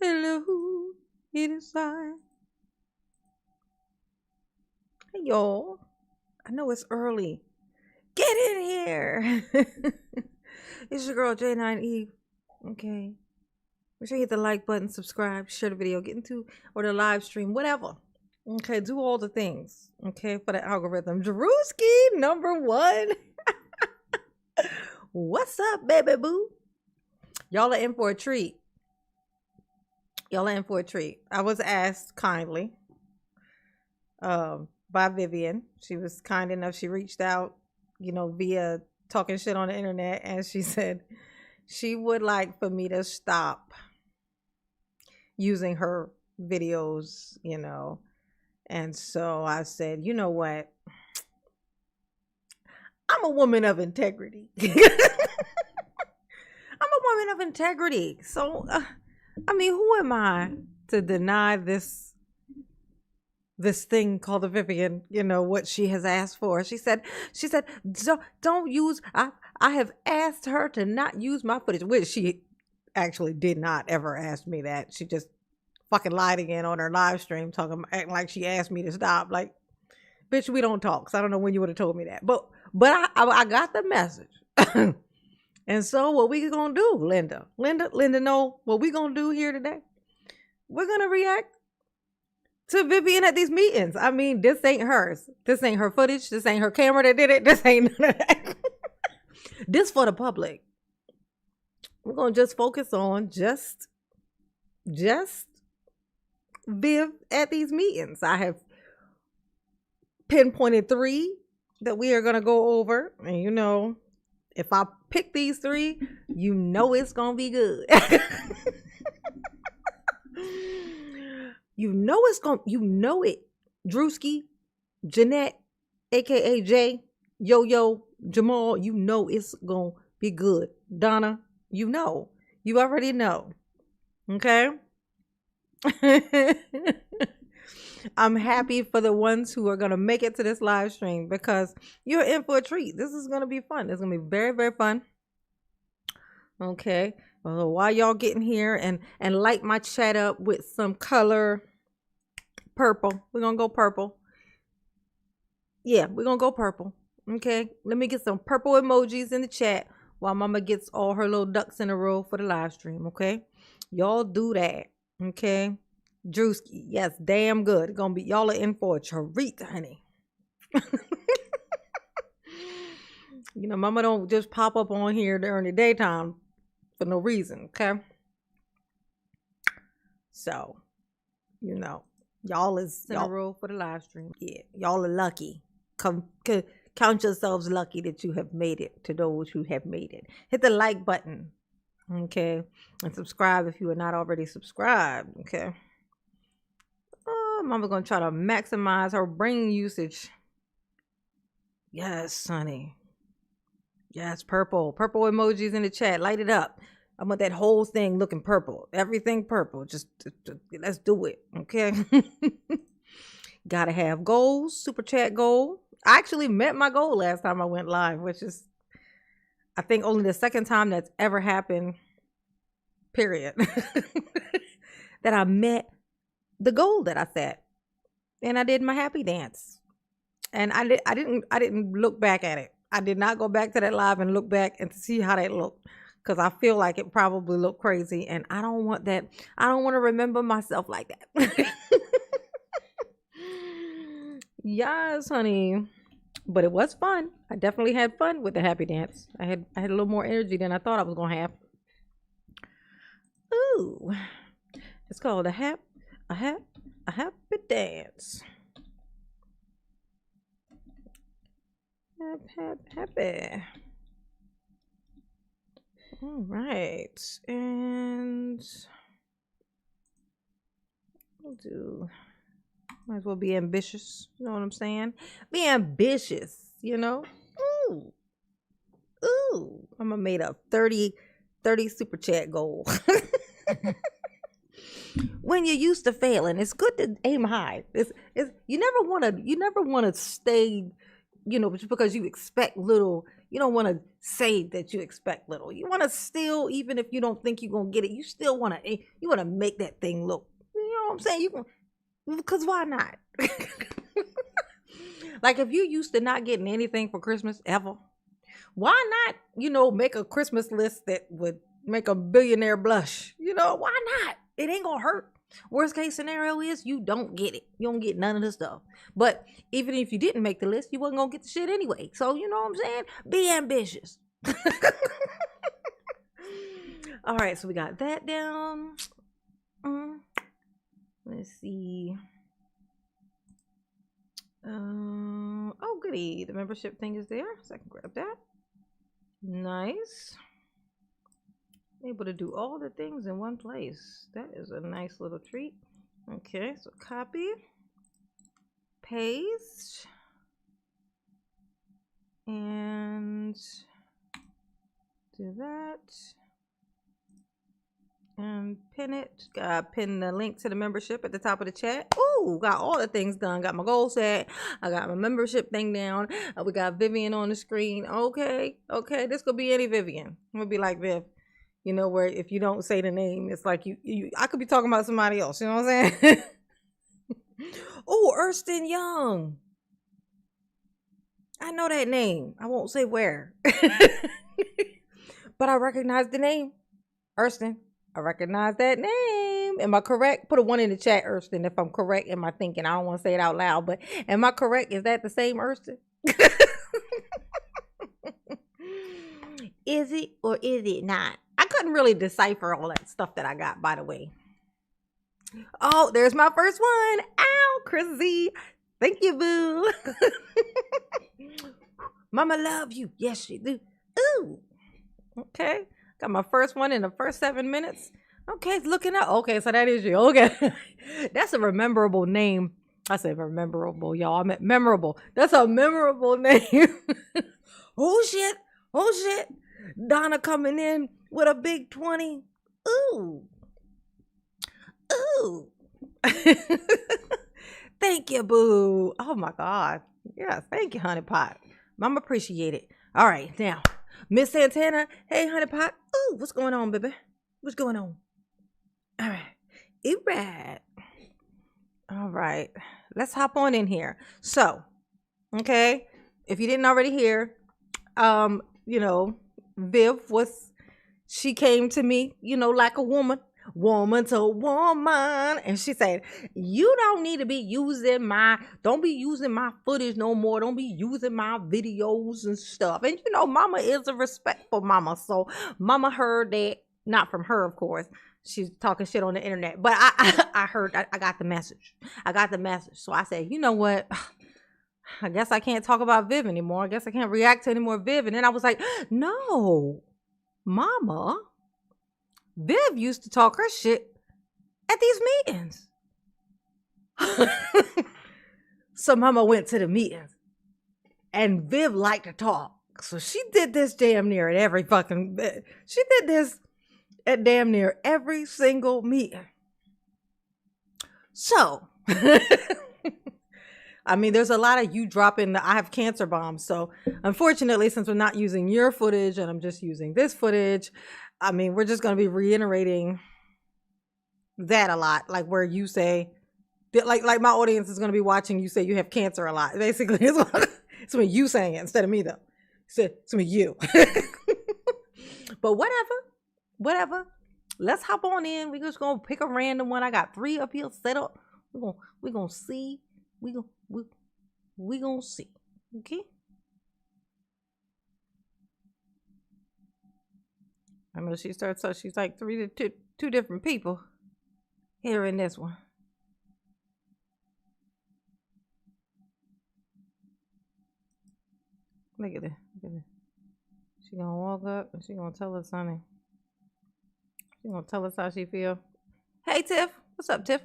Hello, inside. Hey, y'all. I know it's early. Get in here. It's your girl, J9 Eve. Okay. Make sure you hit the like button, subscribe, share the video, get into, or the live stream, whatever. Okay, do all the things. Okay, for the algorithm. Drewski, #1. What's up, baby boo? Y'all are in for a treat. Y'all are in for a treat. I was asked kindly by Vivian. She was kind enough. She reached out, via talking shit on the internet, and she said she would like for me to stop using her videos, And so I said, you know what? I'm a woman of integrity. I'm a woman of integrity. So, who am I to deny this thing called the Vivian, what she has asked for? She said, don't use, I have asked her to not use my footage, which she actually did not ever ask me that. She just fucking lied again on her live stream, acting like she asked me to stop. Like, bitch, we don't talk. So I don't know when you would have told me that. But I got the message. And so what we gonna do, Linda know what we gonna do here today? We're gonna react to Vivian at these meetings. This ain't hers. This ain't her footage. This ain't her camera that did it. This ain't none of that. This for the public. We're gonna just focus on just Viv at these meetings. I have pinpointed 3 that we are gonna go over, and if I pick these 3, it's gonna be good. it. Drewski, Jeanette, aka Jay, Yo, Jamal, it's gonna be good. Donna, you already know. Okay. I'm happy for the ones who are gonna make it to this live stream because you're in for a treat. This is gonna be fun. It's gonna be very, very fun. Okay. Well, while y'all getting here and light my chat up with some color purple. We're gonna go purple. Yeah, we're gonna go purple. Okay. Let me get some purple emojis in the chat while mama gets all her little ducks in a row for the live stream. Okay. Y'all do that. Okay. Drewski, yes, damn good. It's gonna be, y'all are in for a treat, honey. Mama don't just pop up on here during the daytime for no reason, okay? So, y'all is in a row for the live stream. Yeah, y'all are lucky. Count yourselves lucky that you have made it. To those who have made it, hit the like button, okay, and subscribe if you are not already subscribed, okay. Mama gonna try to maximize her brain usage. Yes, honey. Yes, purple emojis in the chat. Light it up. I want that whole thing looking purple. Everything purple. Just let's do it. Okay. Gotta have goals. Super chat goal. I actually met my goal last time I went live, which is, I think, only the second time that's ever happened. Period. That I met the goal that I set, and I did my happy dance, and I didn't look back at it. I did not go back to that live and look back and see how that looked, because I feel like it probably looked crazy, and I don't want that. I don't want to remember myself like that. Yes, honey, but it was fun. I definitely had fun with the happy dance. I had a little more energy than I thought I was gonna have. Ooh, it's called a happy dance. Happy. All right, and might as well be ambitious. You know what I'm saying? Be ambitious. Ooh, I'm gonna make a 30 super chat goal. When you're used to failing, it's good to aim high. It's you never want to stay just because you expect little, you don't want to say that you expect little. You want to still, even if you don't think you're going to get it, you still want to, you want to make that thing look, you know what I'm saying? Because why not? Like if you used to not getting anything for Christmas ever, why not, make a Christmas list that would make a billionaire blush? Why not? It ain't gonna hurt. Worst case scenario is you don't get it. You don't get none of the stuff. But even if you didn't make the list, you wasn't gonna get the shit anyway. So you know what I'm saying? Be ambitious. All right, so we got that down. Let's see. Oh goody, the membership thing is there, so I can grab that. Nice. Able to do all the things in one place. That is a nice little treat. Okay, so copy, paste, and do that. And pin it. Pin the link to the membership at the top of the chat. Ooh, got all the things done. Got my goal set. I got my membership thing down. We got Vivian on the screen. Okay. This could be any Vivian. I'm gonna be like Viv. Where if you don't say the name, it's like I could be talking about somebody else. You know what I'm saying? Oh, Erston Young. I know that name. I won't say where. But I recognize the name. Erston. I recognize that name. Am I correct? Put a 1 in the chat, Erston, if I'm correct in my thinking. I don't want to say it out loud, but am I correct? Is that the same Erston? Is it or is it not? I couldn't really decipher all that stuff that I got, by the way. Oh, there's my first one. Ow, Chrissy. Thank you, boo. Mama love you. Yes, she do. Ooh. Okay. Got my first one in the first 7 minutes. Okay, it's looking up. Okay, so that is you. Okay. That's a memorable name. I said memorable, y'all. I meant memorable. That's a memorable name. Oh, shit. Donna coming in with a big 20. Ooh. Thank you, boo. Oh, my God. Yeah, thank you, Honey Pot. Mama appreciate it. All right, now. Miss Santana, hey, Honey Pot. Ooh, what's going on, baby? What's going on? All right. All right. Let's hop on in here. So, okay, if you didn't already hear, Viv she came to me, like a woman to woman, and she said, you don't need to be don't be using my footage no more, don't be using my videos and stuff. And mama is a respectful mama, so mama heard that, not from her, of course, she's talking shit on the internet, but I heard, I got the message, so I said, you know what, I guess I can't talk about Viv anymore, I guess I can't react to any more Viv. And then I was like, no, mama, Viv used to talk her shit at these meetings. So mama went to the meetings and Viv liked to talk. So she did this damn near at damn near every single meeting. So, I mean, there's a lot of you dropping I have cancer bombs. So unfortunately, since we're not using your footage and I'm just using this footage, I mean, we're just going to be reiterating that a lot. Like where you say, like my audience is going to be watching you say you have cancer a lot. Basically, it's when you saying it instead of me, though. It's when you. But whatever. Let's hop on in. We're just going to pick a random one. I got 3 up here set up. We're going to see. We're going to see. Okay? I know she starts, so she's like 3 to 2 different people here in this one. Look at it. She gonna walk up and she gonna tell us something. She gonna tell us how she feel. Hey, Tiff. What's up, Tiff?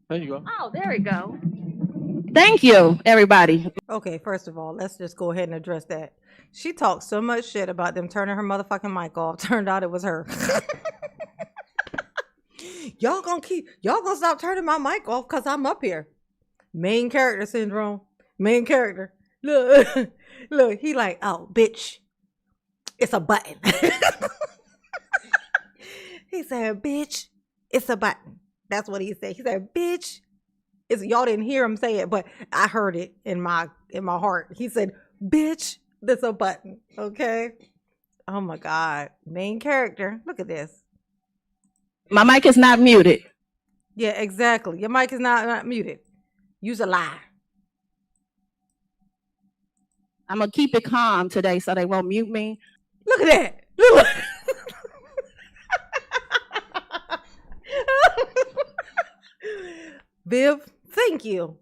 There you go. Oh, there we go. Thank you, everybody. Okay, first of all, let's just go ahead and address that. She talked so much shit about them turning her motherfucking mic off. Turned out it was her. Y'all gonna stop turning my mic off because I'm up here. Main character syndrome. Main character. Look, look, he like, oh, bitch, it's a button. He said, bitch, it's a button. That's what he said. He said, bitch, y'all didn't hear him say it, but I heard it in my heart. He said, bitch, that's a button. Okay. Oh my God. Main character. Look at this. My mic is not muted. Yeah, exactly. Your mic is not muted. Use a lie. I'm gonna keep it calm today so they won't mute me. Look at that. Look. Viv, thank you.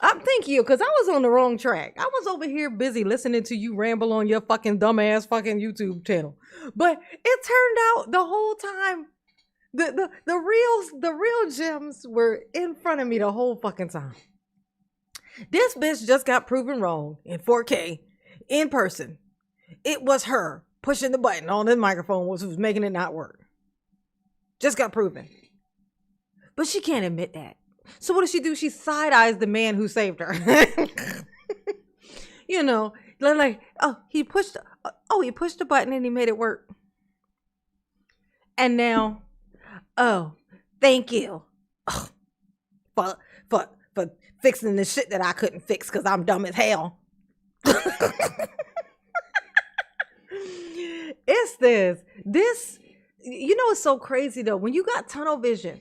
Thank you, because I was on the wrong track. I was over here busy listening to you ramble on your fucking dumbass fucking YouTube channel. But it turned out the whole time the real gems were in front of me the whole fucking time. This bitch just got proven wrong in 4K in person. It was her pushing the button on the microphone which was making it not work. Just got proven. But she can't admit that. So what does she do? She side eyes the man who saved her. You know, like, oh, he pushed the button and he made it work. And now, oh, thank you for fixing the shit that I couldn't fix because I'm dumb as hell. It's this, you know, it's so crazy though. When you got tunnel vision,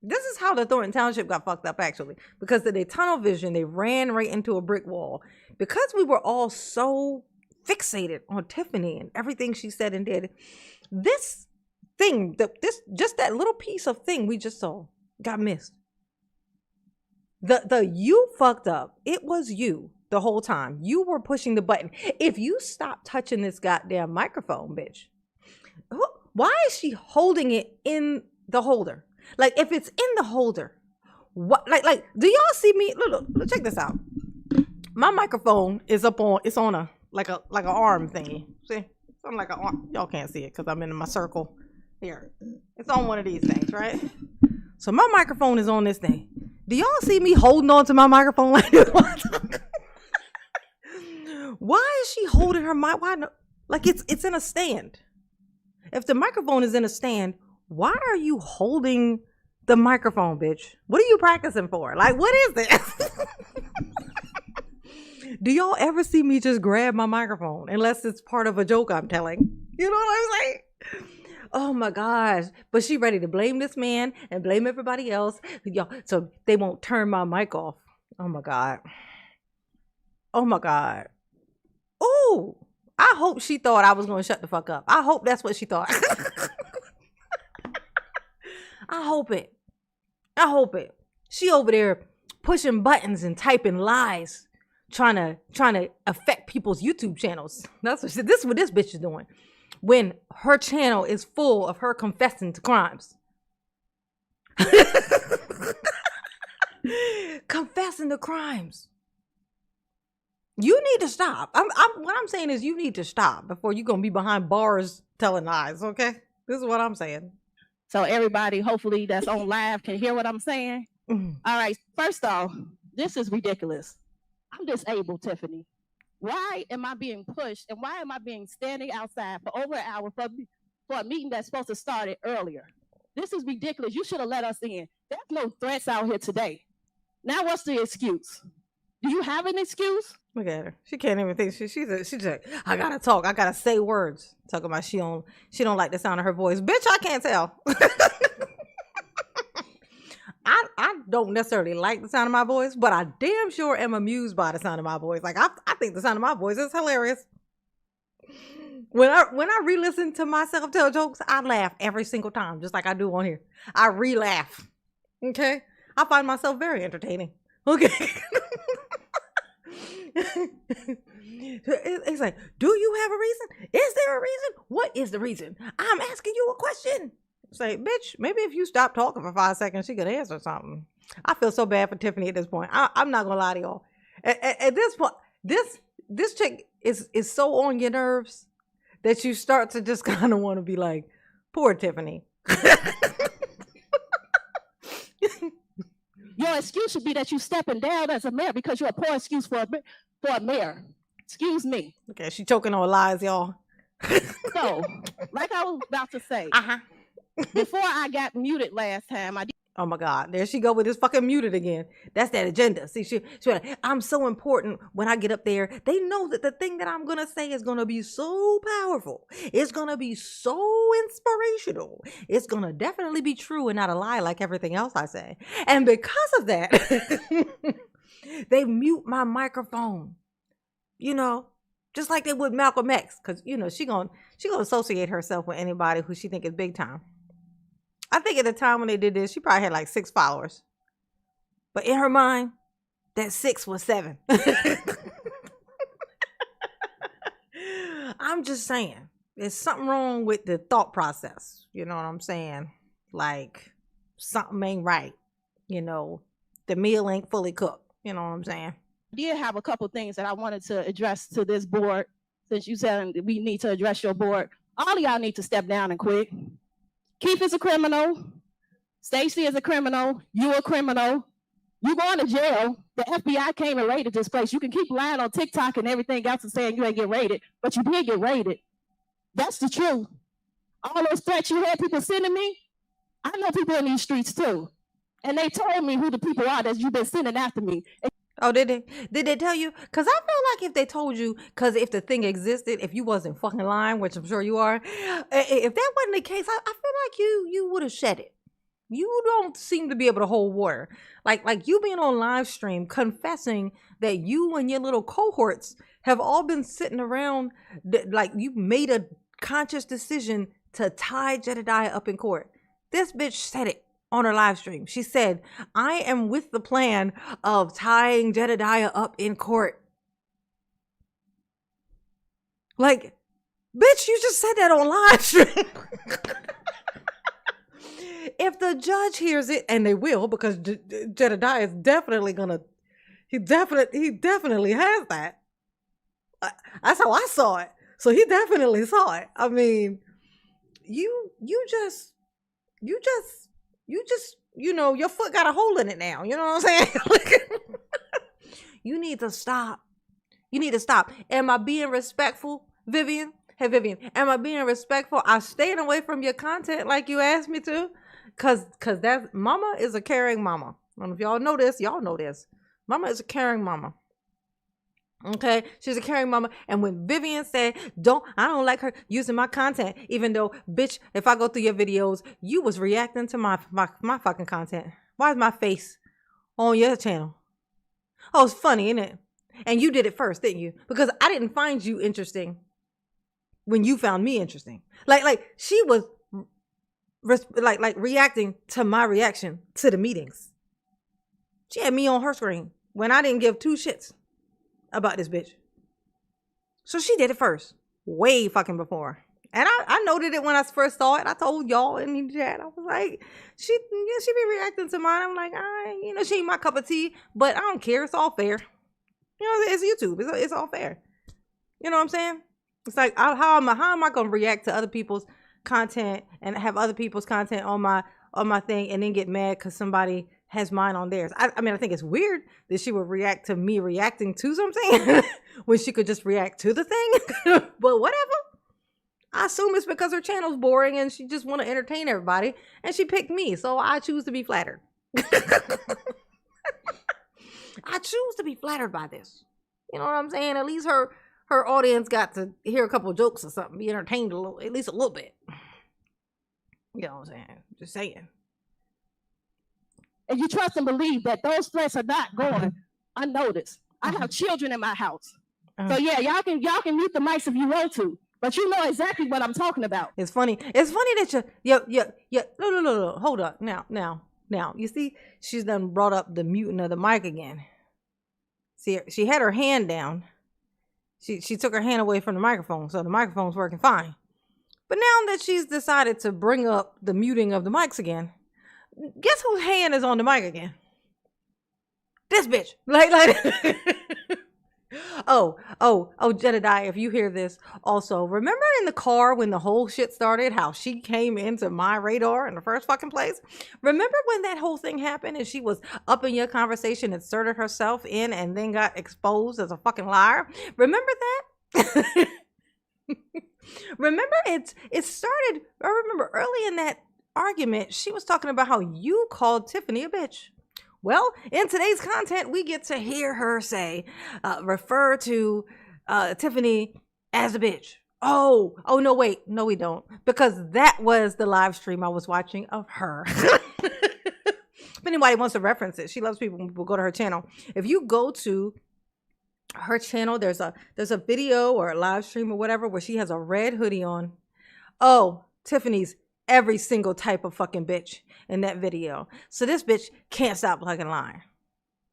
this is how the Thornton Township got fucked up actually, because of their tunnel vision, they ran right into a brick wall because we were all so fixated on Tiffany and everything she said and did. This thing, just that little piece of thing we just saw got missed. The you fucked up. It was you the whole time. You were pushing the button. If you stop touching this goddamn microphone, bitch, why is she holding it in the holder? Like, if it's in the holder, what? Like, do y'all see me? Look, check this out. My microphone is it's on a like an arm thingy. See, something like an arm. Y'all can't see it because I'm in my circle. Here, it's on one of these things, right? So my microphone is on this thing. Do y'all see me holding on to my microphone like this? Why is she holding her mic? Why no? Like it's in a stand. If the microphone is in a stand, why are you holding the microphone, bitch? What are you practicing for? Like, what is this? Do y'all ever see me just grab my microphone unless it's part of a joke I'm telling? You know what I'm saying? Oh my gosh. But she ready to blame this man and blame everybody else. Y'all, so they won't turn my mic off. Oh my God. Oh my God. Oh, I hope she thought I was going to shut the fuck up. I hope that's what she thought. I hope it. She over there pushing buttons and typing lies, trying to affect people's YouTube channels. This is what this bitch is doing. When her channel is full of her confessing to crimes. Confessing to crimes. You need to stop. What I'm saying is you need to stop before you're going to be behind bars telling lies, okay? This is what I'm saying. So everybody, hopefully that's on live, can hear what I'm saying. All right. First off, this is ridiculous. I'm disabled, Tiffany. Why am I being pushed and why am I being standing outside for over an hour for a meeting that's supposed to start earlier? This is ridiculous. You should have let us in. There's no threats out here today. Now what's the excuse? Do you have an excuse? Look at her. She can't even think. She's like, I gotta talk. I gotta say words. Talking about she don't like the sound of her voice. Bitch, I can't tell. I don't necessarily like the sound of my voice, but I damn sure am amused by the sound of my voice. Like I think the sound of my voice is hilarious. When I re-listen to myself tell jokes, I laugh every single time, just like I do on here. I re-laugh. Okay? I find myself very entertaining. Okay. It's like, do you have a reason? Is there a reason? What is the reason? I'm asking you a question. Say, bitch, maybe if you stop talking for 5 seconds, she could answer something. I feel so bad for Tiffany at this point. I'm not gonna lie to y'all. At this point, this chick is so on your nerves that you start to just kind of want to be like, poor Tiffany. Your excuse should be that you stepping down as a mayor because you're a poor excuse for a mayor. Excuse me. Okay, she choking on lies, y'all. So, like I was about to say, before I got muted last time, oh my God, there she go with this fucking muted again. That's that agenda. See, she like, I'm so important when I get up there. They know that the thing that I'm going to say is going to be so powerful. It's going to be so inspirational. It's going to definitely be true and not a lie like everything else I say. And because of that, they mute my microphone, just like they would Malcolm X. Because, she gonna associate herself with anybody who she think is big time. I think at the time when they did this, she probably had like 6 followers. But in her mind, that 6 was 7. I'm just saying, there's something wrong with the thought process. You know what I'm saying? Like, something ain't right. The meal ain't fully cooked. You know what I'm saying? I did have a couple things that I wanted to address to this board. Since you said we need to address your board, all of y'all need to step down and quit. Keith is a criminal. Stacey is a criminal. You a criminal. You going to jail. The FBI came and raided this place. You can keep lying on TikTok and everything else and saying you ain't get raided, but you did get raided. That's the truth. All those threats you had people sending me, I know people in these streets too. And they told me who the people are that you've been sending after me. Oh, did they? Did they tell you? Because I feel like if they told you, because if the thing existed, if you wasn't fucking lying, which I'm sure you are, if that wasn't the case, I feel like you would have shed it. You don't seem to be able to hold water. Like you being on live stream confessing that you and your little cohorts have all been sitting around, like you made a conscious decision to tie Jedediah up in court. This bitch said it on her live stream. She said, I am with the plan of tying Jedediah up in court. Like, bitch, you just said that on live stream. If the judge hears it, and they will, because Jedediah is definitely gonna, he definitely has that. That's how I saw it. So he definitely saw it. I mean, you just, your foot got a hole in it now. You know what I'm saying? You need to stop. You need to stop. Am I being respectful, Vivian? Hey, Vivian, am I being respectful? I'm staying away from your content like you asked me to. Cause that mama is a caring mama. I don't know if y'all know this. Y'all know this. Mama is a caring mama. Okay, she's a caring mama. And when Vivian said, I don't like her using my content, even though, bitch, if I go through your videos, you was reacting to my fucking content. Why is my face on your channel? Oh, it's funny, isn't it? And you did it first, didn't you? Because I didn't find you interesting when you found me interesting. Like she was like reacting to my reaction to the meetings. She had me on her screen when I didn't give 2 shits about this bitch. So she did it first, way fucking before. And I noted it when I first saw it. I told y'all in the chat, I was like, she be reacting to mine. I'm like, she ain't my cup of tea, but I don't care. It's all fair. It's YouTube. It's all fair. You know what I'm saying? It's like, how am I going to react to other people's content and have other people's content on my thing and then get mad because somebody has mine on theirs? I mean, I think it's weird that she would react to me reacting to something when she could just react to the thing. But whatever. I assume it's because her channel's boring and she just want to entertain everybody and she picked me, so I choose to be flattered. I choose to be flattered by this. You know what I'm saying? At least her audience got to hear a couple of jokes or something, be entertained a little, at least a little bit. You know what I'm saying? Just saying. And you trust and believe that those threats are not going unnoticed. I have children in my house. So yeah, y'all can mute the mics if you want to, but you know exactly what I'm talking about. It's funny that no, hold up. Now, you see, she's done brought up the muting of the mic again. See, she had her hand down. She took her hand away from the microphone, so the microphone's working fine. But now that she's decided to bring up the muting of the mics again, guess whose hand is on the mic again? This bitch. Like. Oh, Jedediah, if you hear this, also, remember in the car when the whole shit started, how she came into my radar in the first fucking place? Remember when that whole thing happened and she was up in your conversation, inserted herself in, and then got exposed as a fucking liar? Remember that? Remember it started, I remember early in that argument, she was talking about how you called Tiffany a bitch. Well, in today's content, we get to hear her refer to Tiffany as a bitch. Oh, no, wait. No, we don't. Because that was the live stream I was watching of her. If anybody wants to reference it, she loves people when people go to her channel. If you go to her channel, there's a video or a live stream or whatever where she has a red hoodie on. Oh, Tiffany's every single type of fucking bitch in that video. So this bitch can't stop fucking lying.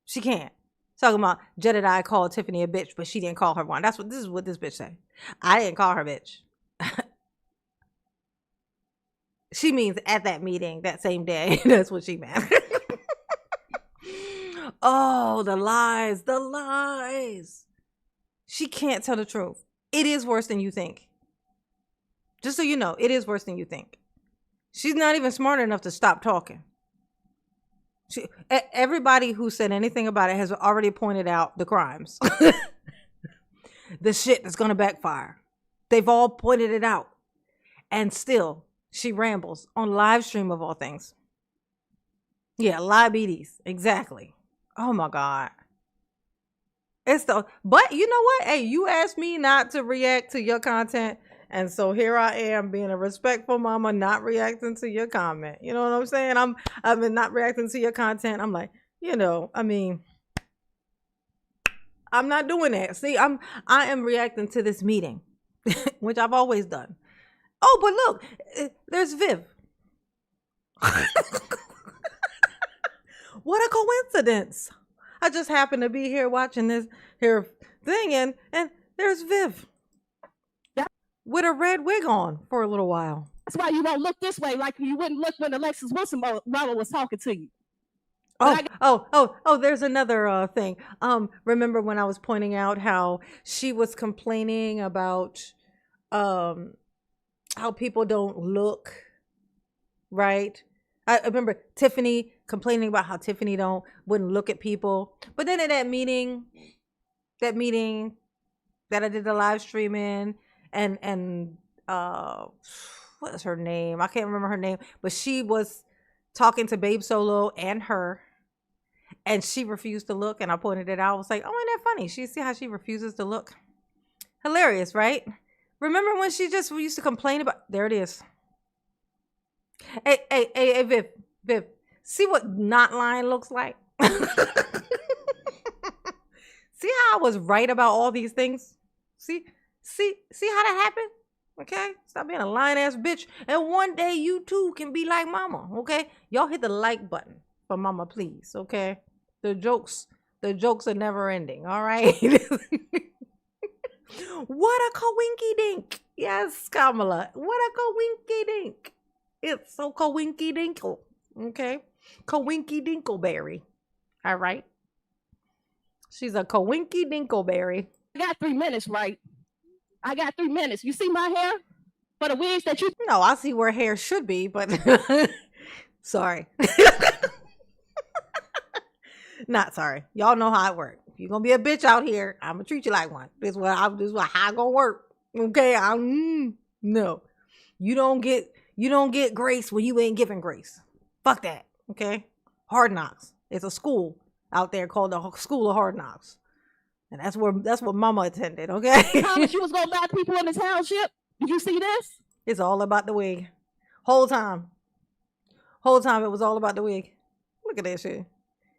She can't. Talking about Jedediah called Tiffany a bitch, but she didn't call her one. This is what this bitch said. I didn't call her bitch. She means at that meeting that same day. That's what she meant. Oh, the lies. The lies. She can't tell the truth. It is worse than you think. Just so you know, it is worse than you think. She's not even smart enough to stop talking. Everybody who said anything about it has already pointed out the crimes. The shit that's going to backfire. They've all pointed it out. And still, she rambles on live stream of all things. Yeah, liabilities. Exactly. Oh my God. But you know what? Hey, you asked me not to react to your content. And so here I am being a respectful mama, not reacting to your comment. You know what I'm saying? I'm not reacting to your content. I'm like, I'm not doing that. See, I am reacting to this meeting, which I've always done. Oh, but look, there's Viv. What a coincidence. I just happened to be here watching this here thing and there's Viv. With a red wig on for a little while. That's why you don't look this way like you wouldn't look when Alexis Wilson mama was talking to you. There's another thing. Remember when I was pointing out how she was complaining about how people don't look right? I remember Tiffany complaining about how Tiffany wouldn't look at people. But then in that meeting that I did the live stream in, and what is her name? I can't remember her name, but she was talking to Babe Solo and her, and she refused to look, and I pointed it out. I was like, oh, ain't that funny? See how she refuses to look? Hilarious, right? Remember when she just used to complain about, there it is. Hey, Viv, see what not lying looks like? See how I was right about all these things? See how that happened? Okay? Stop being a lying ass bitch. And one day you too can be like mama. Okay? Y'all hit the like button for mama, please. Okay? The jokes are never ending. All right? What a coinky dink. Yes, Kamala. What a coinky dink. It's so coinky dinkle. Okay? Coinky dinkleberry. All right? She's a coinky dinkleberry. I got 3 minutes, right? I got 3 minutes. You see my hair? For the wigs that you... No, I see where hair should be, but... Sorry. Not sorry. Y'all know how it works. If you're going to be a bitch out here, I'm going to treat you like one. This is how it's going to work. Okay? No. You don't get grace when you ain't giving grace. Fuck that. Okay? Hard Knocks. It's a school out there called the School of Hard Knocks. And that's what mama attended, okay? How she was gonna lie to people in the township? Did you see this? It's all about the wig. Whole time it was all about the wig. Look at that shit.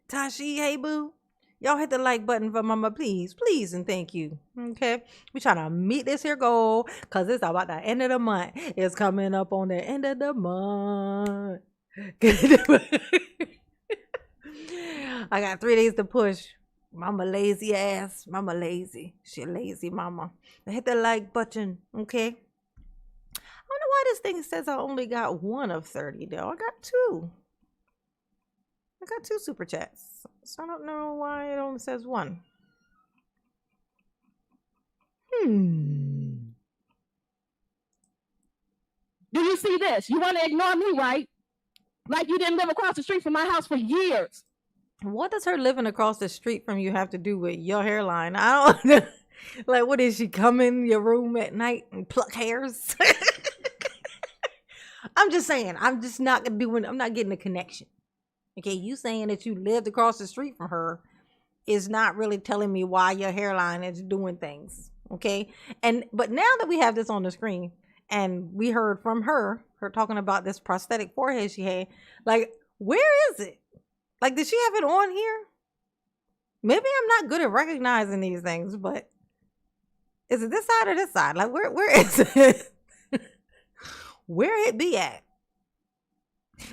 Tashi, hey boo. Y'all hit the like button for mama, please. Please and thank you. Okay? We trying to meet this here goal because it's about the end of the month. It's coming up on the end of the month. I got 3 days to push. Mama lazy ass. Mama lazy. She lazy mama. Hit the like button, okay? I don't know why this thing says I only got one of 30 though? I got two. I got two super chats. So I don't know why it only says one. Do you see this? You want to ignore me, right? Like you didn't live across the street from my house for years. What does her living across the street from you have to do with your hairline? I don't know. Like, what is she come in your room at night and pluck hairs? I'm just saying, I'm just not doing, I'm not getting a connection. Okay, you saying that you lived across the street from her is not really telling me why your hairline is doing things. Okay, but now that we have this on the screen and we heard from her talking about this prosthetic forehead she had, like, where is it? Like, did she have it on here? Maybe I'm not good at recognizing these things, but is it this side or this side? Like, where is it? Where it be at?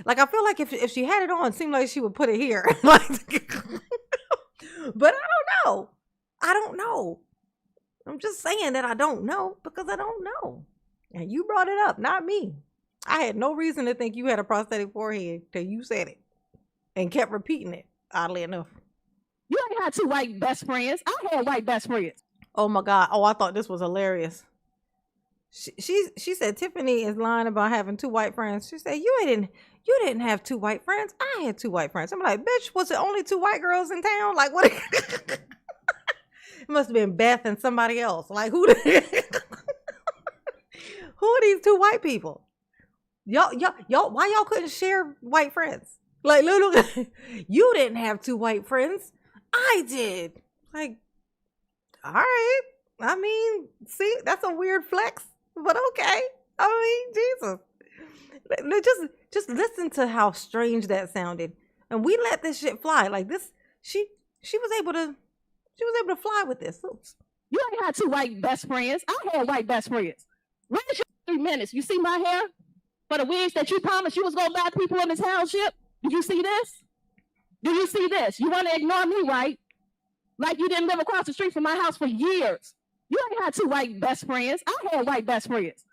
Like, I feel like if she had it on, it seemed like she would put it here. Like, but I don't know. I don't know. I'm just saying that I don't know because I don't know. And you brought it up, not me. I had no reason to think you had a prosthetic forehead till you said it and kept repeating it, oddly enough. You ain't had two white best friends. I had white best friends. Oh my God. Oh, I thought this was hilarious. She said Tiffany is lying about having two white friends. She said, you didn't have two white friends. I had two white friends. I'm like, bitch, was it only two white girls in town? Like, what? It must have been Beth and somebody else. Like, who are these two white people? Y'all, why y'all couldn't share white friends? Like, little, you didn't have two white friends. I did. Like, all right. I mean, see, that's a weird flex, but okay. I mean, Jesus. Just listen to how strange that sounded. And we let this shit fly. Like this, she was able to fly with this. Oops. You ain't had two white best friends. I had white best friends. Where's your 3 minutes? You see my hair? For the wigs that you promised you was gonna buy people in the township? Do you see this? Do you see this? You want to ignore me, right? Like you didn't live across the street from my house for years. You ain't had two white best friends. I had white best friends.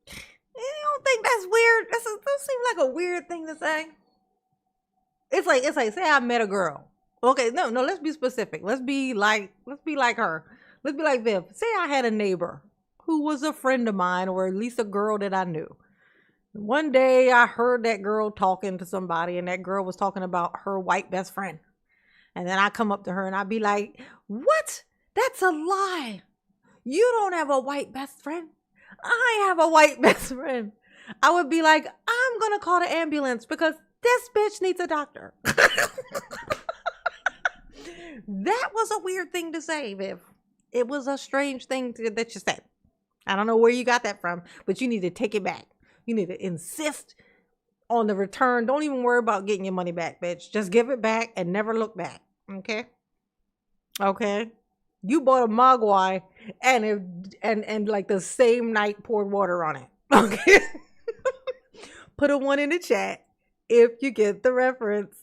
You don't think that's weird? That seems like a weird thing to say. It's like say I met a girl. Okay, no, let's be specific. Let's be like her. Let's be like Viv. Say I had a neighbor who was a friend of mine, or at least a girl that I knew. One day I heard that girl talking to somebody, and that girl was talking about her white best friend. And then I come up to her and I'd be like, what? That's a lie. You don't have a white best friend. I have a white best friend. I would be like, I'm going to call the ambulance because this bitch needs a doctor. That was a weird thing to say, Viv. It was a strange thing that you said. I don't know where you got that from, but you need to take it back. You need to insist on the return. Don't even worry about getting your money back, bitch. Just give it back and never look back. Okay? Okay? You bought a mogwai and like the same night poured water on it. Okay? Put a 1 in the chat if you get the reference.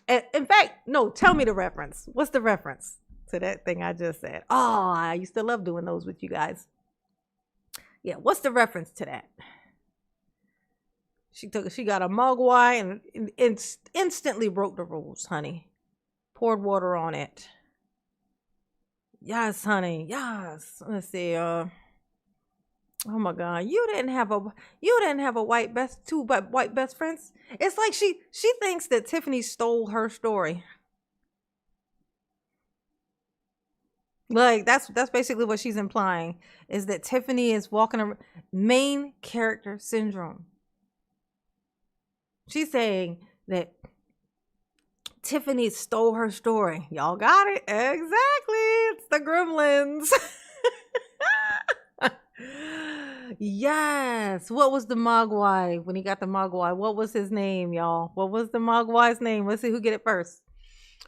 And in fact, no, tell me the reference. What's the reference to that thing I just said? Oh, I used to love doing those with you guys. Yeah, what's the reference to that? She got a mogwai and instantly broke the rules, honey. Poured water on it. Yes, honey. Yes. Let's see. Oh my God. You didn't have a two white best friends. It's like she thinks that Tiffany stole her story. Like that's basically what she's implying, is that Tiffany is walking around main character syndrome. She's saying that Tiffany stole her story. Y'all got it? Exactly. It's the Gremlins. Yes. What was the Mogwai when he got the Mogwai? What was his name, y'all? What was the Mogwai's name? Let's see who get it first.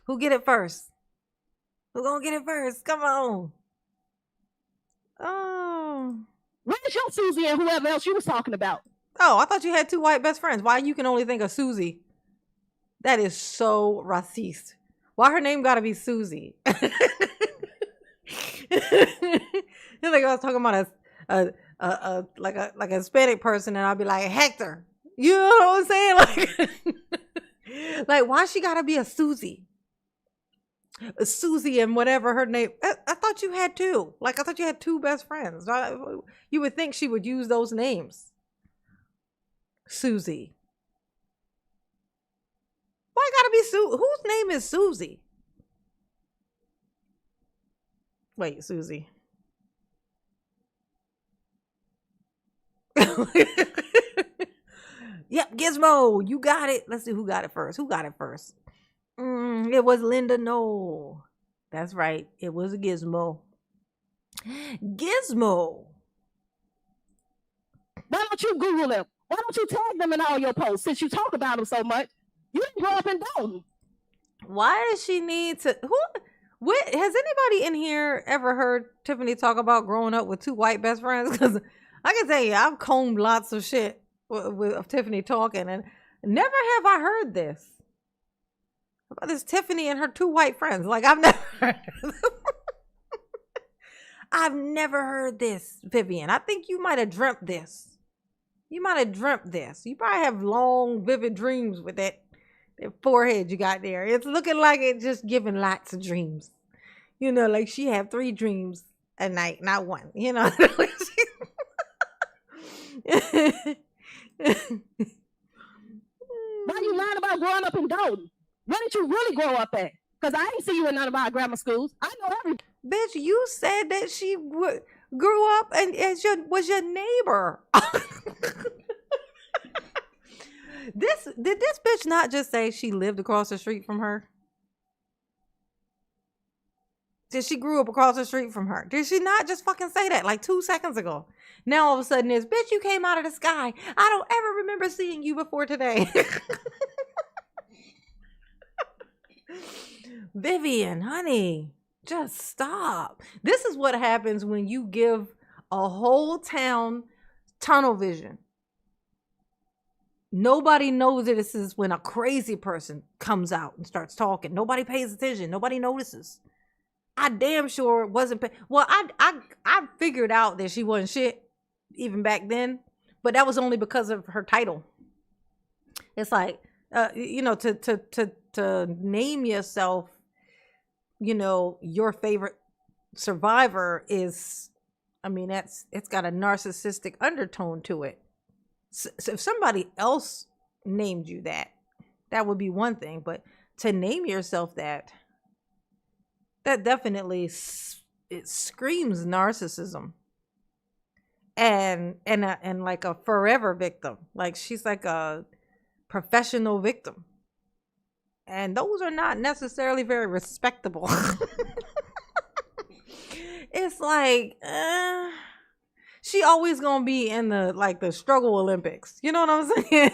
Who get it first? Who gonna get it first? Come on. Oh. Where's your Susie and whoever else you was talking about? Oh, I thought you had two white best friends. Why you can only think of Susie? That is so racist. Why her name gotta be Susie? It's like I was talking about like a Hispanic person, and I'll be like Hector. You know what I'm saying? Like, like why she gotta be a Susie? A Susie and whatever her name. I thought you had two. Like I thought you had two best friends. You would think she would use those names. Susie. Why gotta be Sue? Whose name is Susie? Wait, Susie. Yep, Gizmo, you got it. Let's see who got it first. Who got it first? It was Linda Knoll. That's right. It was a Gizmo. Gizmo. Why don't you Google them? Why don't you tag them in all your posts since you talk about them so much? You didn't grow up in Dalton. Why does she need to? What has anybody in here ever heard Tiffany talk about growing up with two white best friends? Because I can tell you, I've combed lots of shit of Tiffany talking, and never have I heard this about this Tiffany and her two white friends. Like I've never heard I've never heard this, Vivian. I think you might have dreamt this. You might have dreamt this. You probably have long, vivid dreams with that forehead you got there. It's looking like it's just giving lots of dreams. You know, like she had 3 dreams a night, not one. You know. Why you lying about growing up in Dalton? Where did you really grow up at? Because I ain't see you in none of our grammar schools. I know every bitch. You said that she grew up and was your neighbor. Did this bitch not just say she lived across the street from her? Did she grew up across the street from her? Did she not just fucking say that like 2 seconds ago? Now all of a sudden it's, bitch, you came out of the sky. I don't ever remember seeing you before today. Vivian, honey, just stop. This is what happens when you give a whole town tunnel vision. Nobody knows that this is when a crazy person comes out and starts talking. Nobody pays attention. Nobody notices. I damn sure wasn't. Well, I figured out that she wasn't shit even back then, but that was only because of her title. It's like, you know, to name yourself, you know, your favorite survivor is, I mean, it's got a narcissistic undertone to it. So if somebody else named you that would be one thing, but to name yourself that definitely it screams narcissism and like a forever victim. Like she's like a professional victim, and those are not necessarily very respectable. It's like she always gonna be in the struggle Olympics. You know what I'm saying?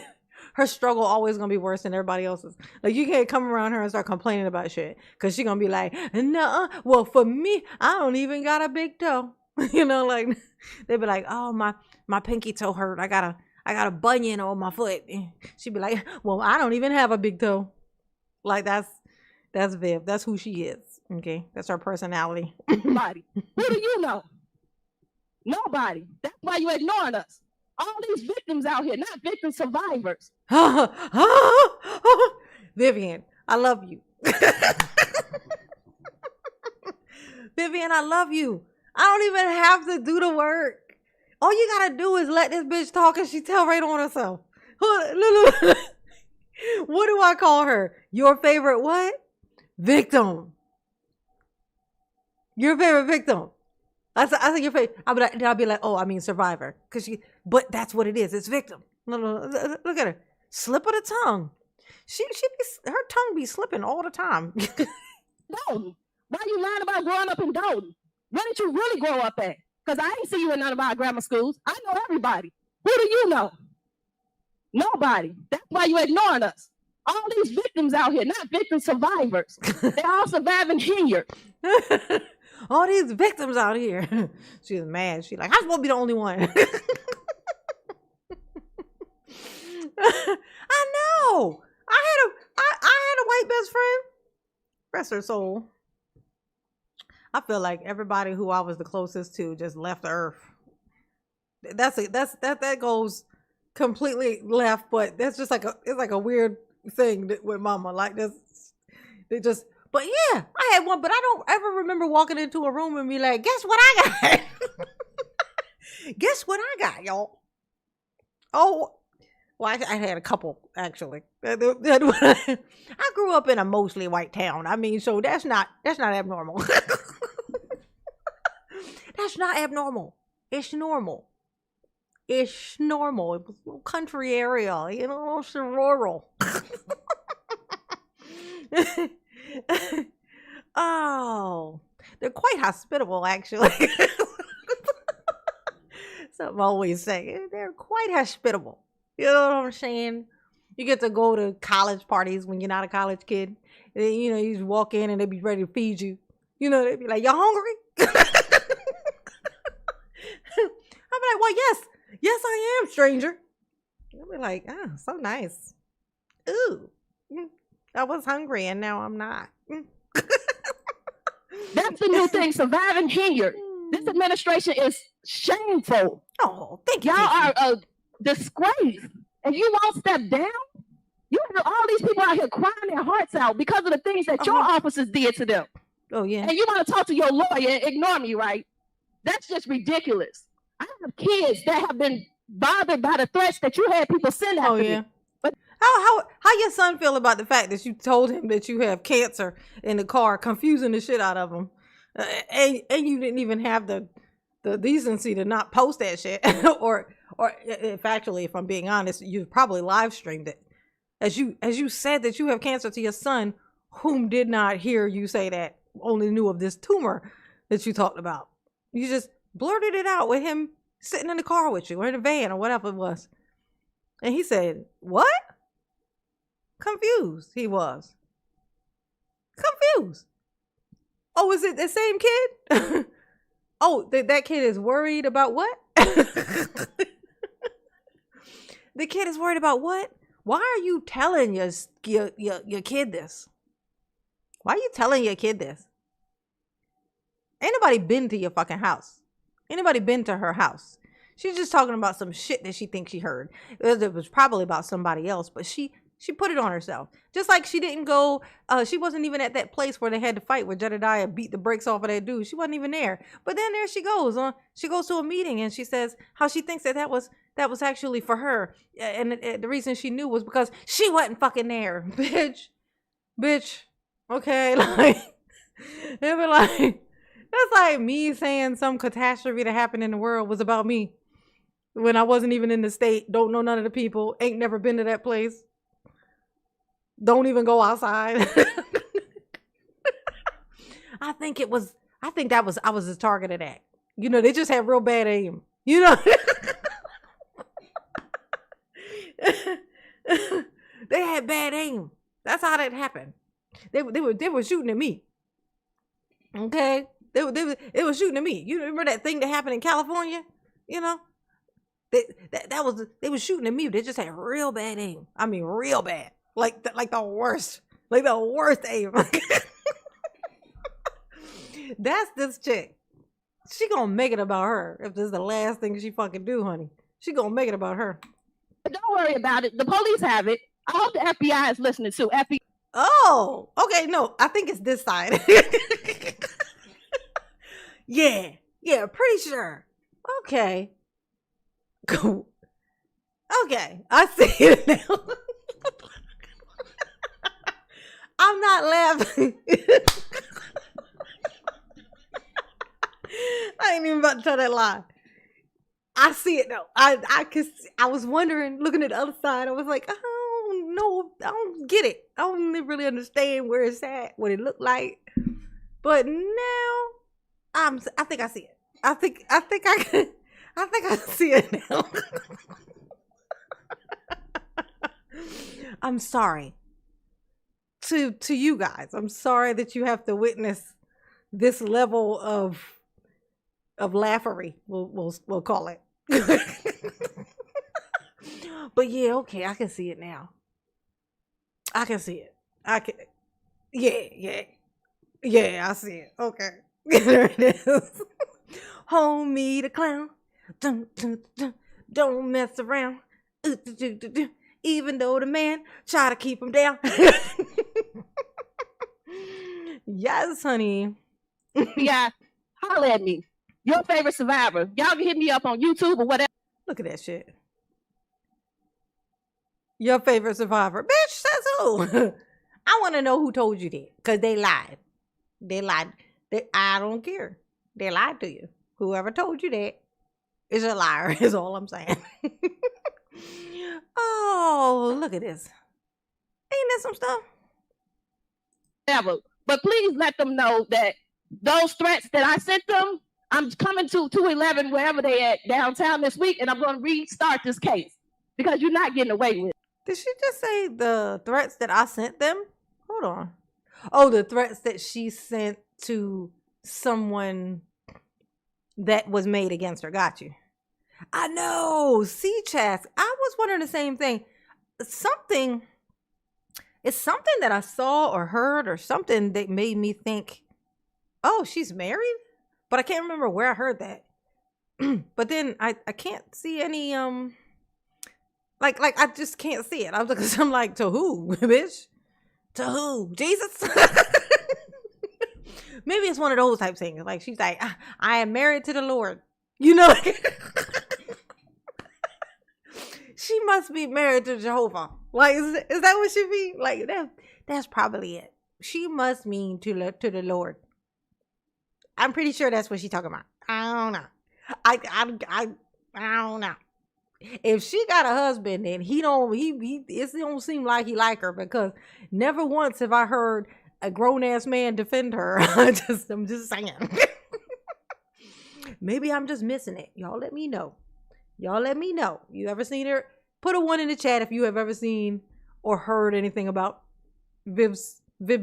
Her struggle always gonna be worse than everybody else's. Like you can't come around her and start complaining about shit, because she gonna be like, no, well for me, I don't even got a big toe. You know, like they be like, oh my pinky toe hurt. I got a bunion on my foot. She'd be like, well, I don't even have a big toe. Like that's Viv. That's who she is. Okay, that's her personality. Nobody. Who do you know? Nobody. That's why you ignoring us. All these victims out here, not victims, survivors. Vivian, I love you. Vivian, I love you. I don't even have to do the work. All you gotta do is let this bitch talk and she tell right on herself. What do I call her? Your favorite what? Victim. Your favorite victim. I think your favorite. I'll be like, oh, I mean survivor, but that's what it is. It's victim. No, look at her, slip of the tongue. Her tongue be slipping all the time. Dalton. Why you lying about growing up in Dalton? Where did you really grow up at? Because I ain't see you in none of our grammar schools. I know everybody. Who do you know? Nobody. That's why you ignoring us. All these victims out here, not victims, survivors. They're all surviving here. All these victims out here. She's mad. She's like, I'm supposed to be the only one. I know. I had a white best friend. Rest her soul. I feel like everybody who I was the closest to just left the earth. that goes completely left, but that's just like it's like a weird thing with mama. Like this, they just. But yeah, I had one, but I don't ever remember walking into a room and be like, "Guess what I got? Guess what I got, y'all?" Oh, well, I had a couple actually. I grew up in a mostly white town. I mean, so that's not abnormal. That's not abnormal. It's normal. It's normal. It was a little country area, you know, it's rural. Oh, they're quite hospitable, actually. Something I always say. They're quite hospitable. You know what I'm saying? You get to go to college parties when you're not a college kid. And, you know, you just walk in and they be ready to feed you. You know, they'd be like, "You hungry?" I'd be like, "Well, yes, I am, stranger." I'd be like, "Oh, so nice. Ooh, I was hungry and now I'm not." That's the new thing, surviving Henyard. This administration is shameful. Oh, thank you. Y'all are a disgrace. And you won't step down? You have all these people out here crying their hearts out because of the things that your officers did to them. Oh, yeah. And you want to talk to your lawyer and ignore me, right? That's just ridiculous. I have kids that have been bothered by the threats that you had people send after me. But how your son feel about the fact that you told him that you have cancer in the car, confusing the shit out of him, and you didn't even have the decency to not post that shit, or if actually, if I'm being honest, you probably live streamed it, as you said that you have cancer to your son, whom did not hear you say that, only knew of this tumor that you talked about. You just blurted it out with him sitting in the car with you or in the van or whatever it was. And he said, "What?" Confused he was. Confused. Oh, is it the same kid? Oh, that kid is worried about what? The kid is worried about what? Why are you telling your kid this? Why are you telling your kid this? Ain't nobody been to your fucking house. Ain't nobody been to her house. She's just talking about some shit that she thinks she heard. It was probably about somebody else, but she put it on herself. Just like she didn't go, she wasn't even at that place where they had to fight, where Jedediah beat the brakes off of that dude. She wasn't even there. But then there she goes. She goes to a meeting and she says how she thinks that was actually for her. And the reason she knew was because she wasn't fucking there. Bitch. Okay, like, it be like, that's like me saying some catastrophe that happened in the world was about me when I wasn't even in the state, don't know none of the people, ain't never been to that place, don't even go outside. I think I was the target of that. You know, they just had real bad aim. You know, they had bad aim. That's how that happened. They were shooting at me. Okay, they were shooting at me. You remember that thing that happened in California? You know, they were shooting at me. They just had real bad aim. I mean, real bad. Like the worst aim. That's this chick. She gonna make it about her. If this is the last thing she fucking do, honey, she gonna make it about her. Don't worry about it. The police have it. I hope the FBI is listening too. FBI. Oh, okay. No, I think it's this side. Yeah, pretty sure. Okay. Cool. Okay, I see it now. I'm not laughing. I ain't even about to tell that lie. I see it though. I was wondering, looking at the other side, I was like, I don't know, I don't get it. I don't really understand where it's at, what it looked like. But now I think I see it. I think I see it now. I'm sorry. To you guys, I'm sorry that you have to witness this level of laughery. We'll call it. But yeah, okay, I can see it now. I can see it. Yeah, I see it. Okay. There it is. Homie the clown. Don't mess around. Even though the man try to keep him down. Yes, honey. Yeah, holler at me. Your favorite survivor. Y'all can hit me up on YouTube or whatever. Look at that shit. Your favorite survivor. Bitch, says who? I want to know who told you that. Because they lied. They lied. I don't care. They lied to you. Whoever told you that is a liar, is all I'm saying. Oh, look at this. Ain't that some stuff? Whatever. But please let them know that those threats that I sent them, I'm coming to 211 wherever they at downtown this week, and I'm going to restart this case because you're not getting away with it. Did she just say the threats that I sent them? Hold on. Oh, the threats that she sent to someone that was made against her. Got you. I know. See, Chas, I was wondering the same thing. It's something that I saw or heard or something that made me think, oh, she's married? But I can't remember where I heard that. But then I can't see any, like I just can't see it. I'm like, to who, bitch? To who? Jesus? Maybe it's one of those type things. Like she's like, I am married to the Lord. You know? She must be married to Jehovah. Like, is that what she mean? Like that's probably it. She must mean to the Lord. I'm pretty sure that's what she's talking about. I don't know. I don't know. If she got a husband and it don't seem like he like her, because never once have I heard a grown ass man defend her. I'm just saying. Maybe I'm just missing it. Y'all let me know. You ever seen her? Put a 1 in the chat if you have ever seen or heard anything about Viv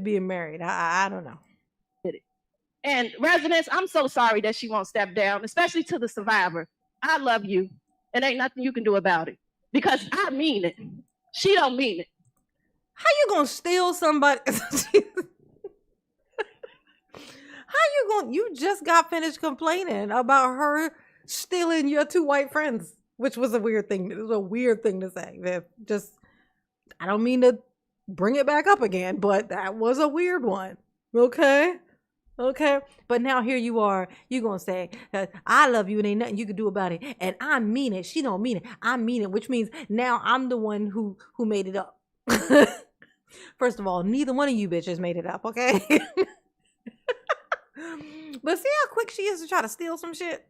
being married. I don't know. And residents, I'm so sorry that she won't step down, especially to the survivor. I love you. And ain't nothing you can do about it. Because I mean it. She don't mean it. How you gonna steal somebody? You just got finished complaining about her stealing your 2 white friends, which was a weird thing. It was a weird thing to say. I don't mean to bring it back up again, but that was a weird one. Okay. But now here you are. You gonna say, I love you and ain't nothing you can do about it. And I mean it. She don't mean it. I mean it, which means now I'm the one who made it up. First of all, neither one of you bitches made it up, okay? But see how quick she is to try to steal some shit?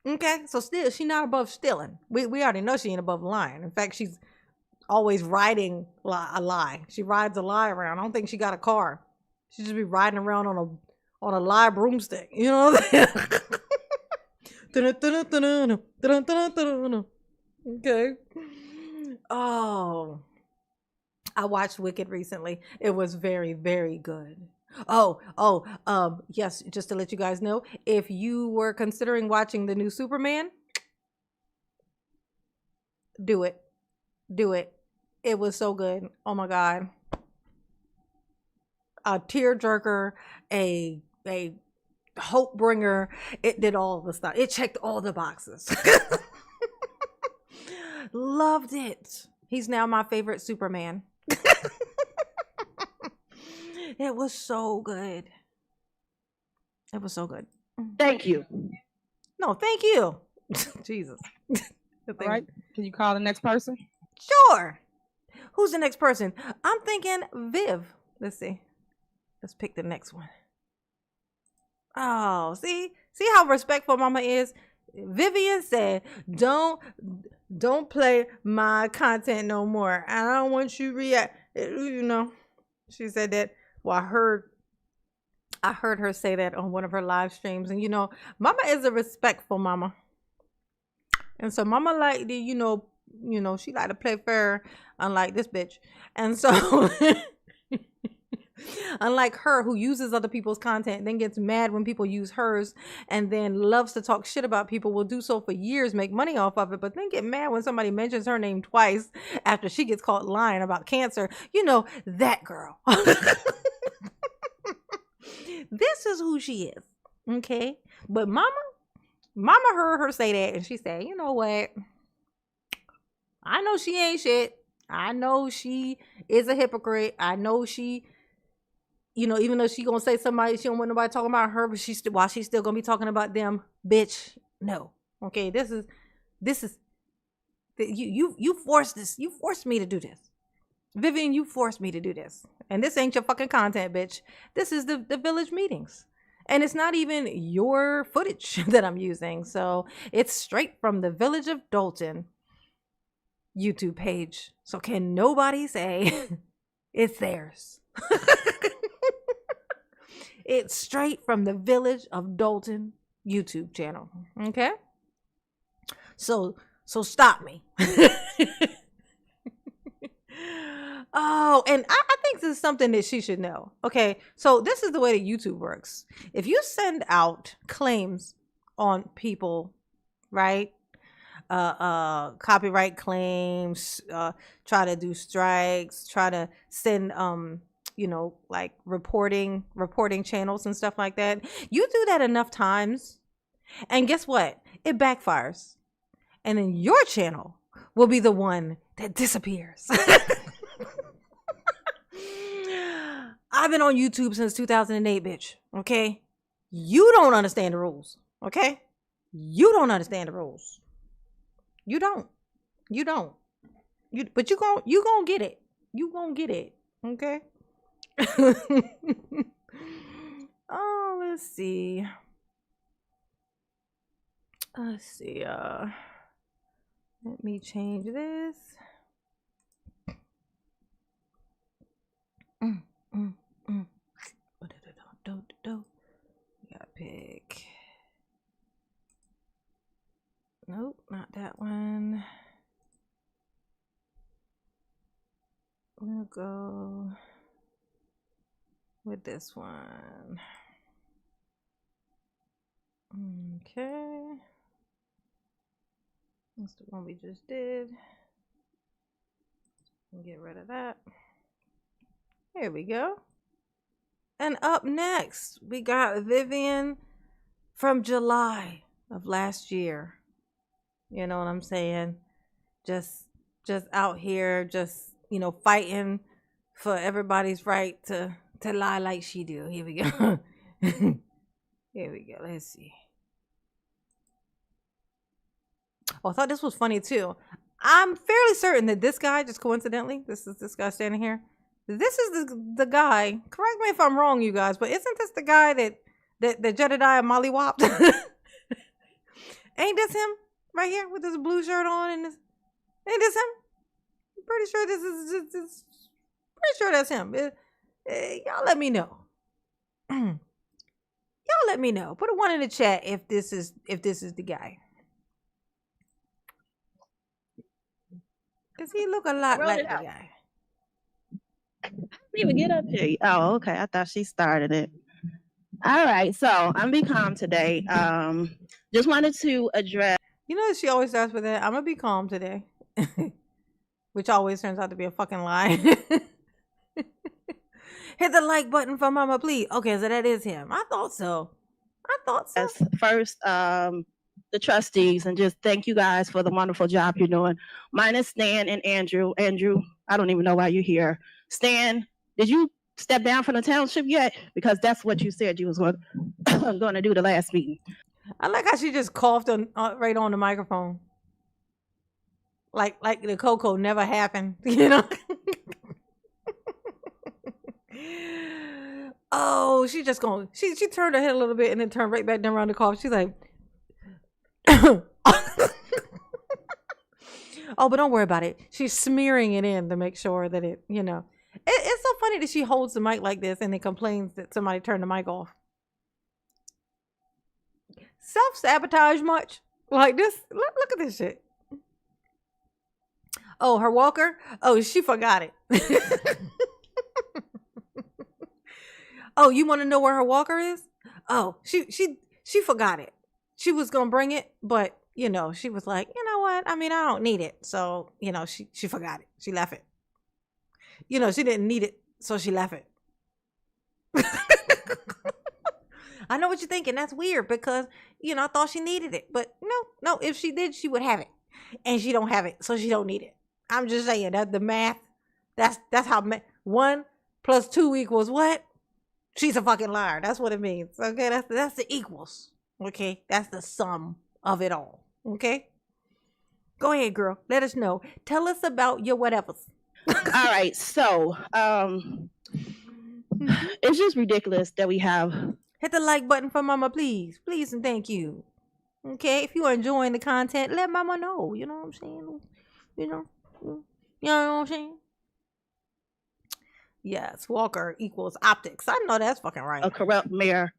Okay, so still, she not above stealing. We already know she ain't above lying. In fact, she's always riding a lie. She rides a lie around. I don't think she got a car. She just be riding around on a live broomstick. You know what I'm saying? Okay. Oh. I watched Wicked recently. It was very, very good. Yes, just to let you guys know, if you were considering watching the new Superman, do it. It was so good. Oh my God. A tearjerker, a hope bringer. It did all the stuff. It checked all the boxes. Loved it. He's now my favorite Superman. It was so good. Thank you. No, thank you. Jesus. All right. Can you call the next person? Sure. Who's the next person? I'm thinking Viv. Let's see. Let's pick the next one. Oh, see how respectful Mama is? Vivian said, don't play my content no more. I don't want you react. You know, she said that. Well, I heard her say that on one of her live streams. And, you know, Mama is a respectful mama. And so Mama like the, you know, she like to play fair, unlike this bitch. And so unlike her, who uses other people's content, then gets mad when people use hers, and then loves to talk shit about people, will do so for years, make money off of it, but then get mad when somebody mentions her name twice after she gets caught lying about cancer. You know, that girl. This is who she is. Okay. But Mama Mama heard her say that, and she said, you know what? I know she ain't shit. I know she is a hypocrite. I know she, even though she gonna say somebody, she don't want nobody talking about her, but she's still gonna be talking about them, bitch. No. Okay, this is you forced this. You forced me to do this. Vivian, you forced me to do this. And this ain't your fucking content, bitch. This is the village meetings. And it's not even your footage that I'm using. So it's straight from the Village of Dalton YouTube page. So can nobody say it's theirs? It's straight from the Village of Dalton YouTube channel. Okay? So stop me. Oh, and I think this is something that she should know. Okay, so this is the way that YouTube works. If you send out claims on people, right? Copyright claims, try to do strikes, try to send like reporting channels and stuff like that. You do that enough times, and guess what? It backfires. And then your channel will be the one that disappears. I've been on YouTube since 2008, bitch. Okay? You don't understand the rules. Okay? You don't understand the rules. You don't. But you gon' get it. You gon' get it. Okay? Oh, let's see. Let me change this. Gotta pick. Nope, not that one. We'll go with this one. Okay. That's the one we just did. Get rid of that. Here we go. And up next, we got Vivian from July of last year. You know what I'm saying? Just out here, just, fighting for everybody's right to lie like she do. Here we go. Here we go. Let's see. Oh, I thought this was funny too. I'm fairly certain that this guy, just coincidentally, this is this guy standing here. This is the guy. Correct me if I'm wrong, you guys, but isn't this the guy that Jedediah mollywopped? Ain't this him right here with this blue shirt on and this? Ain't this him? I'm pretty sure this is. Pretty sure that's him. Y'all let me know. Y'all let me know. Put a 1 in the chat if this is the guy. Cause he look a lot like the guy. I didn't even get up here. Oh, okay. I thought she started it. All right. So I'm be calm today. Just wanted to address. You know, she always starts with that. I'm gonna be calm today, which always turns out to be a fucking lie. Hit the like button for Mama, please. Okay, so that is him. I thought so. First, the trustees, and just thank you guys for the wonderful job you're doing. Minus Stan and Andrew. Andrew, I don't even know why you're here. Stan, did you step down from the township yet? Because that's what you said you was going to do the last meeting. I like how she just coughed right on the microphone. Like the cocoa never happened, Oh, she just she turned her head a little bit and then turned right back down around the cough. She's like, oh, but don't worry about it. She's smearing it in to make sure that it, It's so funny that she holds the mic like this and then complains that somebody turned the mic off. Self-sabotage much? Like this? Look at this shit. Oh, her walker? Oh, she forgot it. Oh, you want to know where her walker is? Oh, she forgot it. She was gonna bring it, but she was like, you know what? I mean, I don't need it, so she forgot it. She left it. She didn't need it, so she left it. I know what you're thinking. That's weird because, I thought she needed it. But no, if she did, she would have it. And she don't have it, so she don't need it. I'm just saying that the math, that's how 1 + 2 = what? She's a fucking liar. That's what it means. Okay, that's the equals. Okay, that's the sum of it all. Okay, go ahead, girl. Let us know. Tell us about your whatevers. All right, so it's just ridiculous that we have. Hit the like button for Mama, please, please, and thank you. Okay, if you are enjoying the content, let Mama know. You know what I'm saying? You know what I'm saying? Yes, Walker equals optics. I know that's fucking right. A corrupt mayor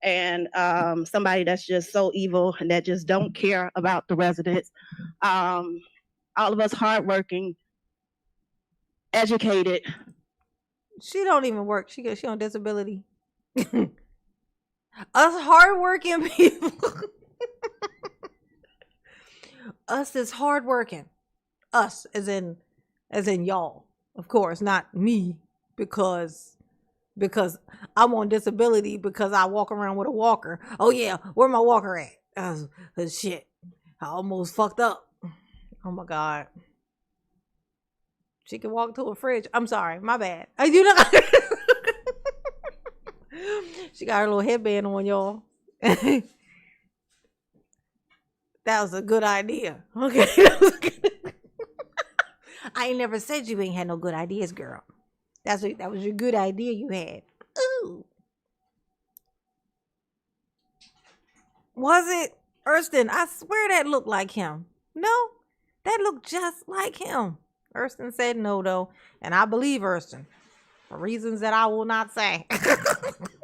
and somebody that's just so evil and that just don't care about the residents. All of us hardworking, educated. She don't even work. She on disability. Us hardworking people. Us is hardworking. Us as in y'all. Of course, not me, because I'm on disability because I walk around with a walker. Oh yeah, where my walker at? Shit, I almost fucked up. Oh my God. She can walk to a fridge. I'm sorry, my bad. I do not. She got her little headband on, y'all. That was a good idea. Okay. I ain't never said you ain't had no good ideas, girl. That was your good idea you had. Ooh. Was it Erston? I swear that looked like him. No, that looked just like him. Erston said no, though. And I believe Erston for reasons that I will not say.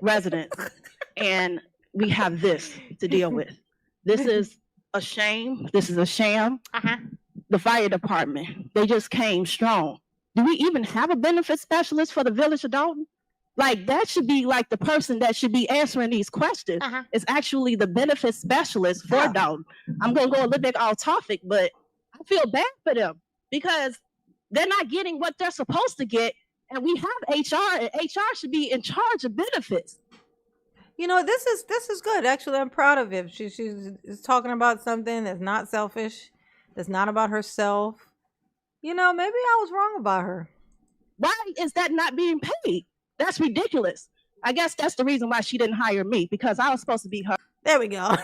Residents. And we have this to deal with. This is a shame. This is a sham. Uh-huh. The fire department, they just came strong. Do we even have a benefit specialist for the village of Dalton? Like, that should be like the person that should be answering these questions. Uh-huh. Is actually the benefit specialist for Dalton. I'm going to go a little bit off topic, but I feel bad for them because they're not getting what they're supposed to get. And we have HR, and HR should be in charge of benefits. This is good. Actually, I'm proud of him. She's talking about something that's not selfish, that's not about herself. Maybe I was wrong about her. Why is that not being paid? That's ridiculous. I guess that's the reason why she didn't hire me, because I was supposed to be her. There we go.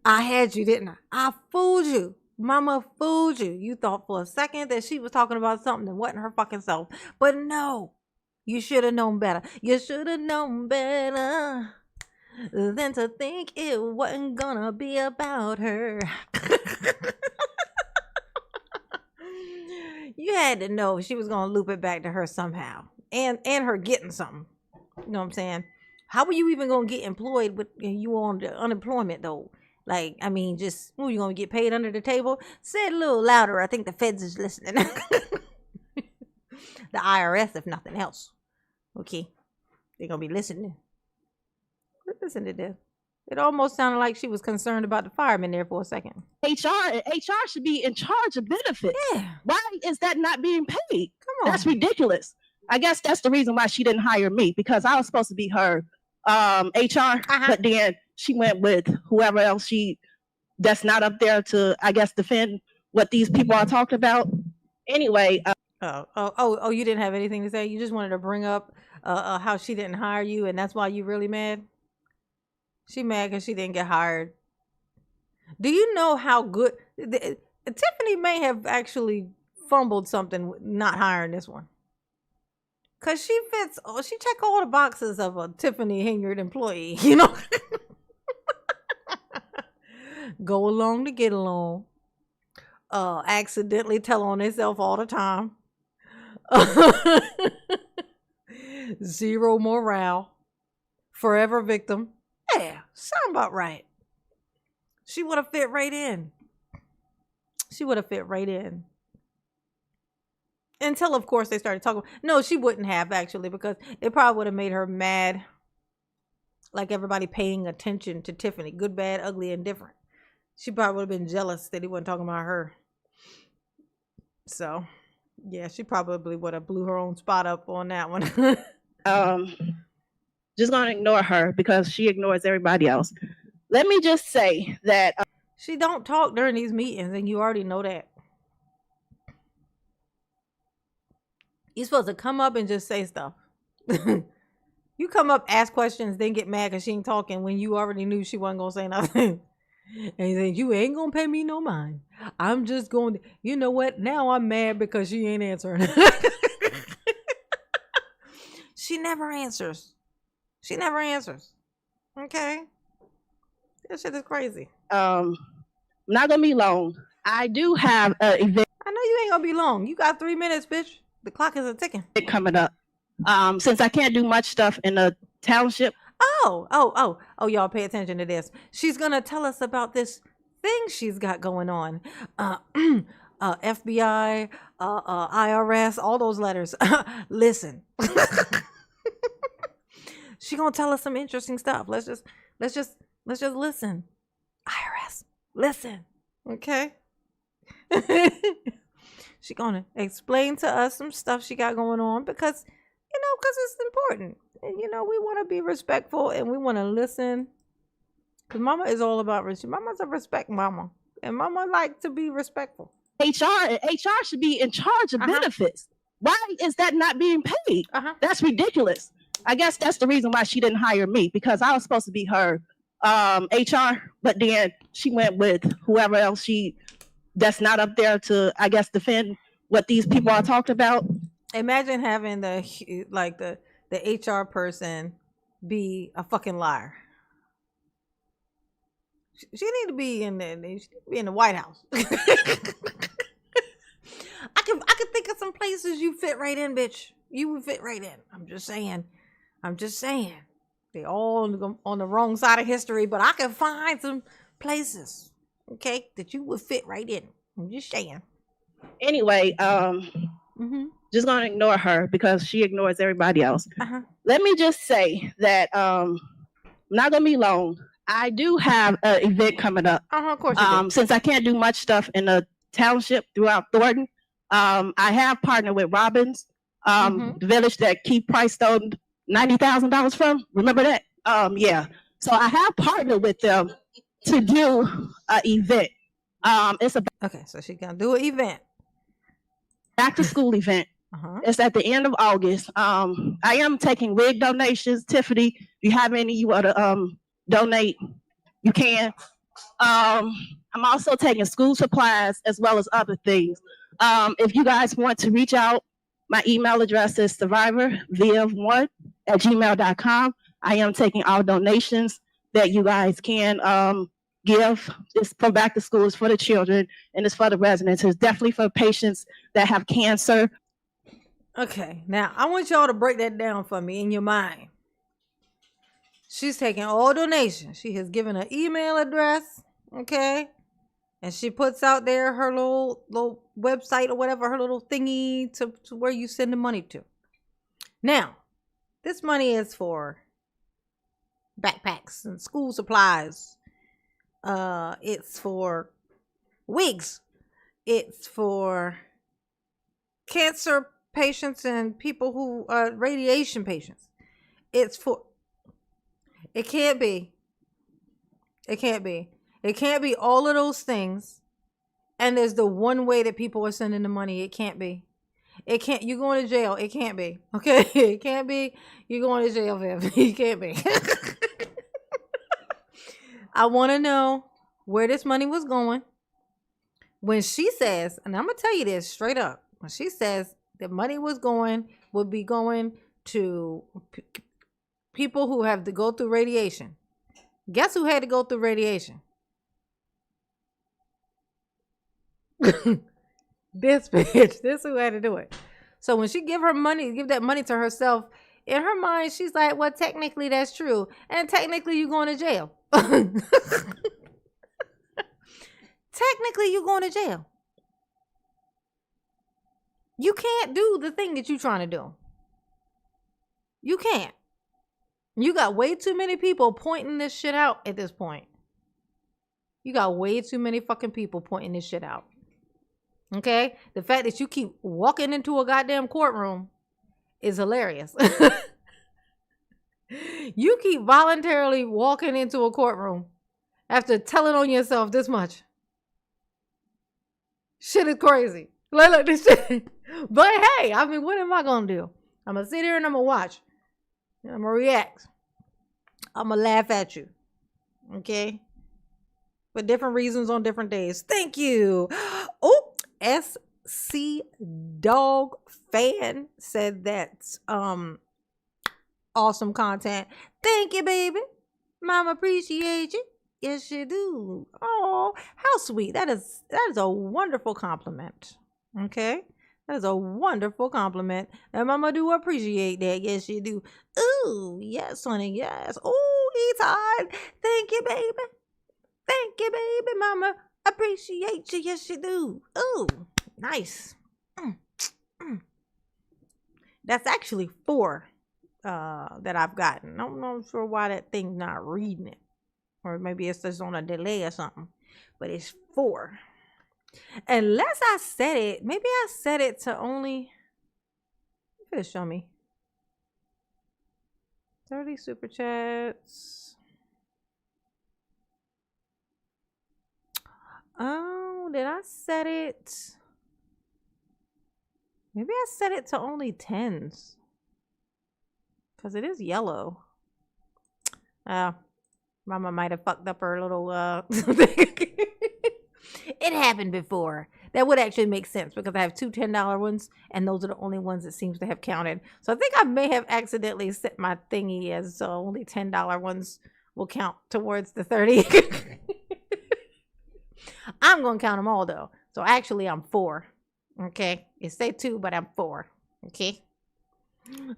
I had you, didn't I? I fooled you. Mama fooled you. You thought for a second that she was talking about something that wasn't her fucking self. But no, you should have known better. You should have known better than to think it wasn't gonna be about her. You had to know she was gonna loop it back to her somehow, and her getting something. You know what I'm saying? How are you even gonna get employed with you on the unemployment though? Like, I mean, just you gonna get paid under the table? Say it a little louder. I think the feds is listening. The IRS, if nothing else. Okay, they're gonna be listening. Listen to this. It almost sounded like she was concerned about the firemen there for a second. HR should be in charge of benefits. Yeah. Why is that not being paid? Come on. That's ridiculous. I guess that's the reason why she didn't hire me, because I was supposed to be her HR, but then she went with whoever else that's not up there to, I guess, defend what these people are talking about. Anyway. You didn't have anything to say? You just wanted to bring up how she didn't hire you, and that's why you really mad? She mad because she didn't get hired. Do you know how good Tiffany may have actually fumbled something not hiring this one? Because she check all the boxes of a Tiffany Henyard employee, Go along to get along. Accidentally tell on herself all the time. Zero morale. Forever victim. Yeah, sound about right. She would have fit right in. Until, of course, they started talking. No, she wouldn't have, actually, because it probably would have made her mad. Like everybody paying attention to Tiffany. Good, bad, ugly, and different. She probably would have been jealous that he wasn't talking about her. So, Yeah, she probably would have blew her own spot up on that one. Just gonna ignore her because she ignores everybody else. Let me just say that She don't talk during these meetings, and you already know that. You're supposed to come up and just say stuff. You come up, ask questions, then get mad because she ain't talking when you already knew she wasn't gonna say nothing. And you think, you ain't gonna pay me no mind. I'm just going to, you know what? Now I'm mad because she ain't answering. She never answers. She never answers. Okay? That shit is crazy. I'm not gonna be long. I do have an event I know you ain't gonna be long. You got 3 minutes, bitch. The clock is a ticking. coming up. Since I can't do much stuff in the township. Oh, y'all pay attention to this. She's gonna tell us about this thing she's got going on. FBI, IRS, all those letters. Listen. She gonna tell us some interesting stuff. Let's just listen. IRS, listen. Okay? She gonna explain to us some stuff she got going on because it's important. And we want to be respectful and we want to listen. Cause mama is all about respect. Mama's a respect mama. And mama like to be respectful. HR should be in charge of benefits. Why is that not being paid? That's ridiculous. I guess that's the reason why she didn't hire me, because I was supposed to be her HR, but then she went with whoever else that's not up there to, I guess, defend what these people are talking about. Imagine having the HR person be a fucking liar. She need to be in the White House. I could think of some places you fit right in, bitch. You would fit right in. I'm just saying. They all on the wrong side of history, but I can find some places, okay, that you would fit right in. I'm just saying. Anyway, just gonna ignore her because she ignores everybody else. Let me just say that I'm not gonna be long. I do have an event coming up. Of course you do. Since I can't do much stuff in the township throughout Thornton, I have partnered with Robbins, the village that Keith Price stole $90,000 from. Remember that? Yeah. So I have partnered with them to do an event. Okay, so she's gonna do an event. Back to school event. It's at the end of August. I am taking wig donations. Tiffany, if you have any you want to donate, you can. I'm also taking school supplies as well as other things. If you guys want to reach out, my email address is survivorviv1@gmail.com. I am taking all donations that you guys can give. It's for back to school, it's for the children, and it's for the residents. It's definitely for patients that have cancer. Okay, now I want y'all to break that down for me in your mind. She's taking all donations. She has given an email address, okay? And she puts out there her little website or whatever, her little thingy to where you send the money to. Now, this money is for backpacks and school supplies. It's for wigs. It's for cancer patients and people who are radiation patients. It can't be all of those things and there's the one way that people are sending the money. It can't be. You're going to jail. It can't be. Okay? It can't be. You're going to jail, Viv. You can't be. I want to know where this money was going. When she says, and I'm going to tell you this straight up. When she says the money would be going to people who have to go through radiation. Guess who had to go through radiation? This bitch. This who had to do it. So when she give that money to herself, in her mind, she's like, well, technically that's true. And technically you're going to jail. Technically you're going to jail. You can't do the thing that you're trying to do. You can't. You got way too many people pointing this shit out at this point. You got way too many fucking people pointing this shit out. Okay? The fact that you keep walking into a goddamn courtroom is hilarious. You keep voluntarily walking into a courtroom after telling on yourself this much. Shit is crazy. Like this shit. But hey, I mean, what am I gonna do? I'm gonna sit here and I'm gonna watch. I'm gonna react. I'm gonna laugh at you. Okay? For different reasons on different days. Thank you. Oh, SC Dog Fan said that's awesome content. Thank you, baby. Mama appreciate you. Yes, you do. Oh, how sweet. That is a wonderful compliment. Okay? That is a wonderful compliment. And Mama do appreciate that. Yes, you do. Ooh, yes, honey, yes. Ooh, E-Todd. Thank you, baby. Thank you, baby. Mama appreciate you. Yes, you do. Ooh, nice. That's actually 4 that I've gotten. I'm not sure why that thing's not reading it. Or maybe it's just on a delay or something. But it's 4. Unless I set it. Maybe I set it to only. Just show me. 30 super chats. Oh, did I set it? Maybe I set it to only 10s. Because it is yellow. Mama might have fucked up her little It happened before. That would actually make sense because I have 2 $10 ones and those are the only ones that seems to have counted. So I think I may have accidentally set my thingy as only $10 ones will count towards the 30. I'm going to count them all though. So actually I'm 4. Okay. It say 2, but I'm 4. Okay.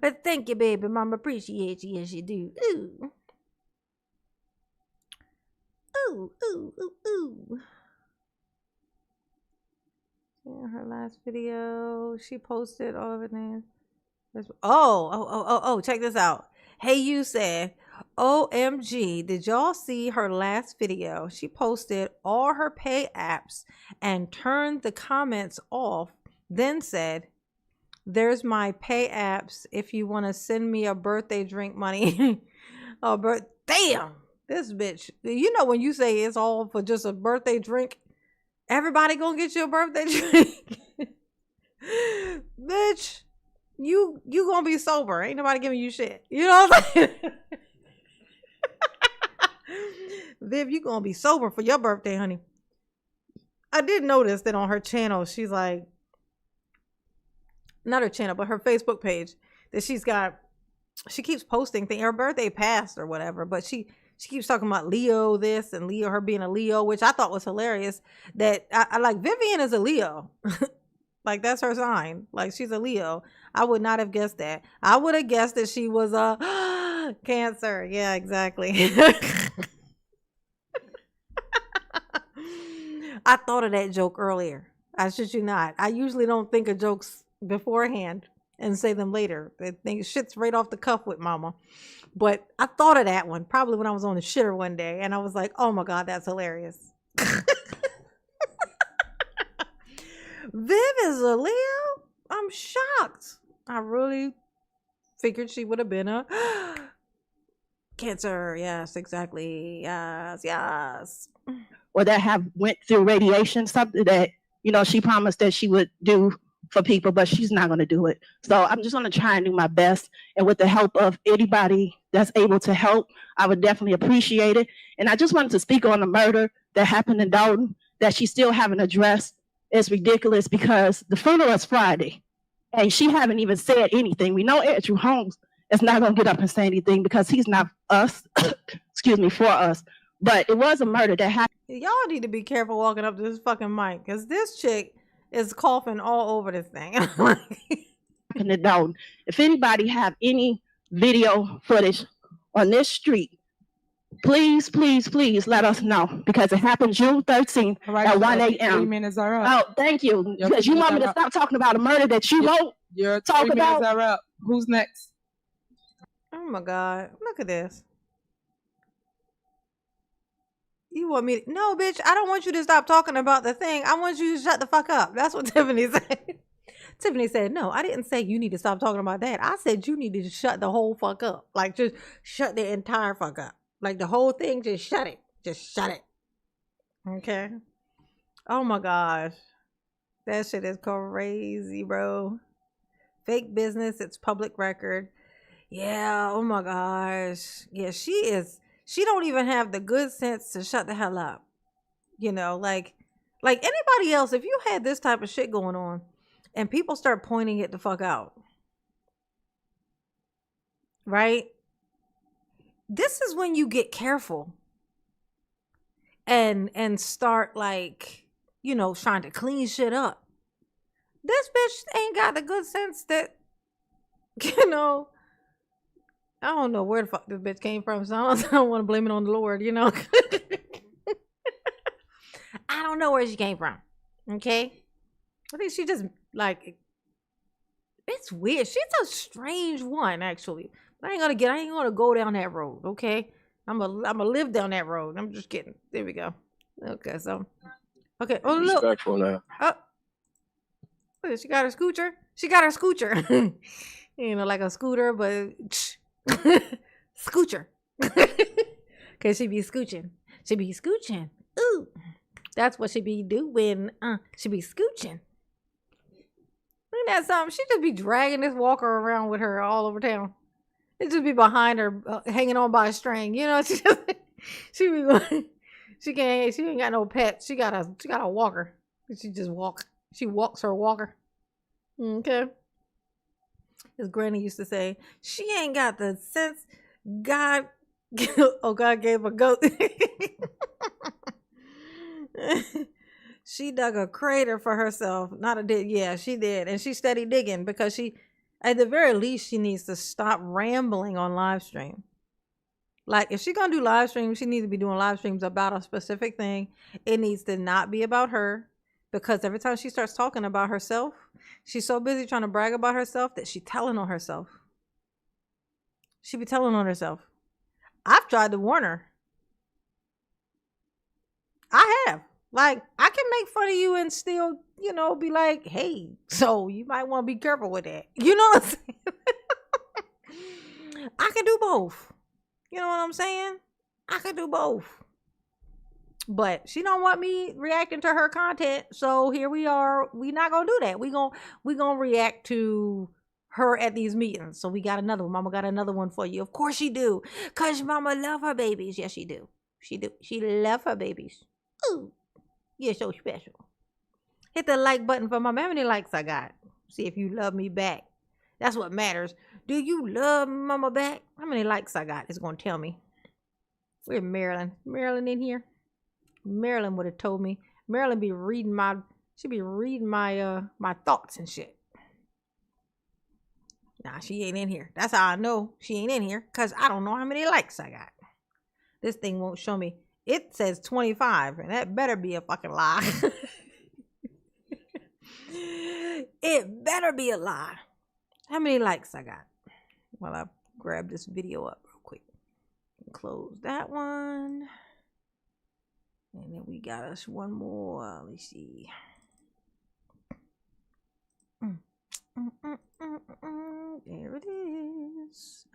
But thank you, baby. Mama appreciate you. Yes, you do. Ooh. Ooh, ooh, ooh, ooh. Yeah, her last video, she posted all of it there. Oh, check this out. Hey, you said, OMG, did y'all see her last video? She posted all her pay apps and turned the comments off, then said, there's my pay apps if you want to send me a birthday drink money. Damn, this bitch. You know when you say it's all for just a birthday drink, everybody gonna get you a birthday drink. Bitch, you gonna be sober. Ain't nobody giving you shit. You know what I'm saying? Viv, you gonna be sober for your birthday, honey. I did notice that on her channel, she's like, not her channel, but her Facebook page, that she keeps posting things. Her birthday passed or whatever, but she keeps talking about Leo this and Leo, her being a Leo, which I thought was hilarious. That I like Vivian is a Leo. Like that's her sign. Like she's a Leo. I would not have guessed that. I would have guessed that she was a Cancer. Yeah, exactly. I thought of that joke earlier. I shit you not. I usually don't think of jokes beforehand and say them later. I think shit's right off the cuff with Mama. But I thought of that one probably when I was on the shitter one day and I was like, oh my God, that's hilarious. Viv is a Leo? I'm shocked. I really figured she would have been a Cancer. Yes, exactly. Yes. Or that have went through radiation, something that, she promised that she would do for people, but she's not going to do it. So I'm just going to try and do my best. And with the help of anybody that's able to help, I would definitely appreciate it. And I just wanted to speak on the murder that happened in Dalton that she still haven't addressed. It's ridiculous because the funeral is Friday and she haven't even said anything. We know Andrew Holmes is not going to get up and say anything because he's not us, for us. But it was a murder that happened. Y'all need to be careful walking up to this fucking mic because this chick is coughing all over this thing. If anybody have any video footage on this street, please let us know because it happened June 13th at 1 a.m. 3 minutes are up. Oh, thank you. Because you want me to stop talking about a murder that you won't talk about. 3 minutes are up. Who's next? Oh my God. Look at this. You You want me to, no, bitch, I don't want you to stop talking about the thing. I want you to shut the fuck up. That's what Tiffany said. Tiffany said, no, I didn't say you need to stop talking about that. I said you need to shut the whole fuck up. Like, just shut the entire fuck up. Like, the whole thing, just shut it. Just shut it. Okay? Oh my gosh. That shit is crazy, bro. Fake business, it's public record. Yeah, oh my gosh. Yeah, she don't even have the good sense to shut the hell up. You know, like anybody else, if you had this type of shit going on and people start pointing it the fuck out, right? This is when you get careful and start, like, you know, trying to clean shit up. This bitch ain't got the good sense that, you know, I don't know where the fuck this bitch came from, so I don't want to blame it on the Lord, you know. I don't know where she came from. Okay? I think she just, like, it's weird. She's a strange one, actually. But I ain't gonna go down that road, okay? I'm gonna live down that road. I'm just kidding. There we go. Okay, so, okay. Oh, look. Respectful now. Oh, look, she got her scooter. She got her scooter. You know, like a scooter, but scoocher. Cause she be scooching. She be scooching. Ooh, that's what she be doing. She be scooching. Isn't that something? She just be dragging this walker around with her all over town. It just be behind her, hanging on by a string. You know, she be going. She ain't got no pet. She got a walker. She just walk. She walks her walker. Okay. As Granny used to say, she ain't got the sense God gave a goat. She dug a crater for herself. Yeah, she did. And she steady digging because she, at the very least, she needs to stop rambling on live stream. Like, if she's going to do live streams, she needs to be doing live streams about a specific thing. It needs to not be about her, because every time she starts talking about herself, she's so busy trying to brag about herself that she's telling on herself. She be telling on herself. I've tried to warn her. I have. Like, I can make fun of you and still, you know, be like, hey, so you might want to be careful with that. You know what I'm saying? I can do both. You know what I'm saying? I can do both. But she don't want me reacting to her content. So here we are. We not going to do that. We gonna react to her at these meetings. So we got another one. Mama got another one for you. Of course she do. Because Mama love her babies. Yes, she do. She do. She love her babies. Ooh. You're so special. Hit the like button for Mama. How many likes I got? See if you love me back. That's what matters. Do you love Mama back? How many likes I got? It's going to tell me. Where's Marilyn? Marilyn in here? Marilyn would have told me. Marilyn be reading my thoughts and shit. Nah, she ain't in here. That's how I know she ain't in here, because I don't know how many likes I got. This thing won't show me. It says 25, and that better be a fucking lie. It better be a lie. How many likes I got? Well, I grab this video up real quick. Close that one. And then we got us one more. Let's see. There it is.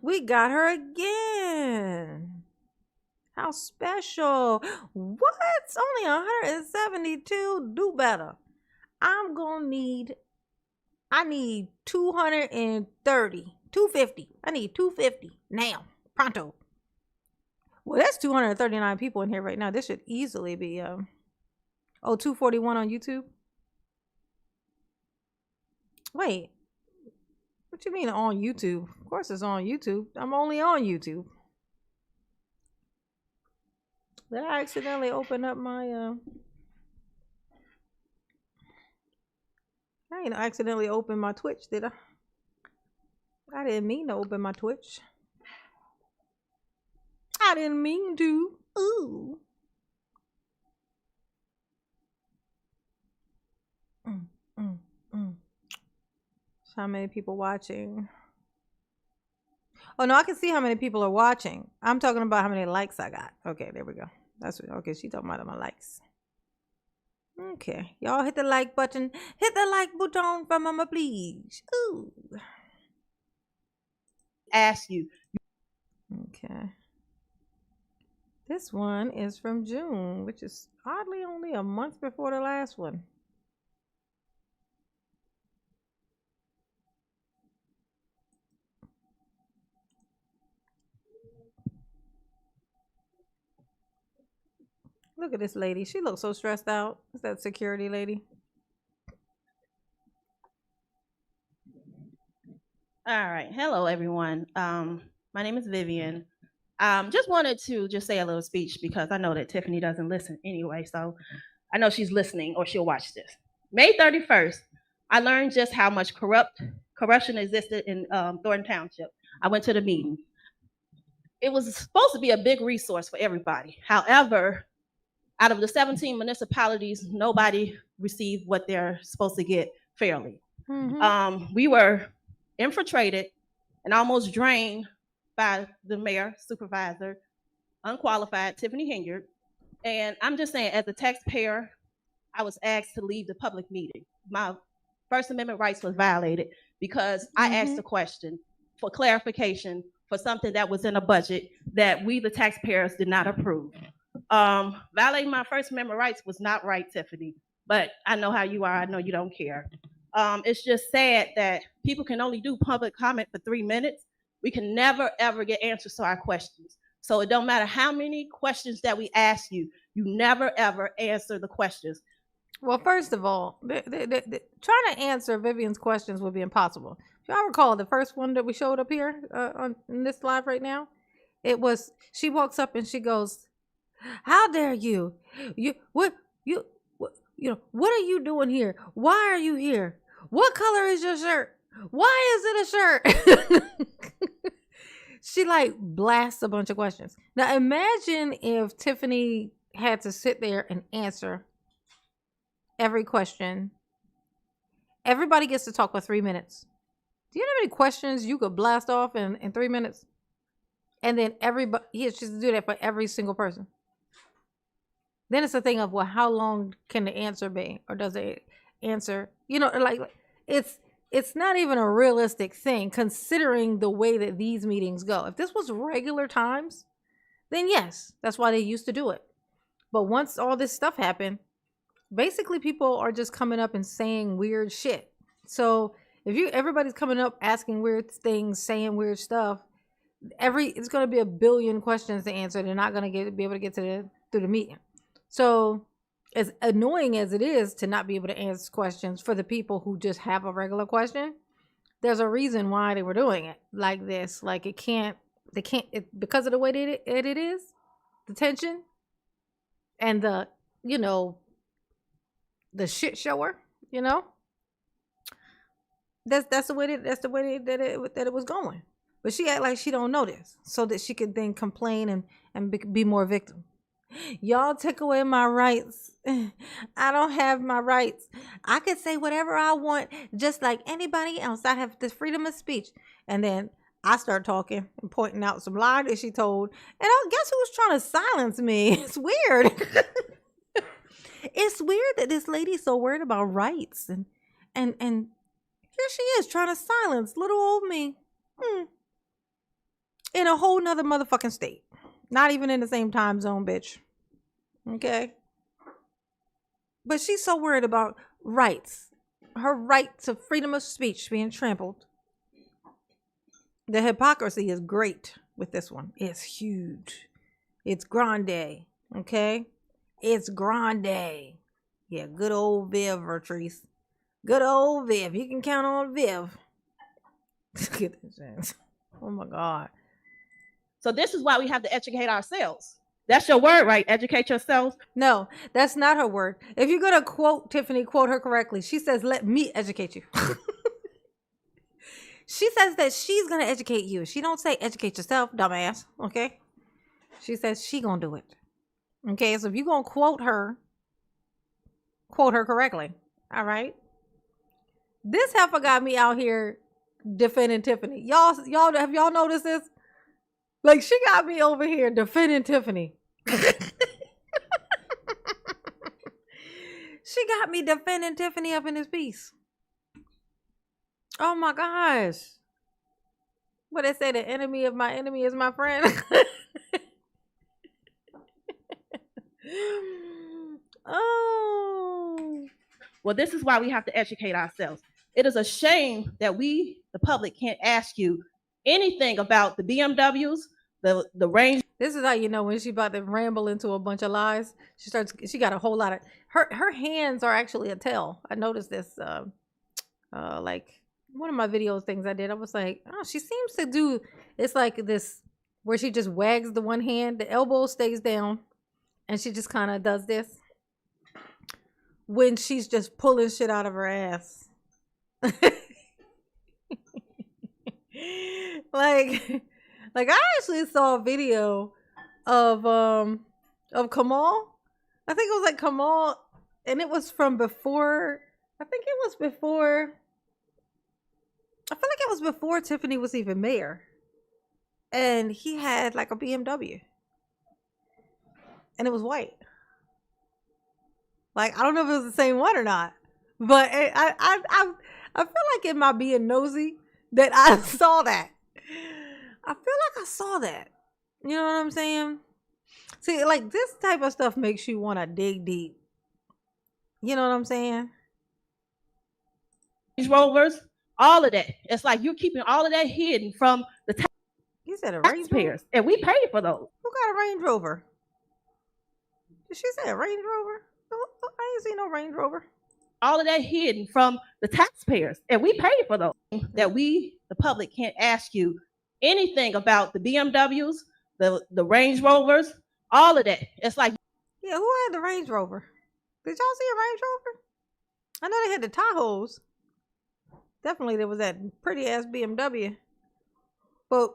We got her again. How special. What? Only 172? Do better. I need 230. 250. I need 250 now. Pronto. Well, that's 239 people in here right now. This should easily be 241 on YouTube. Wait. What you mean on YouTube? Of course it's on YouTube. I'm only on YouTube. Did I accidentally open up my I ain't accidentally open my Twitch, did I? I didn't mean to open my Twitch. I didn't mean to. Ooh. So how many people watching? Oh no, I can see how many people are watching. I'm talking about how many likes I got. Okay, there we go. That's what, okay. She talking about my likes. Okay, y'all hit the like button. Hit the like button for mama, please. Ooh. Ask you. Okay. This one is from June, which is oddly only a month before the last one. Look at this lady. She looks so stressed out. Is that security lady? All right. Hello, everyone. My name is Vivian. Just wanted to just say a little speech because I know that Tiffany doesn't listen anyway. So I know she's listening or she'll watch this. May 31st, I learned just how much corruption existed in Thornton Township. I went to the meeting. It was supposed to be a big resource for everybody. However, out of the 17 municipalities, nobody received what they're supposed to get fairly. Mm-hmm. We were infiltrated and almost drained by the mayor, supervisor, unqualified, Tiffany Henyard. And I'm just saying, as a taxpayer, I was asked to leave the public meeting. My First Amendment rights was violated because I asked a question for clarification for something that was in a budget that we, the taxpayers, did not approve. Violating my First Amendment rights was not right, Tiffany, but I know how you are. I know you don't care. It's just sad that people can only do public comment for 3 minutes. We can never, ever get answers to our questions. So it don't matter how many questions that we ask you, you never, ever answer the questions. Well, first of all, trying to answer Vivian's questions would be impossible. If y'all recall, the first one that we showed up here in this live right now, it was, she walks up and she goes, "How dare you? What are you doing here? Why are you here? What color is your shirt? Why is it a shirt?" She like blasts a bunch of questions. Now imagine if Tiffany had to sit there and answer every question. Everybody gets to talk for 3 minutes. Do you have any questions you could blast off in 3 minutes? And then everybody, she's to do that for every single person. Then it's a thing of, well, how long can the answer be? Or does it answer, like it's not even a realistic thing considering the way that these meetings go. If this was regular times, then yes, that's why they used to do it. But once all this stuff happened, basically people are just coming up and saying weird shit. So if everybody's coming up asking weird things, saying weird stuff, it's going to be a billion questions to answer. They're not going to be able to get through the meeting. So as annoying as it is to not be able to answer questions for the people who just have a regular question, there's a reason why they were doing it like this. Like because of the way that it is, the tension and the shit shower, that's the way that it was going. But she act like she don't know this so that she could then complain and be more victim. Y'all took away my rights. I don't have my rights. I can say whatever I want, just like anybody else. I have the freedom of speech. And then I start talking and pointing out some lies that she told. And guess who was trying to silence me? It's weird. It's weird that this lady's so worried about rights. And here she is trying to silence little old me. In a whole nother motherfucking state. Not even in the same time zone, bitch. Okay? But she's so worried about rights. Her right to freedom of speech being trampled. The hypocrisy is great with this one. It's huge. It's grande. Okay? It's grande. Yeah, good old Viv, Vertrice. Good old Viv. You can count on Viv. Get this chance. Oh my God. So this is why we have to educate ourselves. That's your word, right? Educate yourselves. No, that's not her word. If you're going to quote Tiffany, quote her correctly. She says, "Let me educate you." She says that she's going to educate you. She don't say educate yourself, dumbass. Okay? She says she going to do it. Okay? So if you're going to quote her correctly. All right? This heifer got me out here defending Tiffany. Y'all have y'all noticed this? Like she got me over here defending Tiffany. She got me defending Tiffany up in this piece. Oh my gosh. What they say, the enemy of my enemy is my friend. Oh. Well, this is why we have to educate ourselves. It is a shame that we, the public, can't ask you anything about the BMWs, the Range. This is how you know when she about to ramble into a bunch of lies. She got a whole lot of her hands are actually a tell. I noticed this like one of my videos things I did. I was like, oh, she seems to do, it's like this where she just wags the one hand, the elbow stays down, and she just kind of does this when she's just pulling shit out of her ass. Like I actually saw a video of Kamal. I think it was like Kamal, and it was from before. I think it was before. I feel like it was before Tiffany was even mayor, and he had like a BMW, and it was white. Like I don't know if it was the same one or not, but I feel like it might be nosy that I saw that. I feel like I saw that. You know what I'm saying? See, like this type of stuff makes you want to dig deep. You know what I'm saying? Range Rovers, all of that. It's like you're keeping all of that hidden from the You said a Range Rover? taxpayers, and we paid for those. Who got a Range Rover? Did she say a Range Rover? I ain't seen no Range Rover. All of that hidden from the taxpayers, and we paid for those. That we, the public, can't ask you anything about the BMWs, the Range Rovers, all of that. It's like, yeah, who had the Range Rover? Did y'all see a Range Rover? I know they had the Tahoes. Definitely there was that pretty ass BMW. But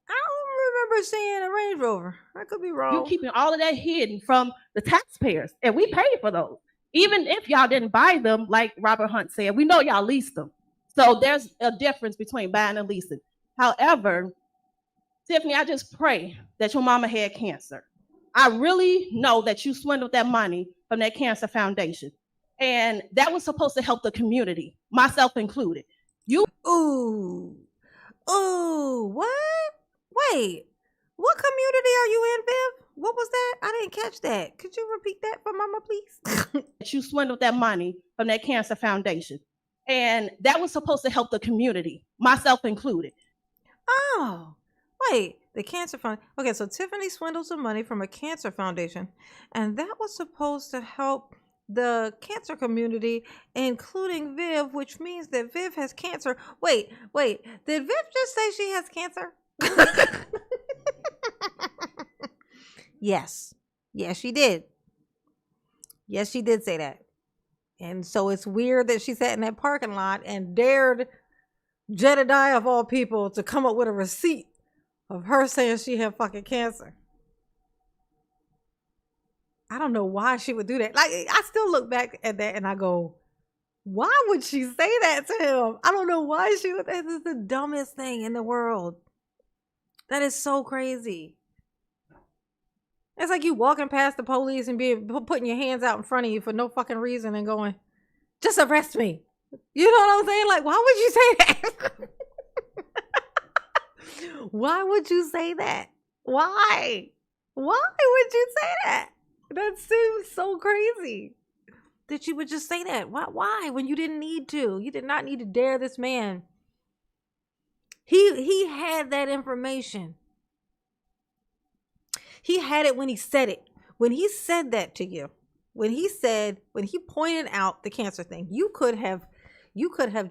I don't remember seeing a Range Rover. I could be wrong. you're keeping all of that hidden from the taxpayers, and we paid for those. Even if y'all didn't buy them, like Robert Hunt said, we know y'all leased them. So there's a difference between buying and leasing. However, Tiffany, I just pray that your mama had cancer. I really know that you swindled that money from that cancer foundation. And that was supposed to help the community, myself included. Ooh, what? Wait, what community are you in, Viv? What was that? I didn't catch that. Could you repeat that for mama, please? You swindled that money from that cancer foundation. And that was supposed to help the community, myself included. Oh, wait, the cancer fund. Okay, so Tiffany swindled some money from a cancer foundation, and that was supposed to help the cancer community, including Viv, which means that Viv has cancer. Wait, did Viv just say she has cancer? Yes, she did. Yes, she did say that. And so it's weird that she sat in that parking lot and dared Jedediah, of all people, to come up with a receipt of her saying she had fucking cancer. I don't know why she would do that. Like, I still look back at that and I go, why would she say that to him? I don't know why she would. This is the dumbest thing in the world. That is so crazy. It's like you walking past the police and putting your hands out in front of you for no fucking reason and going, just arrest me. You know what I'm saying? Like, why would you say that? Why would you say that? Why? Why would you say that? That seems so crazy that you would just say that. Why? When you didn't need to. You did not need to dare this man. He had that information. He had it when he said it. When he said that to you. When he pointed out the cancer thing, you could have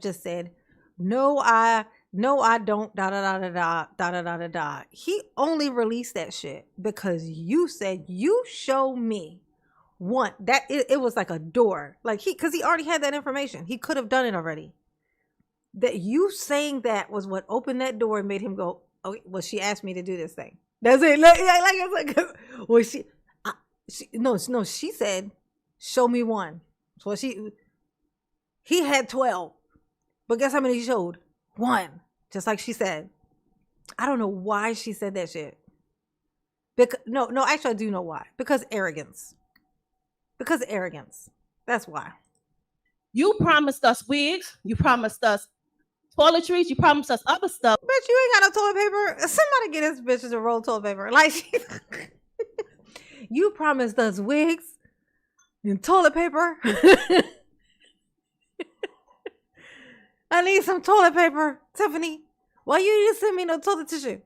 just said, no, I don't, da da da da da da da da da da. He only released that shit because you said, you show me one. That it was like a door. Like because he already had that information. He could have done it already. That you saying that was what opened that door and made him go, oh, well, she asked me to do this thing. That's it. Well, she said, show me one. So he had 12. But guess how many she showed? 1. Just like she said. I don't know why she said that shit. No, actually I do know why. Because arrogance. Because arrogance. That's why. You promised us wigs. You promised us toiletries. You promised us other stuff. Bitch, you ain't got no toilet paper. Somebody get this bitch a roll of toilet paper. Like, you promised us wigs and toilet paper. I need some toilet paper, Tiffany. Why you didn't send me no toilet tissue?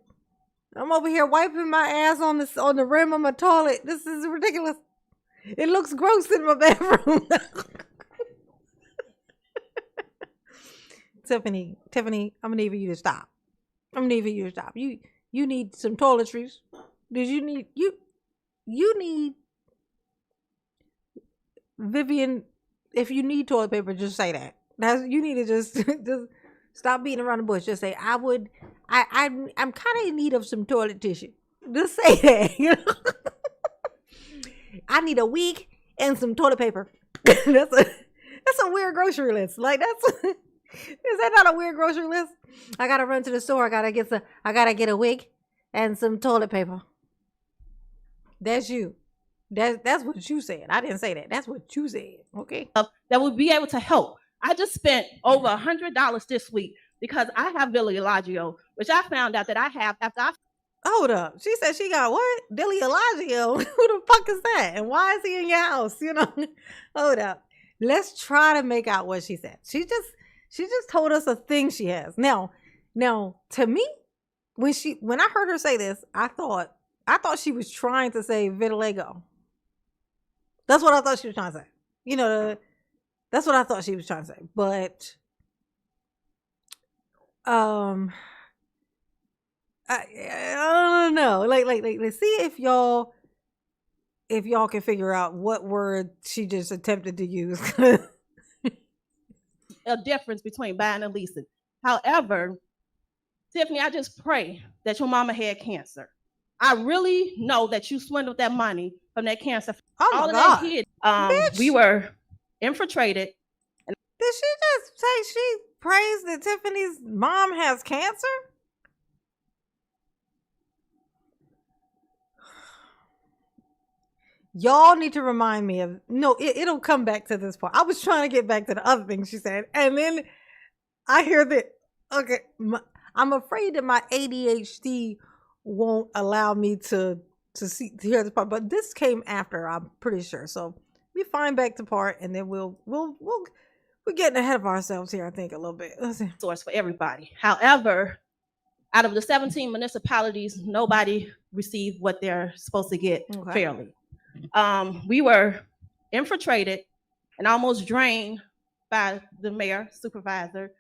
I'm over here wiping my ass on the rim of my toilet. This is ridiculous. It looks gross in my bedroom. Tiffany, I'm gonna need for you to stop. You need some toiletries. Did you need you need Vivian? If you need toilet paper, just say that. You need to just stop beating around the bush. Just say I'm kind of in need of some toilet tissue. Just say that. You know? I need a wig and some toilet paper. That's a weird grocery list. Like is that not a weird grocery list? I gotta run to the store. I gotta get a wig and some toilet paper. That's you. That's what you said. I didn't say that. That's what you said. Okay. That would be able to help. I just spent over $100 this week because I have vitiligo, which I found out that I have after I. Hold up. She said she got what? Vitiligo. Who the fuck is that? And why is he in your house? You know? Hold up. Let's try to make out what she said. She just told us a thing she has. Now, to me, when I heard her say this, I thought she was trying to say vitiligo. That's what I thought she was trying to say. You know, that's what I thought she was trying to say. But I don't know. Like let's see if y'all can figure out what word she just attempted to use. A difference between buying and leasing. However, Tiffany, I just pray that your mama had cancer. I really know that you swindled that money from that cancer. Oh my God. That kid, we were infiltrated. Did she just say she prays that Tiffany's mom has cancer? Y'all need to remind me of, no, it'll come back to this part. I was trying to get back to the other thing she said. And then I hear that, okay, I'm afraid that my ADHD won't allow me to hear this part. But this came after, I'm pretty sure. So we find back the part and then we're getting ahead of ourselves here, I think, a little bit. Let's see. Source for everybody. However, out of the 17 municipalities, nobody received what they're supposed to get fairly. We were infiltrated and almost drained by the mayor, supervisor,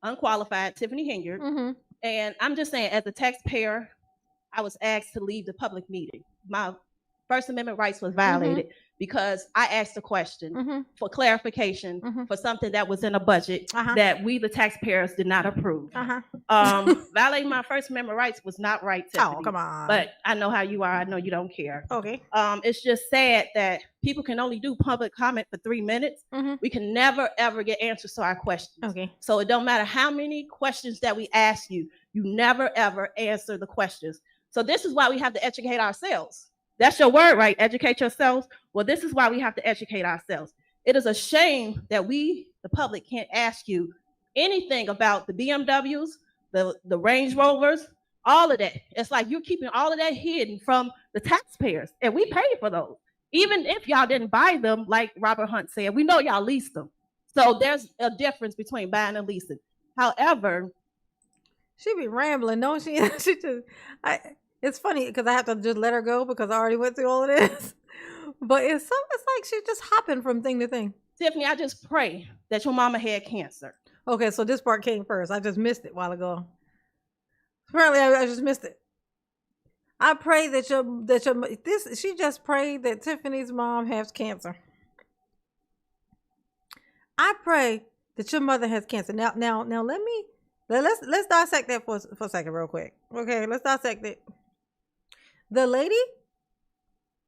unqualified Tiffany Henyard. Mm-hmm. And I'm just saying, as a taxpayer, I was asked to leave the public meeting. My First Amendment rights was violated because I asked a question for clarification for something that was in a budget that we, the taxpayers, did not approve. Violating my First Amendment rights was not right, Tiffany. Oh, come on. But I know how you are. I know you don't care. Okay. It's just sad that people can only do public comment for 3 minutes. We can never, ever get answers to our questions. Okay. So it don't matter how many questions that we ask you, you never, ever answer the questions. So this is why we have to educate ourselves. That's your word, right? Educate yourselves. Well, this is why we have to educate ourselves. It is a shame that we, the public, can't ask you anything about the BMWs, the Range Rovers, all of that. It's like you're keeping all of that hidden from the taxpayers, and we pay for those. Even if y'all didn't buy them, like Robert Hunt said, we know y'all leased them. So there's a difference between buying and leasing. However, she be rambling, don't she? It's funny because I have to just let her go because I already went through all of this. But it's like she's just hopping from thing to thing. Tiffany, I just pray that your mama had cancer. Okay, so this part came first. I just missed it a while ago. Apparently, I just missed it. I pray she just prayed that Tiffany's mom has cancer. I pray that your mother has cancer. Now let's dissect that for a second real quick. Okay, let's dissect it. The lady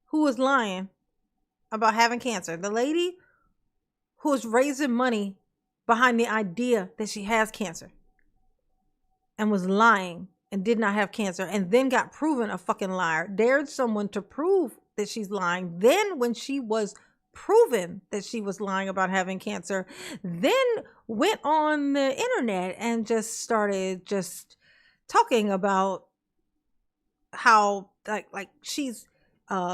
who was lying about having cancer, the lady who was raising money behind the idea that she has cancer and was lying and did not have cancer, and then got proven a fucking liar, dared someone to prove that she's lying. Then when she was proven that she was lying about having cancer, then went on the internet and just started just talking about how like she's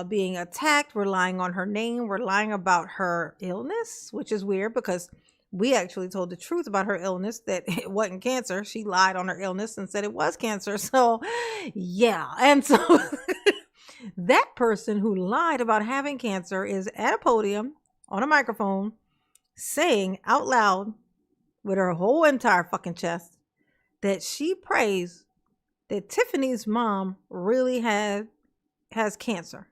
being attacked. We're lying on her name. We're lying about her illness, which is weird because we actually told the truth about her illness, that it wasn't cancer. She lied on her illness and said it was cancer. So yeah. And so that person who lied about having cancer is at a podium on a microphone saying out loud with her whole entire fucking chest that she prays that Tiffany's mom really has cancer.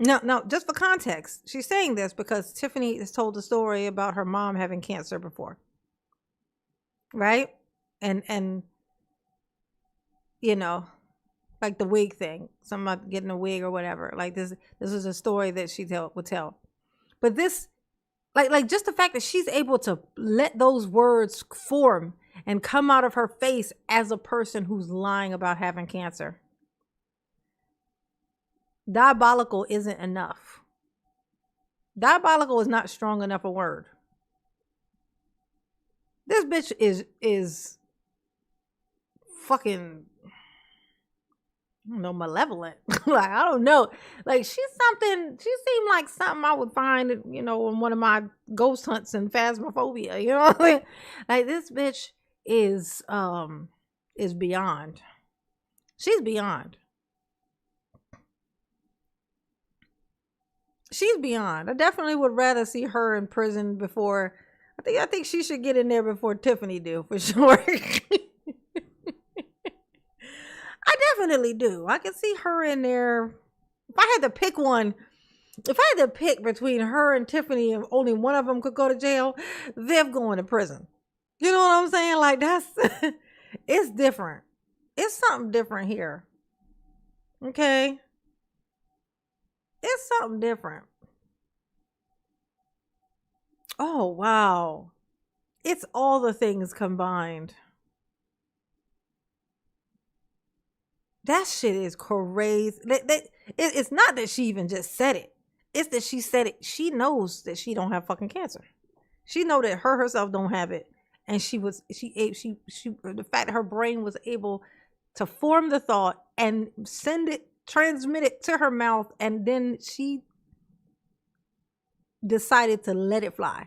No, just for context, she's saying this because Tiffany has told the story about her mom having cancer before. Right? And you know, like the wig thing, somebody getting a wig or whatever. Like this is a story that she would tell. But this, like just the fact that she's able to let those words form and come out of her face as a person who's lying about having cancer. Diabolical isn't enough. Diabolical is not strong enough a word. This bitch is fucking, I don't know, malevolent. Like, I don't know. Like, she seemed like something I would find, you know, in one of my ghost hunts and phasmophobia. You know what I mean? Like, this bitch is beyond. She's beyond. She's beyond. I definitely would rather see her in prison before. I think she should get in there before Tiffany do, for sure. I definitely do. I can see her in there. If I had to pick one, if I had to pick between her and Tiffany and only one of them could go to jail, they're going to prison. You know what I'm saying? Like, that's, it's different. It's something different here. Okay? It's something different. Oh, wow. It's all the things combined. That shit is crazy. It's not that she even just said it. It's that she said it. She knows that she don't have fucking cancer. She know that her herself don't have it. And the fact that her brain was able to form the thought and transmit it to her mouth, and then she decided to let it fly.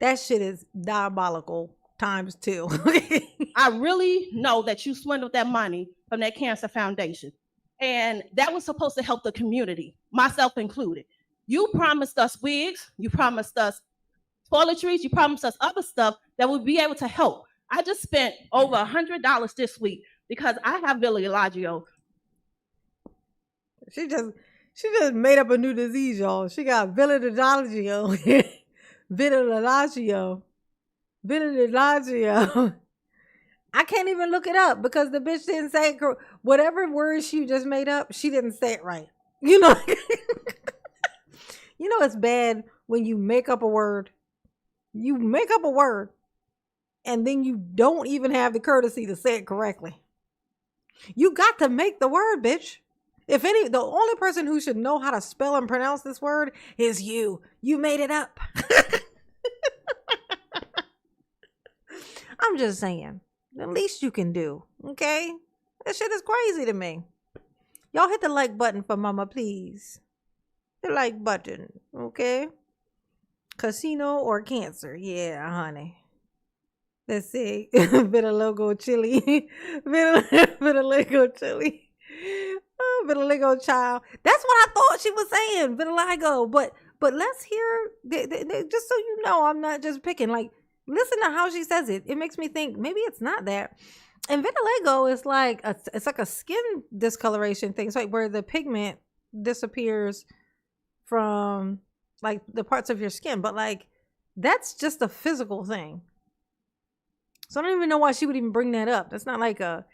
That shit is diabolical times 2. I really know that you swindled that money from that cancer foundation. And that was supposed to help the community, myself included. You promised us wigs, you promised us toiletries, you promised us other stuff that would be able to help. I just spent over $100 this week because I have vitiligo. She just made up a new disease, y'all. She got vitiligo. Vitiligo. I can't even look it up because the bitch didn't say it. Whatever word she just made up, she didn't say it right. You know, you know it's bad when you make up a word. You make up a word, and then you don't even have the courtesy to say it correctly. You got to make the word, bitch. The only person who should know how to spell and pronounce this word is you. You made it up. I'm just saying, the least you can do, okay? That shit is crazy to me. Y'all hit the like button for mama, please. The like button, okay? Casino or cancer? Yeah, honey. Let's see. Vitiligo chili. Vitiligo chili. Oh, vitiligo child. That's what I thought she was saying, vitiligo. But let's hear, just so you know, I'm not just picking. Like, listen to how she says it. It makes me think maybe it's not that. And vitiligo is like it's like a skin discoloration thing. It's like where the pigment disappears from like the parts of your skin. But like that's just a physical thing. So I don't even know why she would even bring that up. It's not like a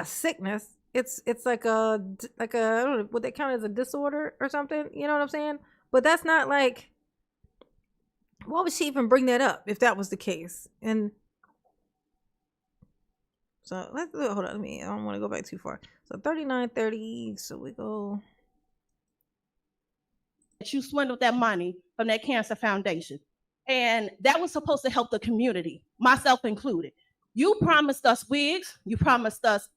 sickness. it's like I don't know, would they count as a disorder or something? You know what I'm saying? But that's not like, why would she even bring that up if that was the case? And so let's hold on. I don't want to go back too far. So 3930. So we go. That you swindled that money from that cancer foundation. And that was supposed to help the community, myself included. You promised us wigs, you promised us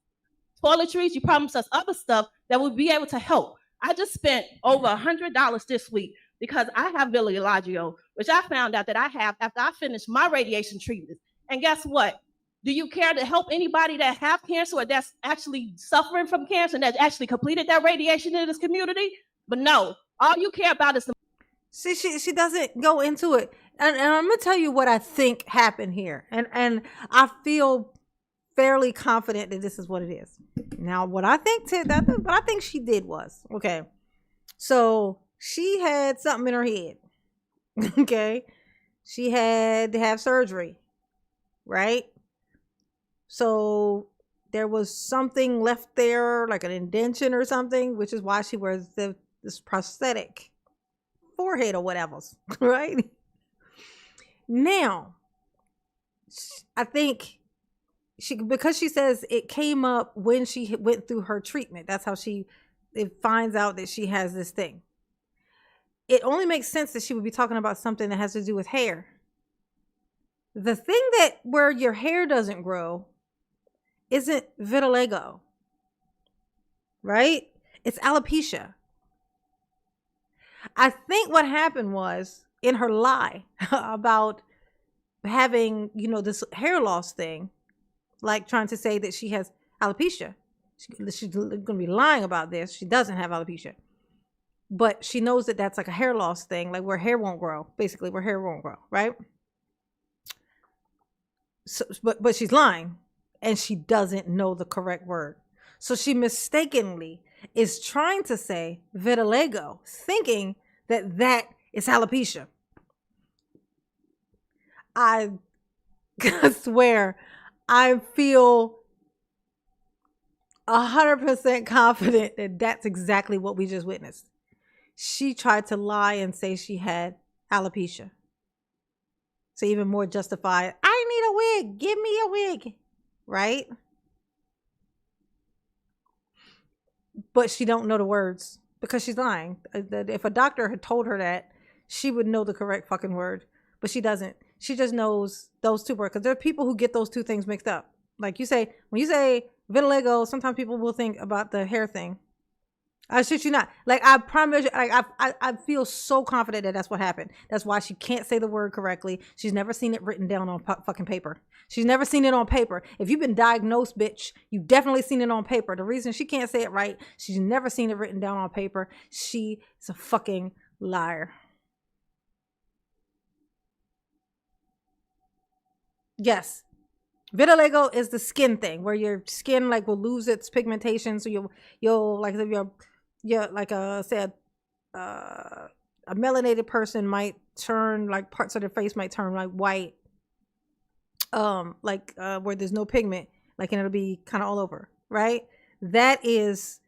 toiletries, you promised us other stuff that would be able to help. I just spent over $100 this week because I have vitiligo, which I found out that I have after I finished my radiation treatment. And guess what? Do you care to help anybody that have cancer or that's actually suffering from cancer and that actually completed that radiation in this community? But no, all you care about is the. See, she doesn't go into it. And I'm gonna tell you what I think happened here. And I feel fairly confident that this is what it is. Now, what I think she did was, okay, so she had something in her head. Okay. She had to have surgery, right? So there was something left there, like an indention or something, which is why she wears this prosthetic forehead or whatever, right? Now, I think because she says it came up when she went through her treatment. That's how it finds out that she has this thing. It only makes sense that she would be talking about something that has to do with hair. The thing that where your hair doesn't grow isn't vitiligo, right? It's alopecia. I think what happened was in her lie about having, this hair loss thing, like trying to say that she has alopecia. She's going to be lying about this. She doesn't have alopecia. But she knows that that's like a hair loss thing, like where hair won't grow, basically where hair won't grow, right? So, but she's lying and she doesn't know the correct word. So she mistakenly is trying to say vitiligo, thinking that is alopecia. I swear, I feel 100% confident that that's exactly what we just witnessed. She tried to lie and say she had alopecia. So even more justified, I need a wig, give me a wig, right? But she don't know the words because she's lying. If a doctor had told her that, she would know the correct fucking word, but she doesn't. She just knows those two words because there are people who get those two things mixed up. Like when you say vitiligo, sometimes people will think about the hair thing. I shit you not. Like I promise you, like I feel so confident that that's what happened. That's why she can't say the word correctly. She's never seen it written down on fucking paper. She's never seen it on paper. If you've been diagnosed, bitch, you've definitely seen it on paper. The reason she can't say it right, she's never seen it written down on paper. She is a fucking liar. Yes. Vitiligo is the skin thing where your skin like will lose its pigmentation. So you'll like if you're like a melanated person might turn like parts of their face might turn like white. Where there's no pigment, like, and it'll be kind of all over, right? It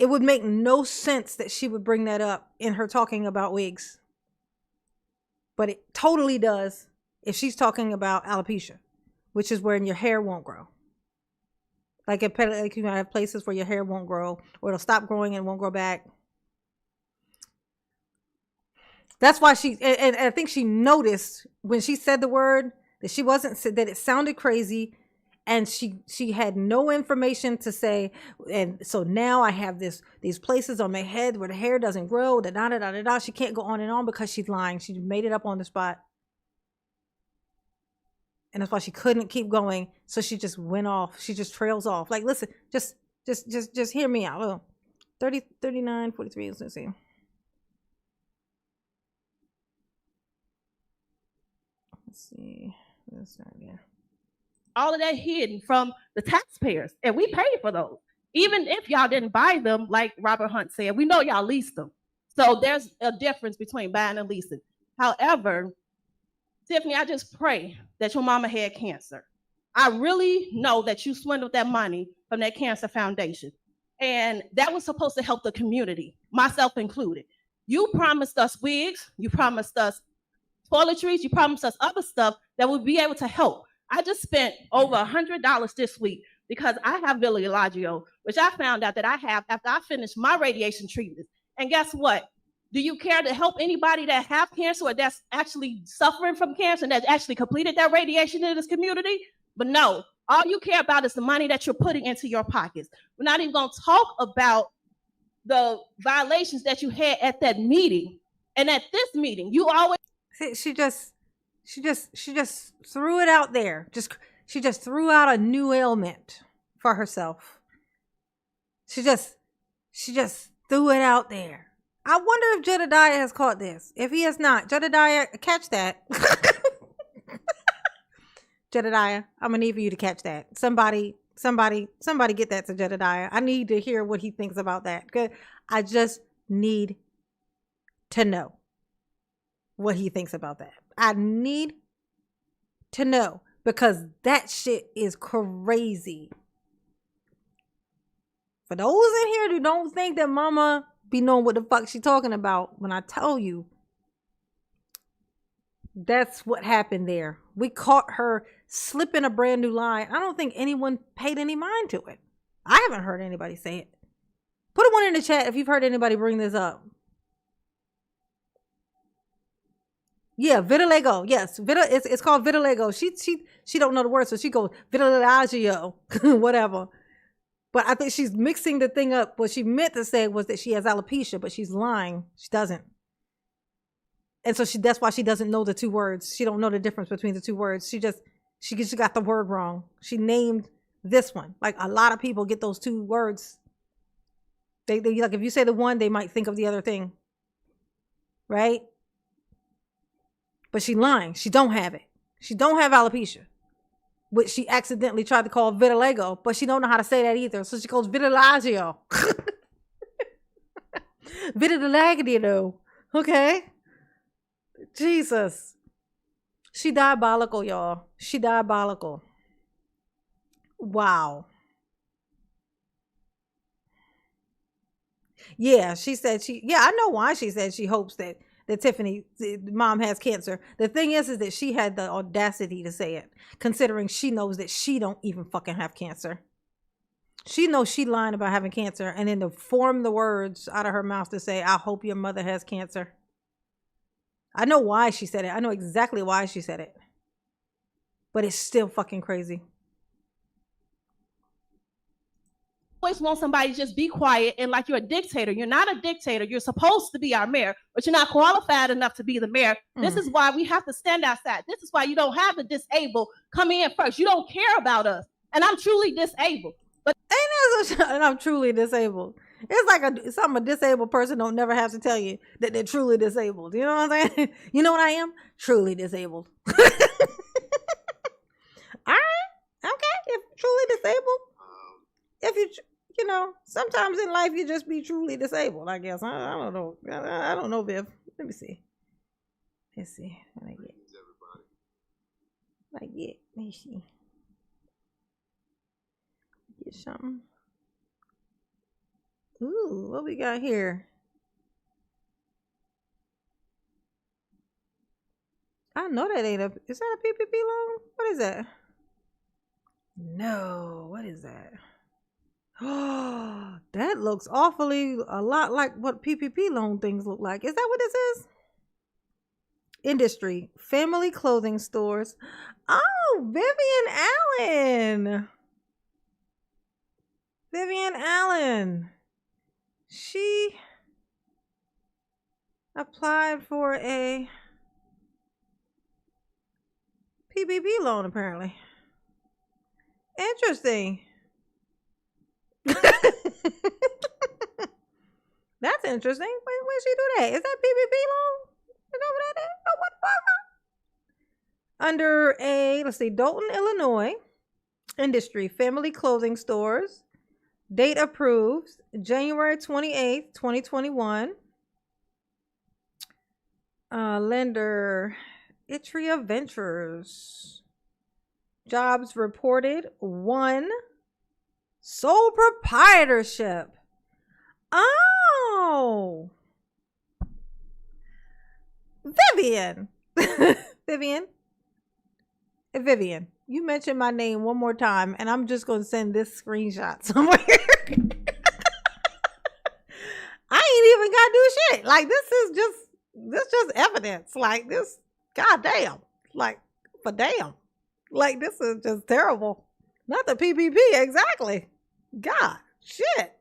would make no sense that she would bring that up in her talking about wigs. But it totally does if she's talking about alopecia, which is where your hair won't grow. Like you might have places where your hair won't grow or it'll stop growing and won't grow back. That's why and I think she noticed when she said the word that that it sounded crazy and she had no information to say. And so now I have these places on my head where the hair doesn't grow, da. She can't go on and on because she's lying. She made it up on the spot. And that's why she couldn't keep going. So she just went off. She just trails off. Like, listen, just hear me out. Oh, 30, 39, 43. Let's see. Let's see. Let's start again. All of that hidden from the taxpayers. And we paid for those. Even if y'all didn't buy them, like Robert Hunt said, we know y'all leased them. So there's a difference between buying and leasing. However, Tiffany, I just pray that your mama had cancer. I really know that you swindled that money from that cancer foundation. And that was supposed to help the community, myself included. You promised us wigs, you promised us toiletries, you promised us other stuff that would be able to help. I just spent over $100 this week because I have vitiligo, which I found out that I have after I finished my radiation treatment. And guess what? Do you care to help anybody that have cancer or that's actually suffering from cancer and that actually completed that radiation in this community? But no, all you care about is the money that you're putting into your pockets. We're not even going to talk about the violations that you had at that meeting. And at this meeting, you always... She just threw it out there. She just threw out a new ailment for herself. She just threw it out there. I wonder if Jedediah has caught this. If he has not, Jedediah, catch that. Jedediah, I'm gonna need for you to catch that. Somebody get that to Jedediah. I need to hear what he thinks about that. Good. I just need to know what he thinks about that. I need to know because that shit is crazy. For those in here who don't think that mama be knowing what the fuck she talking about, when I tell you, that's what happened there. We caught her slipping a brand new lie. I don't think anyone paid any mind to it. I haven't heard anybody say it. Put a one in the chat if you've heard anybody bring this up. Yeah, vitiligo. Yes, it's called vitiligo. She don't know the word, so she goes vitiligo, whatever. But I think she's mixing the thing up. What she meant to say was that she has alopecia, but she's lying. She doesn't. And so that's why she doesn't know the two words. She don't know the difference between the two words. She got the word wrong. She named this one. Like a lot of people get those two words. They like if you say the one, they might think of the other thing. Right? But she lying. She don't have it. She don't have alopecia, which she accidentally tried to call vitiligo, but she don't know how to say that either. So she calls vitiligo. Vitiligo. Okay. Jesus. She diabolical, y'all. She diabolical. Wow. Yeah, she said I know why she said she hopes that Tiffany, mom, has cancer. The thing is that she had the audacity to say it, considering she knows that she don't even fucking have cancer. She knows she lying about having cancer, and then to form the words out of her mouth to say, I hope your mother has cancer. I know why she said it. I know exactly why she said it. But it's still fucking crazy. Always want somebody to just be quiet and like you're a dictator. You're not a dictator. You're supposed to be our mayor, but you're not qualified enough to be the mayor. This is why we have to stand outside. This is why you don't have the disabled come in first. You don't care about us. And I'm truly disabled. But and I'm truly disabled. It's like something a disabled person don't never have to tell you that they're truly disabled. You know what I'm saying? You know what I am? Truly disabled. All right. Okay. If truly disabled. If you know, sometimes in life you just be truly disabled, I guess. I don't know. I don't know, Viv. Let me see. Let's see. What I get. Let me see. Get something. Ooh, what we got here? I know that ain't is that a PPP loan? What is that? No, what is that? Oh, that looks awfully a lot like what PPP loan things look like. Is that what this is? Industry, family clothing stores. Oh, Vivian Allen. Vivian Allen. She applied for a PPP loan, apparently. Interesting. That's interesting. When she do that? Is that PPP loan? Is that what that is? Oh, what? Under let's see, Dalton, Illinois, industry, family clothing stores. Date approved, January 28th, 2021. Lender, Itria Ventures. Jobs reported, 1. Sole proprietorship. Oh. Vivian. Vivian, you mentioned my name one more time, and I'm just going to send this screenshot somewhere. I ain't even got to do shit. Like, this just evidence. Like, this, goddamn. Like, for damn. Like, this is just terrible. Not the PPP, exactly. God, shit.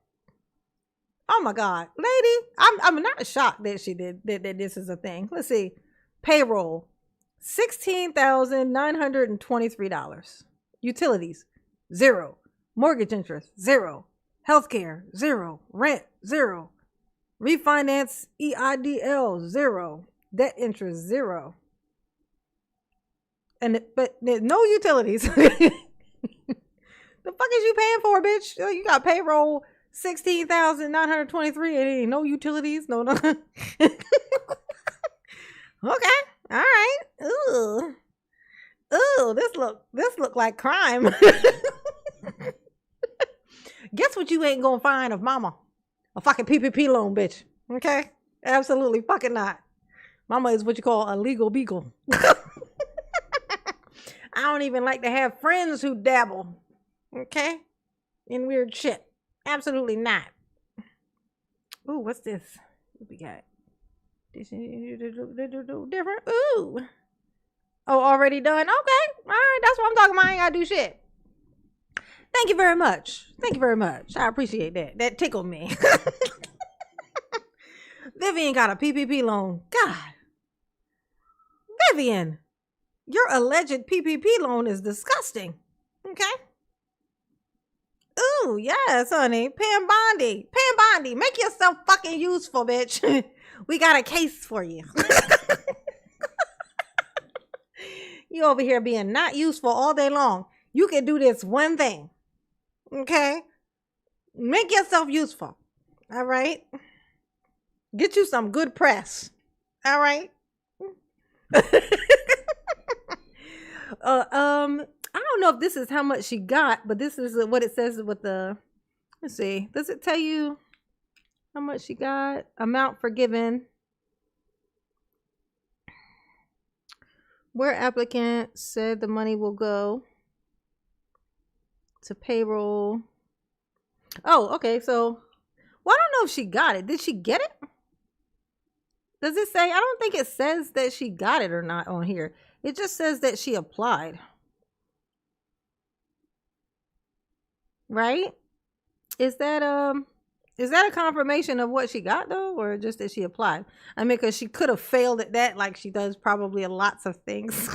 Oh my God, lady, I'm not shocked that she did that this is a thing. Let's see, payroll, $16,923. Utilities, 0. Mortgage interest, 0. Healthcare, 0. Rent, 0. Refinance EIDL, 0. Debt interest, 0. But there's no utilities. The fuck is you paying for, bitch? You got payroll 16,923 and ain't no utilities. No. Okay. All right. Ooh. This look like crime. Guess what you ain't gonna find of mama? A fucking PPP loan, bitch. Okay? Absolutely fucking not. Mama is what you call a legal beagle. I don't even like to have friends who dabble. Okay? In weird shit. Absolutely not. Ooh, what's this? What we got? This different. Ooh. Oh, already done? Okay. All right. That's what I'm talking about. I ain't gotta do shit. Thank you very much. Thank you very much. I appreciate that. That tickled me. Vivian got a PPP loan. God. Vivian, your alleged PPP loan is disgusting. Okay? Ooh, yes, honey. Pam Bondi. Make yourself fucking useful, bitch. We got a case for you. You over here being not useful all day long. You can do this one thing. Okay? Make yourself useful. All right? Get you some good press. All right? I don't know if this is how much she got, but this is what it says with the, let's see. Does it tell you how much she got? Amount forgiven. Where applicant said the money will go to payroll. Oh, okay. So, well, I don't know if she got it. Did she get it? Does it say? I don't think it says that she got it or not on here. It just says that she applied. Right? Is that a confirmation of what she got though, or just that she applied? I mean, because she could have failed at that, like she does probably lots of things.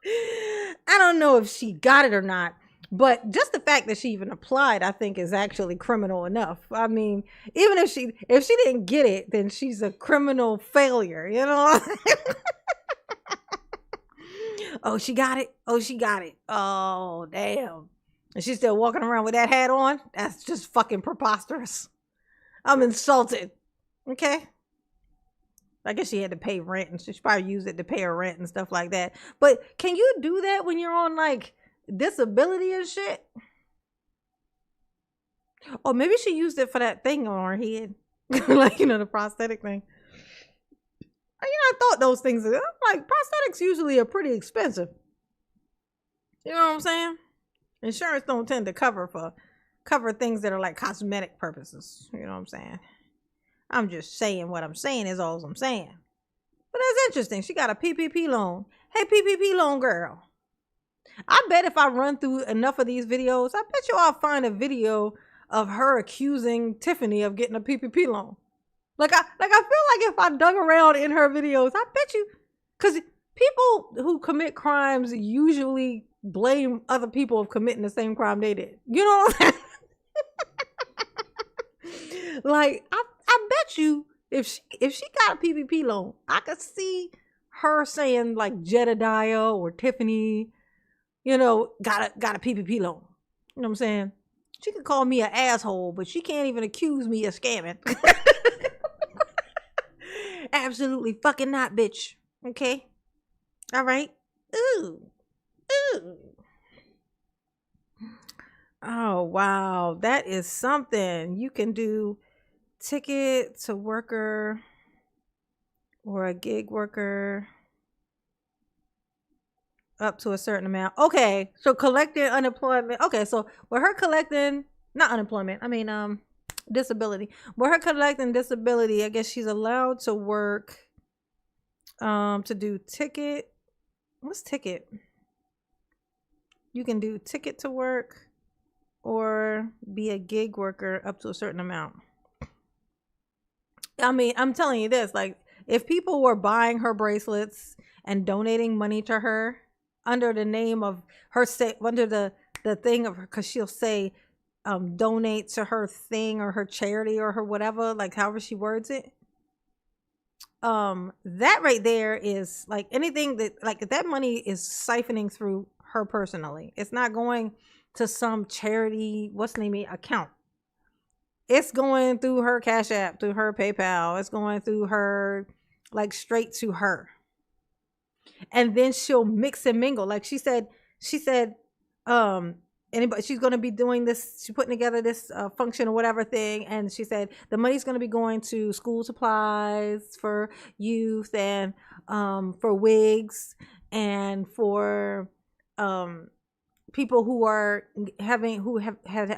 I don't know if she got it or not, but just the fact that she even applied, I think, is actually criminal enough. I mean, even if she didn't get it, then she's a criminal failure, you know? Oh, she got it. Oh, damn. And she's still walking around with that hat on? That's just fucking preposterous. I'm insulted. Okay? I guess she had to pay rent, and she probably used it to pay her rent and stuff like that. But can you do that when you're on, like, disability and shit? Or maybe she used it for that thing on her head. Like, the prosthetic thing. I thought those things, like, prosthetics usually are pretty expensive. You know what I'm saying? Insurance don't tend to cover things that are like cosmetic purposes. You know what I'm saying? I'm just saying what I'm saying is all I'm saying. But that's interesting. She got a PPP loan. Hey, PPP loan girl. I bet if I run through enough of these videos, I bet you I'll find a video of her accusing Tiffany of getting a PPP loan. Like I feel like if I dug around in her videos, I bet you, because people who commit crimes usually blame other people of committing the same crime they did. You know what I'm saying? Like I bet you if she got a PPP loan, I could see her saying like Jedediah or Tiffany, got a PPP loan. You know what I'm saying? She could call me an asshole, but she can't even accuse me of scamming. Absolutely fucking not, bitch. Okay? All right? Ooh. Oh, wow. That is something. You can do ticket to worker or a gig worker up to a certain amount. Okay. So collecting unemployment. Okay. So with her collecting, not unemployment, I mean, disability. With her collecting disability, I guess she's allowed to work, to do ticket. What's ticket? You can do ticket to work or be a gig worker up to a certain amount. I mean, I'm telling you this, like, if people were buying her bracelets and donating money to her under the name of her, under the thing of her, because she'll say, donate to her thing or her charity or her whatever, like however she words it. That right there is like anything that, like, that money is siphoning through her personally. It's not going to some charity, what's the name, account. It's going through her Cash App, through her PayPal. It's going through her, like, straight to her. And then she'll mix and mingle. Like she said, anybody, she's going to be doing this, she's putting together this function or whatever thing. And she said the money's going to be going to school supplies for youth and for wigs and for people who are who have had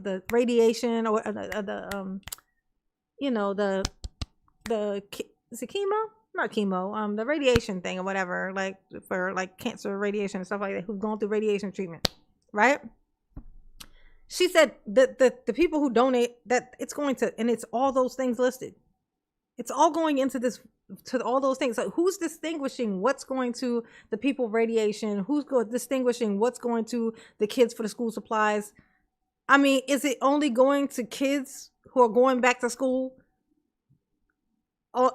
the radiation or is it chemo? Not chemo, the radiation thing or whatever, like for like cancer radiation and stuff like that, who've gone through radiation treatment, right? She said that the people who donate, that it's going to, and it's all those things listed. It's all going into this, to all those things. So who's distinguishing what's going to the people radiation? Who's distinguishing what's going to the kids for the school supplies? I mean, is it only going to kids who are going back to school? Or,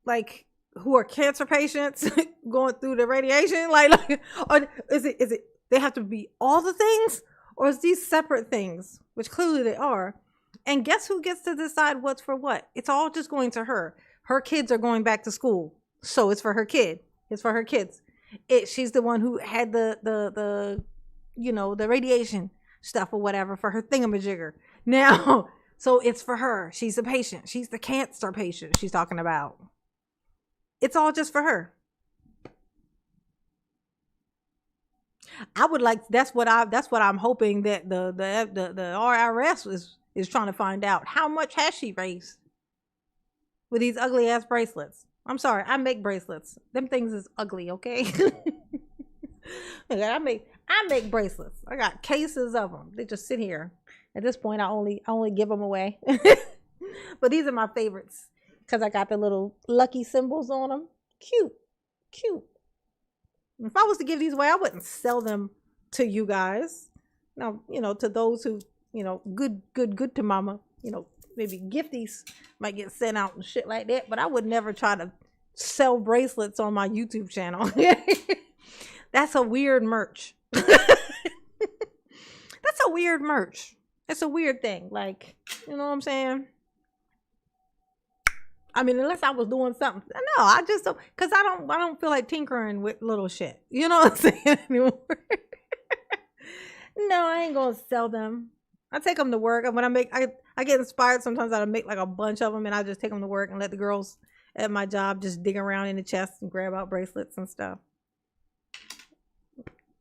like who are cancer patients going through the radiation? Like, or is it they have to be all the things, or is these separate things, which clearly they are? And guess who gets to decide what's for what? It's all just going to her. Her kids are going back to school, so it's for her kid. It's for her kids. She's the one who had the radiation stuff or whatever for her thingamajigger. Now, so it's for her. She's the patient. She's the cancer patient she's talking about. It's all just for her. I would like, that's what I'm hoping that the IRS is trying to find out. How much has she raised with these ugly ass bracelets? I'm sorry, I make bracelets. Them things is ugly, okay? I make bracelets. I got cases of them. They just sit here. At this point, I only give them away. But these are my favorites because I got the little lucky symbols on them. Cute. If I was to give these away, I wouldn't sell them to you guys. Now, to those who, good to mama, maybe gifties might get sent out and shit like that. But I would never try to sell bracelets on my YouTube channel. That's a weird merch. That's a weird merch. It's a weird thing. Like, you know what I'm saying? I mean, unless I was doing something. No, I just don't, because I don't feel like tinkering with little shit. You know what I'm saying anymore? No, I ain't gonna sell them. I take them to work. And when I get inspired, sometimes I'll make like a bunch of them and I just take them to work and let the girls at my job just dig around in the chest and grab out bracelets and stuff.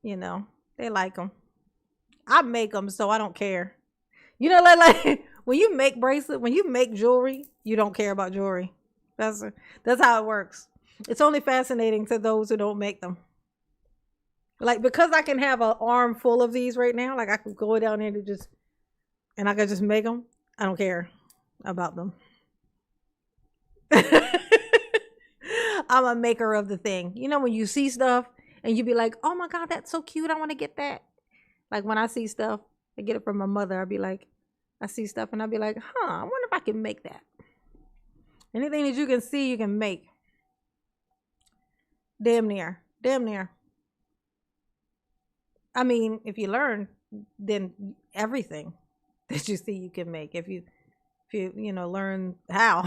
They like them. I make them, so I don't care. Like when you make bracelets, when you make jewelry, you don't care about jewelry. That's how it works. It's only fascinating to those who don't make them. Like, because I can have an arm full of these right now, like I could go down there and I could just make them. I don't care about them. I'm a maker of the thing. When you see stuff and you be like, oh my God, that's so cute. I want to get that. Like when I see stuff, I get it from my mother. I'll be like, I see stuff and I'll be like, I wonder if I can make that. Anything that you can see, you can make. Damn near. I mean, if you learn, then everything that you see you can make. If you learn how.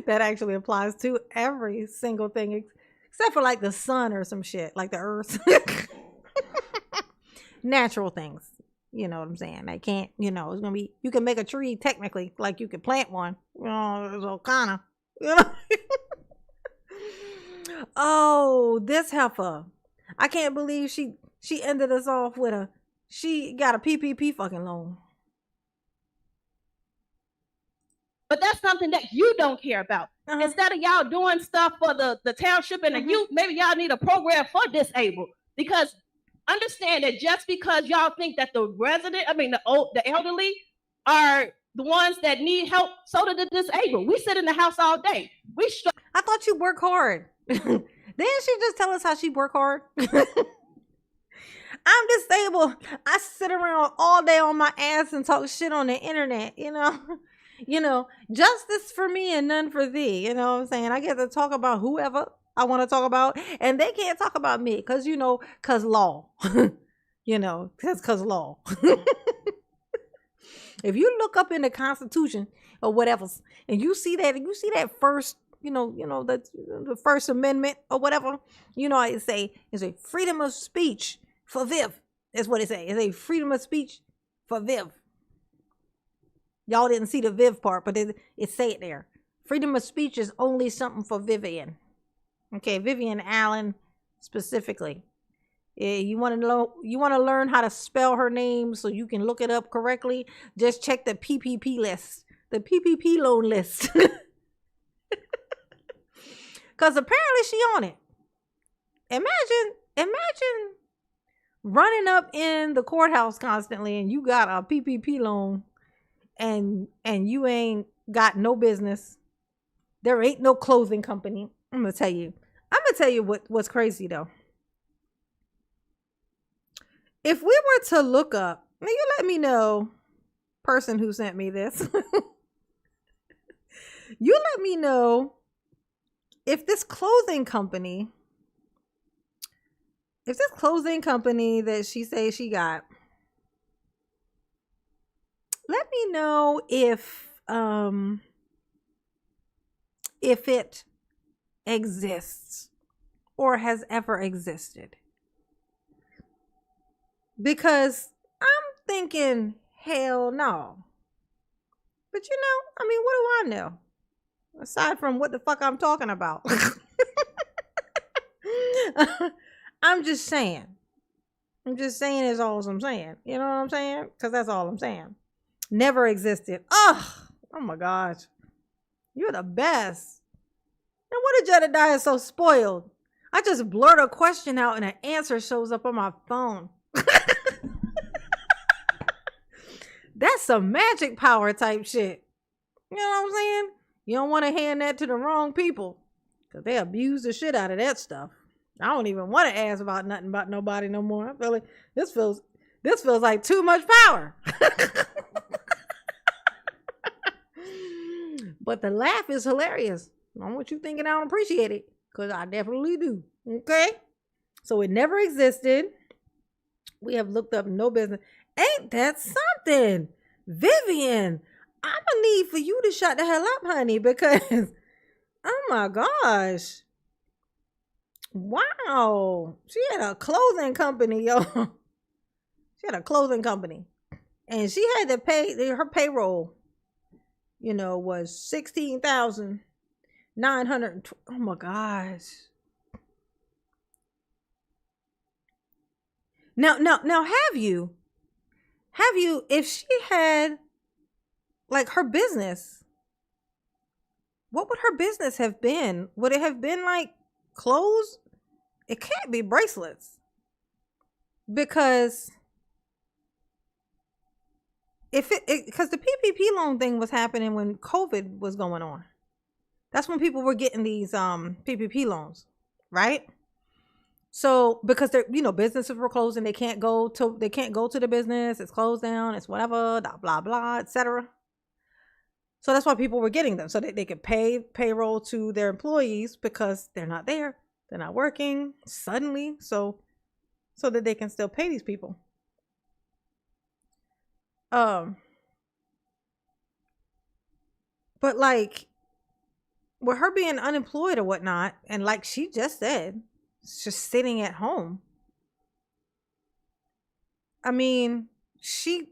That actually applies to every single thing except for like the sun or some shit, like the earth. natural things. You know what I'm saying? They can't, it's gonna be, you can make a tree technically, like you could plant one, so kind of, you know. Oh, this heifer. I can't believe she ended us off with she got a PPP fucking loan. But that's something that you don't care about. Instead of y'all doing stuff for the township and the youth, maybe y'all need a program for disabled. Because understand that just because y'all think that the elderly are the ones that need help, so do the disabled. We sit in the house all day. I thought you work hard. Didn't she just tell us how she work hard? I'm disabled. I sit around all day on my ass and talk shit on the internet, justice for me and none for thee. You know what I'm saying? I get to talk about whoever I want to talk about, and they can't talk about me because law. Because law. If you look up in the Constitution or whatever, and you see that first, the First Amendment or whatever, it's a freedom of speech for Viv. That's what it says. It's a freedom of speech for Viv. Y'all didn't see the Viv part, but it say it there. Freedom of speech is only something for Vivian. Okay, Vivian Allen specifically. You want to learn how to spell her name so you can look it up correctly? Just check the PPP list, the PPP loan list. Because apparently she on it. Imagine running up in the courthouse constantly and you got a PPP loan and you ain't got no business. There ain't no clothing company. I'm gonna tell you what's crazy though. If we were to look up, you let me know, person who sent me this. You let me know if this clothing company that she says she got, let me know if it exists or has ever existed. Because I'm thinking, hell no. But what do I know? Aside from what the fuck I'm talking about. I'm just saying is all I'm saying. You know what I'm saying? Because that's all I'm saying. Never existed. Oh my gosh. You're the best. And what did Jedediah so spoiled? I just blurt a question out and an answer shows up on my phone. That's some magic power type shit. You know what I'm saying? You don't want to hand that to the wrong people because they abuse the shit out of that stuff. I don't even want to ask about nothing about nobody no more. I feel like this feels like too much power. But the laugh is hilarious. I want you thinking I don't appreciate it because I definitely do. Okay? So it never existed. We have looked up no business. Ain't that something? Vivian, I'm gonna need for you to shut the hell up, honey, because oh my gosh. Wow. She had a clothing company, yo. She had a clothing company. And she had to pay, her payroll, was $16,900. Oh my gosh. Now, have you, if she had, like, her business, what would her business have been? Would it have been, like, clothes? It can't be bracelets. Because because the PPP loan thing was happening when COVID was going on. That's when people were getting these PPP loans, right? So because they're, businesses were closing, they can't go to the business, it's closed down, it's whatever, blah blah, etc. So that's why people were getting them, so that they could pay payroll to their employees because they're not there, they're not working suddenly, so that they can still pay these people. But like, with her being unemployed or whatnot, and like she just said, just sitting at home. I mean, she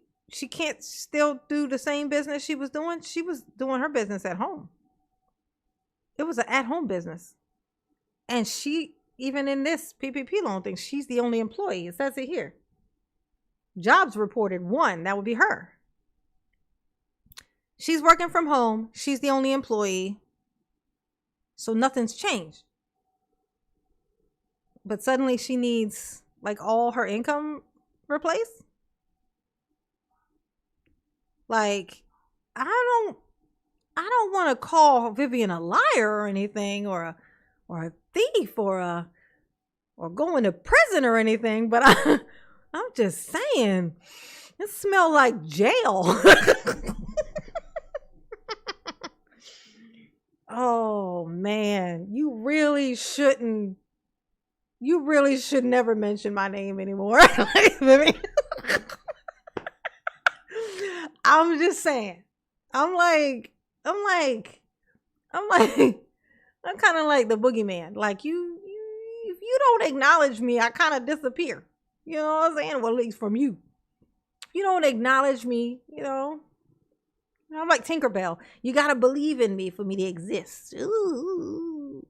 can't still do the same business she was doing. She was doing her business at home. It was an at-home business. And she, even in this PPP loan thing, she's the only employee. It says it here. Jobs reported 1. That would be her. She's working from home. She's the only employee. So nothing's changed. But suddenly she needs like all her income replaced. Like, I don't want to call Vivian a liar or anything, or a thief, or going to prison or anything, but I'm just saying, it smells like jail. Oh man, you really should never mention my name anymore. I'm just saying. I'm kind of like the boogeyman. Like if you don't acknowledge me, I kind of disappear. You know what I'm saying? Well, at least from you. If you don't acknowledge me, I'm like Tinkerbell. You got to believe in me for me to exist. Ooh,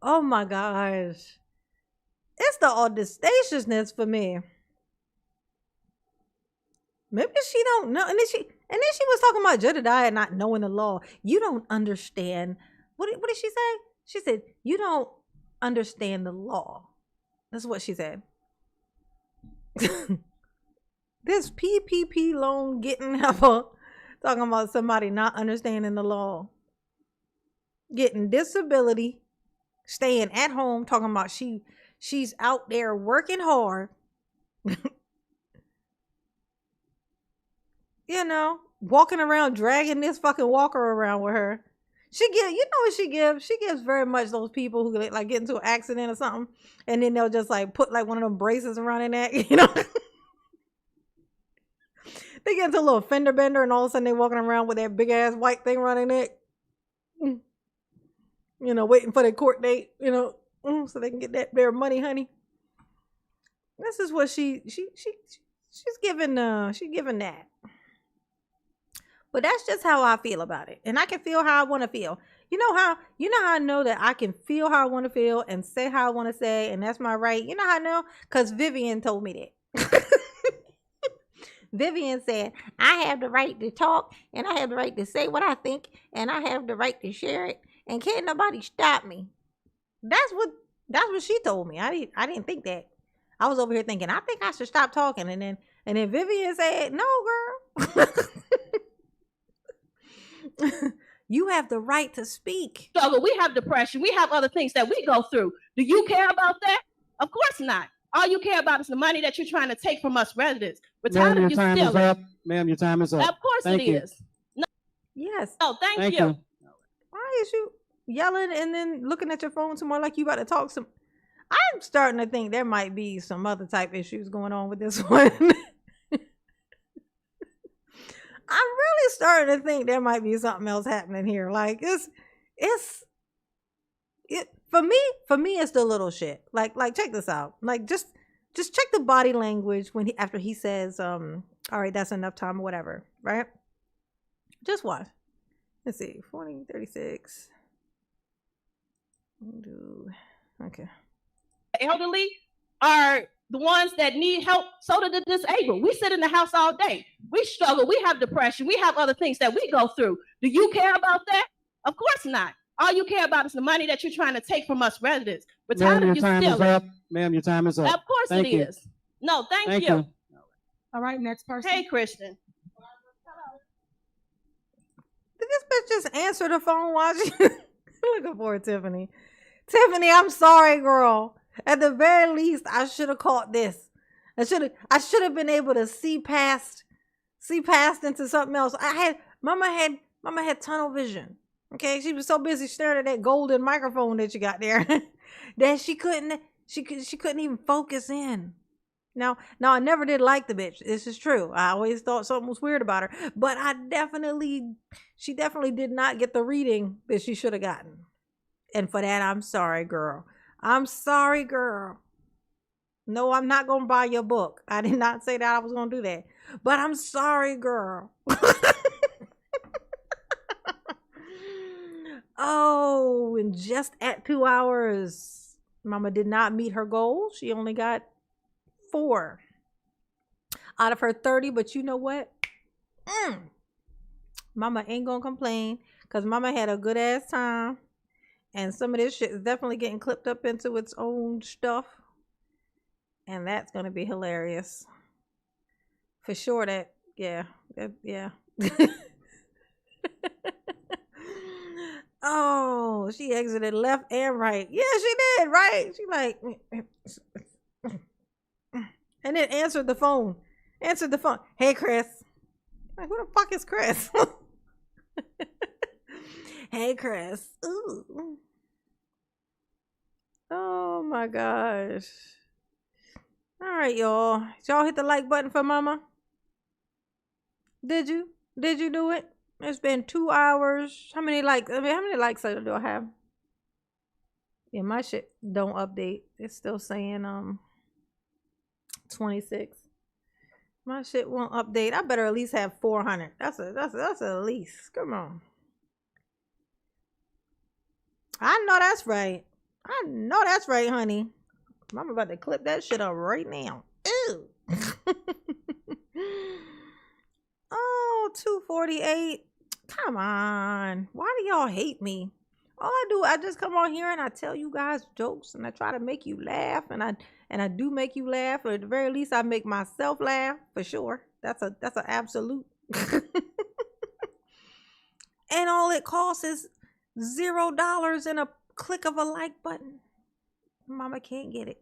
Oh my gosh. It's the audaciousness for me. Maybe she don't know. And then she was talking about Jedediah not knowing the law. You don't understand. What did she say? She said, you don't understand the law. That's what she said. This PPP loan getting help, talking about somebody not understanding the law. Getting disability, staying at home, talking about she's out there working hard. Walking around dragging this fucking walker around with her. She gives, what she gives? She gives very much those people who like get into an accident or something, and then they'll just like put like one of them braces around their neck, They get into a little fender bender, and all of a sudden they're walking around with that big ass white thing around their neck. Waiting for their court date, so they can get their money, honey. This is what she's giving that. But that's just how I feel about it. And I can feel how I want to feel. You know how I know that I can feel how I want to feel and say how I want to say, and that's my right. You know how I know? Because Vivian told me that. Vivian said, I have the right to talk, and I have the right to say what I think, and I have the right to share it, and can't nobody stop me. That's what she told me. I didn't think that. I was over here thinking, I think I should stop talking, and then Vivian said, no, girl. You have the right to speak. So we have depression. We have other things that we go through. Do you care about that? Of course not. All you care about is the money that you're trying to take from us residents. We're tired of you stealing. Ma'am, your time is up. Of course it is. No. Yes. No, thank you. Why is you yelling and then looking at your phone somewhere like you about to talk some? I'm starting to think there might be some other type issues going on with this one. I'm really starting to think there might be something else happening here. Like it for me it's the little shit. Like check this out. Like just check the body language after he says all right, that's enough time or whatever, right? Just watch. Let's see. 40, 36. Okay. Elderly are the ones that need help, so do the disabled. We sit in the house all day. We struggle. We have depression. We have other things that we go through. Do you care about that? Of course not. All you care about is the money that you're trying to take from us residents. We're tired of you stealing. Ma'am, your time is up. Of course it is. No, thank you. All right, next person. Hey, Christian. Did this bitch just answer the phone while she looking for Tiffany? Tiffany, I'm sorry, girl. At the very least, I should have caught this. I should have been able to see past into something else. Mama had tunnel vision. Okay, she was so busy staring at that golden microphone that you got there that she couldn't even focus in. Now I never did like the bitch. This is true. I always thought something was weird about her, but she definitely did not get the reading that she should have gotten. And for that, I'm sorry, girl. I'm sorry, girl. No, I'm not gonna buy your book. I did not say that I was gonna do that. But I'm sorry, girl. Oh, and just at 2 hours, Mama did not meet her goal. She only got 4 out of her 30. But you know what? Mama ain't gonna complain because Mama had a good ass time. And some of this shit is definitely getting clipped up into its own stuff. And that's gonna be hilarious. For sure that, yeah. Oh, she exited left and right. Yeah, she did, right? She like, and then answered the phone. Hey, Chris. Like, who the fuck is Chris? Hey, Chris. Ooh. Oh my gosh. All right, y'all. Did y'all hit the like button for Mama? Did you? Did you do it? It's been 2 hours. How many likes? How many likes do I have? Yeah, my shit don't update. It's still saying 26. My shit won't update. I better at least have 400. That's at least. Come on. I know that's right. I know that's right, honey. I'm about to clip that shit up right now. Ew. Oh, 248. Come on. Why do y'all hate me? All I do, I just come on here and I tell you guys jokes and I try to make you laugh and I do make you laugh, or at the very least I make myself laugh for sure. That's an absolute. And all it costs is $0 and a click of a like button. Mama can't get it.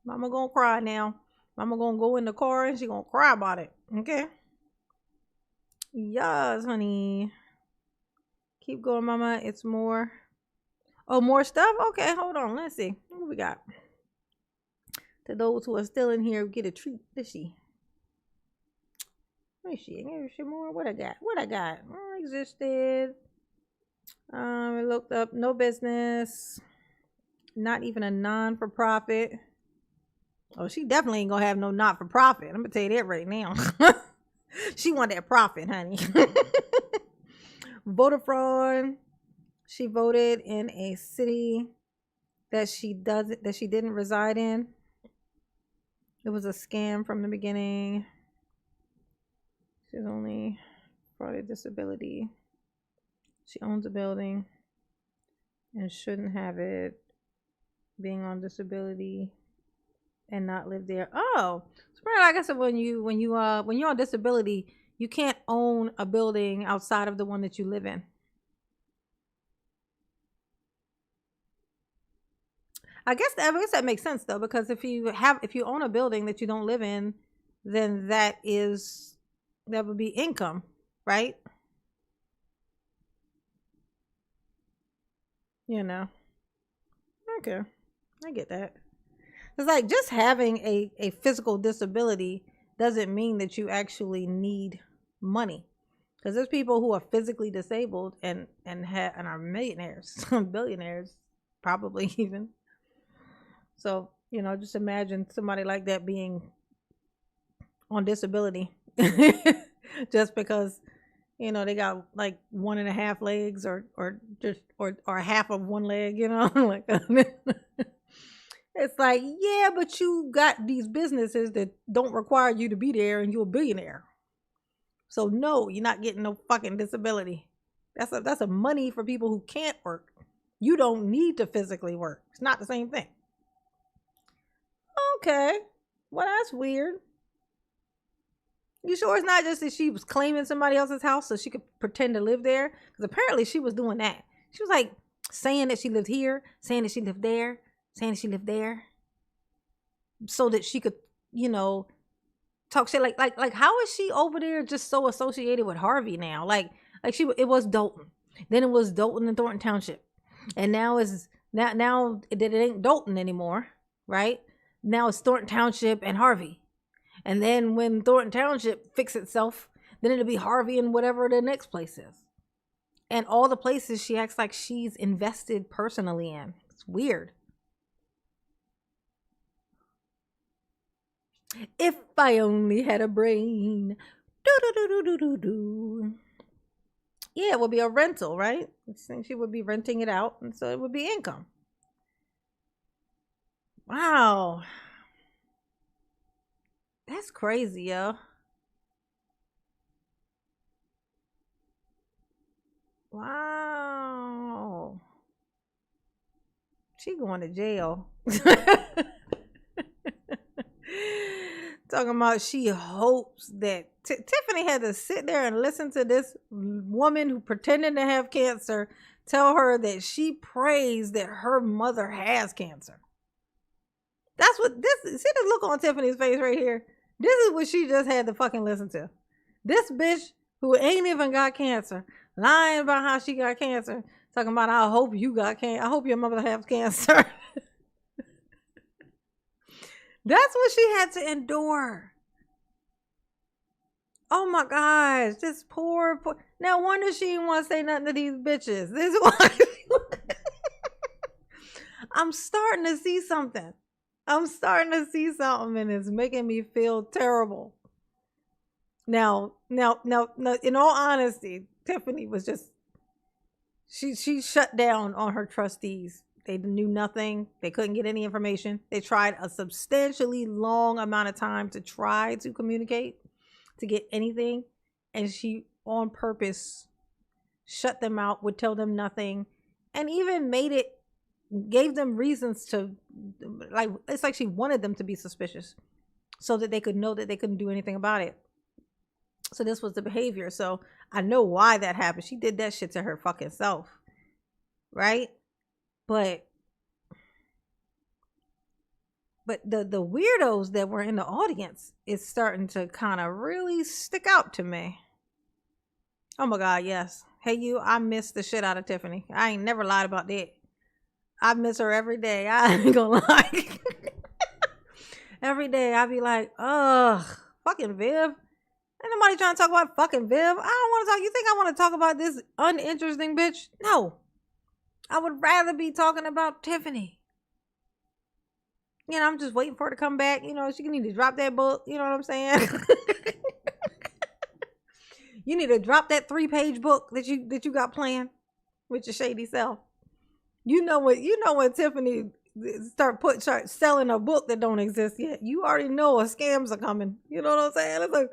Mama gonna cry now. Mama gonna go in the car and she gonna cry about it. Okay? Yes, honey. Keep going, Mama. It's more. Oh, more stuff? Okay, hold on. Let's see. What we got? To those who are still in here, get a treat. Let's see. Let me see. Maybe some more. What I got? Oh, existed. I looked up no business. Not even a non-for-profit. Oh, she definitely ain't gonna have no not-for-profit. I'm gonna tell you that right now. She want that profit, honey. Voter fraud. She voted in a city that she didn't reside in. It was a scam from the beginning. She's only brought a disability. She owns a building and shouldn't have it, being on disability and not live there. Oh, so like I said, when you're on disability, you can't own a building outside of the one that you live in. I guess that makes sense though, because if you own a building that you don't live in, then that would be income, right? You know. Okay. I get that. It's like just having a physical disability doesn't mean that you actually need money. Because there's people who are physically disabled and are millionaires, billionaires, probably even. So, just imagine somebody like that being on disability just because, they got like 1.5 legs or half of one leg, like it's like, yeah, but you got these businesses that don't require you to be there and you're a billionaire. So no, you're not getting no fucking disability. That's a money for people who can't work. You don't need to physically work. It's not the same thing. Okay. Well, that's weird. You sure it's not just that she was claiming somebody else's house so she could pretend to live there? Because apparently she was doing that. She was like saying that she lived here, saying that she lived there, saying that she lived there, so that she could, talk shit. Like how is she over there just so associated with Harvey now? Like it was Dolton, then it was Dolton and Thornton Township, and now it ain't Dolton anymore, right? Now it's Thornton Township and Harvey. And then when Thornton Township fix itself, then it'll be Harvey and whatever the next place is. And all the places she acts like she's invested personally in. It's weird. If I only had a brain. Do do do do do do do. Yeah, it would be a rental, right? I think she would be renting it out, and so it would be income. Wow. That's crazy, yo. Wow. She going to jail. Talking about she hopes that Tiffany had to sit there and listen to this woman who pretended to have cancer tell her that she prays that her mother has cancer. That's what this, see the look on Tiffany's face right here? This is what she just had to fucking listen to. This bitch who ain't even got cancer, lying about how she got cancer, talking about, I hope you got cancer. I hope your mother has cancer. That's what she had to endure. Oh my gosh, this poor. No wonder she didn't want to say nothing to these bitches. This is why. I'm starting to see something. And it's making me feel terrible. Now, in all honesty, Tiffany was just, she shut down on her trustees. They knew nothing. They couldn't get any information. They tried a substantially long amount of time to try to communicate, to get anything. And she, on purpose, shut them out, would tell them nothing, and even gave them reasons to, like, it's like she wanted them to be suspicious so that they could know that they couldn't do anything about it. So this was the behavior. So I know why that happened. She did that shit to her fucking self. Right? But the weirdos that were in the audience is starting to kind of really stick out to me. Oh my God, yes. Hey you, I miss the shit out of Tiffany. I ain't never lied about that. I miss her every day. I ain't gonna lie. Every day I be like, ugh, fucking Viv. Ain't nobody trying to talk about fucking Viv. I don't want to talk. You think I want to talk about this uninteresting bitch? No. I would rather be talking about Tiffany. You know, I'm just waiting for her to come back. You know, she need to drop that book. You know what I'm saying? You need to drop that 3-page book that you got planned with your shady self. You know when Tiffany start selling a book that don't exist yet. You already know scams are coming. You know what I'm saying? It's like,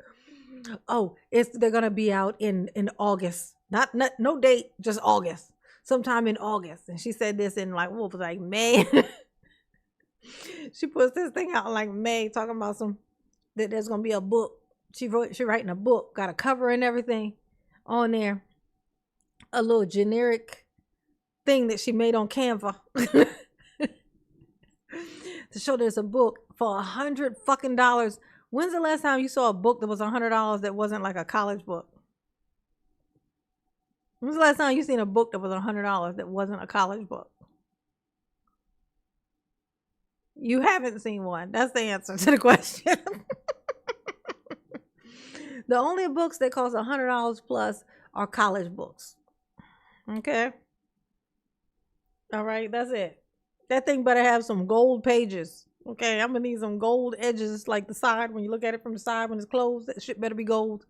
oh, they're gonna be out in August. Not no date, just August. Sometime in August. And she said this in like, what was like May? She puts this thing out in like May, talking about that there's gonna be a book. She writing a book, got a cover and everything on there. A little generic thing that she made on Canva to show there's a book for $100 fucking dollars. When's the last time you saw a book that was $100 that wasn't like a college book? When's the last time you seen a book that was $100 that wasn't a college book? You haven't seen one. That's the answer to the question. The only books that cost $100 plus are college books. Okay. All right, that's it. That thing better have some gold pages. Okay, I'm gonna need some gold edges, like the side when you look at it from the side when it's closed. That shit better be gold,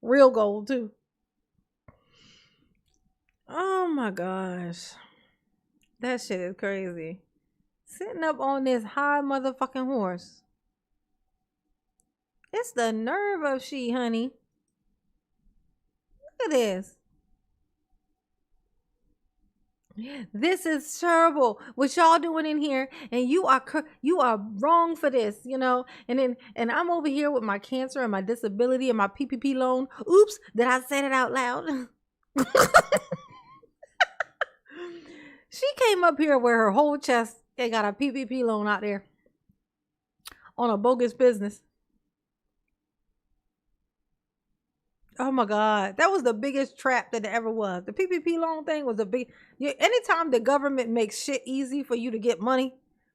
real gold too. Oh my gosh, that shit is crazy. Sitting up on this high motherfucking horse. It's the nerve of she, honey. Look at this. This is terrible what y'all doing in here, and you are wrong for this, you know. And I'm over here with my cancer and my disability and my PPP loan. Oops, did I say it out loud? She came up here with her whole chest and got a PPP loan out there on a bogus business. Oh my God, that was the biggest trap that there ever was. The PPP loan thing was anytime the government makes shit easy for you to get money,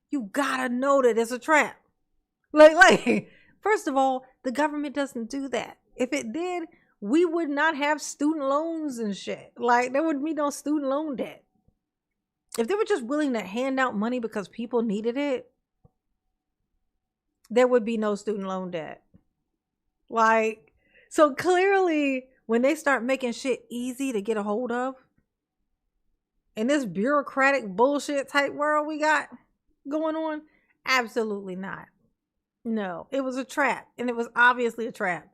you gotta know that it's a trap. Like, first of all, the government doesn't do that. If it did, we would not have student loans and shit. Like, there would be no student loan debt. If they were just willing to hand out money because people needed it, there would be no student loan debt. Like, so clearly when they start making shit easy to get a hold of in this bureaucratic bullshit type world we got going on, absolutely not. No, it was a trap, and it was obviously a trap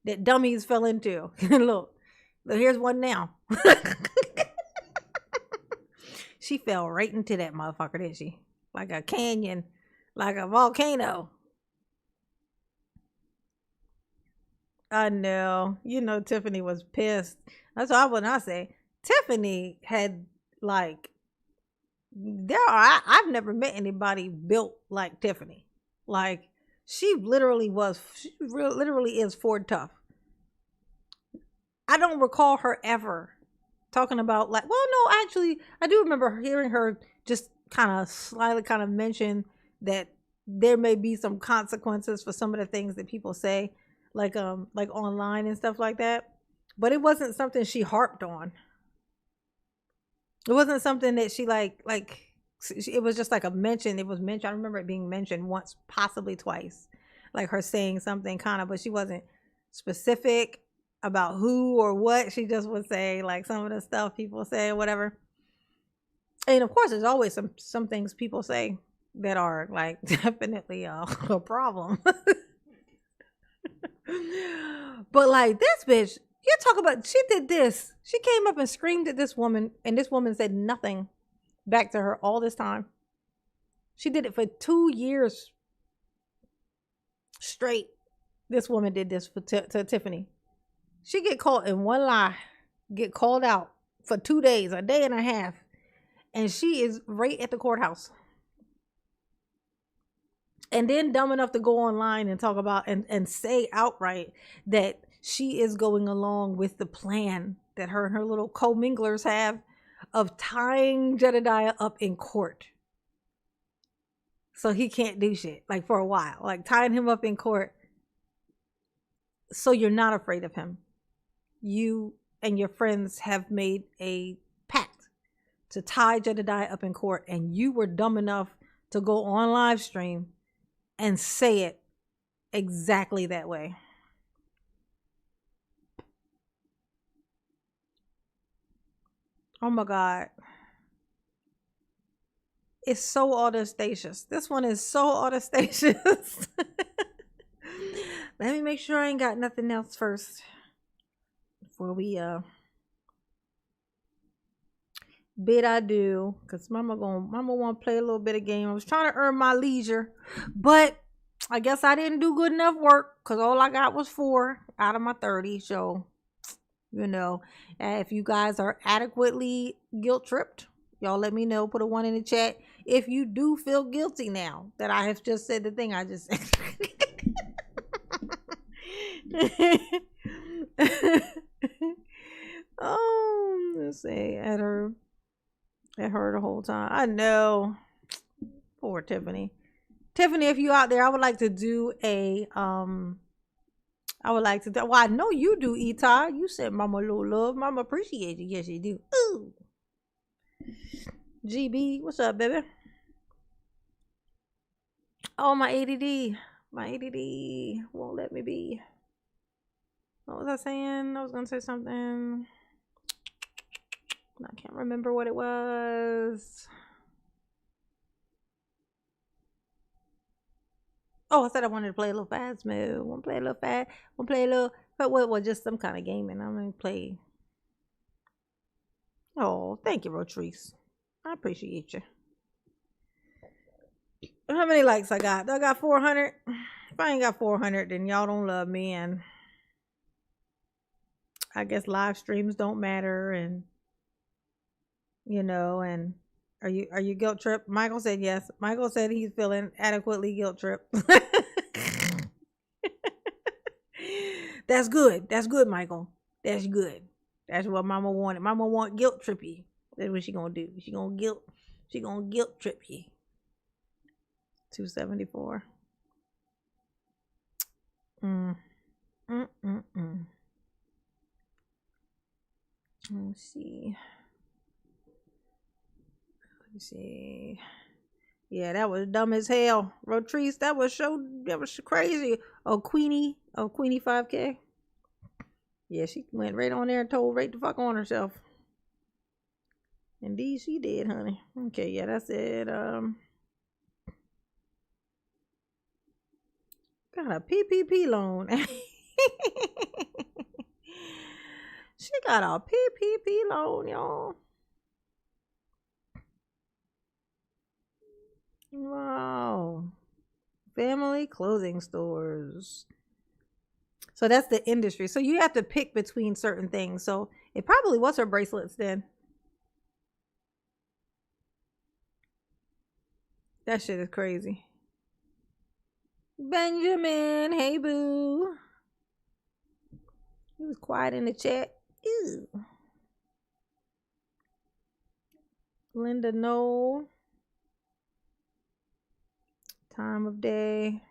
that dummies fell into. Look, here's one now. She fell right into that motherfucker, didn't she? Like a canyon, like a volcano. I know. You know, Tiffany was pissed. That's all when I say. Tiffany had like I've never met anybody built like Tiffany. Like she literally is Ford tough. I don't recall her ever talking about like, well, no, actually, I do remember hearing her just kind of slightly kind of mention that there may be some consequences for some of the things that people say, like online and stuff like that. But it wasn't something she harped on. It wasn't something that she like. It was just like a mention. It was mentioned. I remember it being mentioned once, possibly twice, like her saying something kind of, but she wasn't specific about who or what. She just would say like some of the stuff people say or whatever. And of course, there's always some things people say that are like definitely a problem. But like this bitch, you talk about, she did this. She came up and screamed at this woman, and this woman said nothing back to her all this time. She did it for 2 years straight. This woman did this to Tiffany. She get caught in one lie, get called out for 2 days, a day and a half, and she is right at the courthouse. And then dumb enough to go online and talk about and say outright that she is going along with the plan that her and her little co-minglers have of tying Jedediah up in court. So he can't do shit, like for a while, like tying him up in court. So you're not afraid of him. You and your friends have made a pact to tie Jedediah up in court, and you were dumb enough to go on Livestream and say it exactly that way. Oh my God. It's so audacious. This one is so audacious. Let me make sure I ain't got nothing else first before we bid adieu, because mama want to play a little bit of game. I was trying to earn my leisure, but I guess I didn't do good enough work, because all I got was 4 out of my 30. So, you know, if you guys are adequately guilt tripped, y'all let me know. Put a 1 in the chat if you do feel guilty now that I have just said the thing I just said. Oh, let's see. At her the whole time. I know. Poor Tiffany. Tiffany, if you out there, I would like to do a well, I know you do, Etai. You said mama little love. Mama appreciate you. Yes, you do. Ooh. GB, what's up, baby? Oh, my ADD. My ADD won't let me be. What was I saying? I was gonna say something. I can't remember what it was. Oh, I said I wanted to play a little fast mode. Want to play a little fast? Want to play a little? But what? Just some kind of gaming. I'm gonna play. Oh, thank you, Rotrice. I appreciate you. How many likes I got? I got 400. If I ain't got 400, then y'all don't love me, and I guess live streams don't matter, and you know, and are you guilt tripped? Michael said yes. Michael said he's feeling adequately guilt tripped. That's good. That's good, Michael. That's good. That's what Mama wanted. Mama want guilt trippy. That's what she gonna do. She gonna guilt trip you. 274. Let's see. Yeah, that was dumb as hell. Rotrice, that was crazy. Oh, Queenie 5K. Yeah, she went right on there and told right the fuck on herself. Indeed, she did, honey. Okay, yeah, that's it. Got a PPP loan. She got a PPP loan, y'all. Wow. Family clothing stores. So that's the industry. So you have to pick between certain things. So it probably was her bracelets then. That shit is crazy. Benjamin, hey boo. He was quiet in the chat. Ew. Linda, no. Time of day.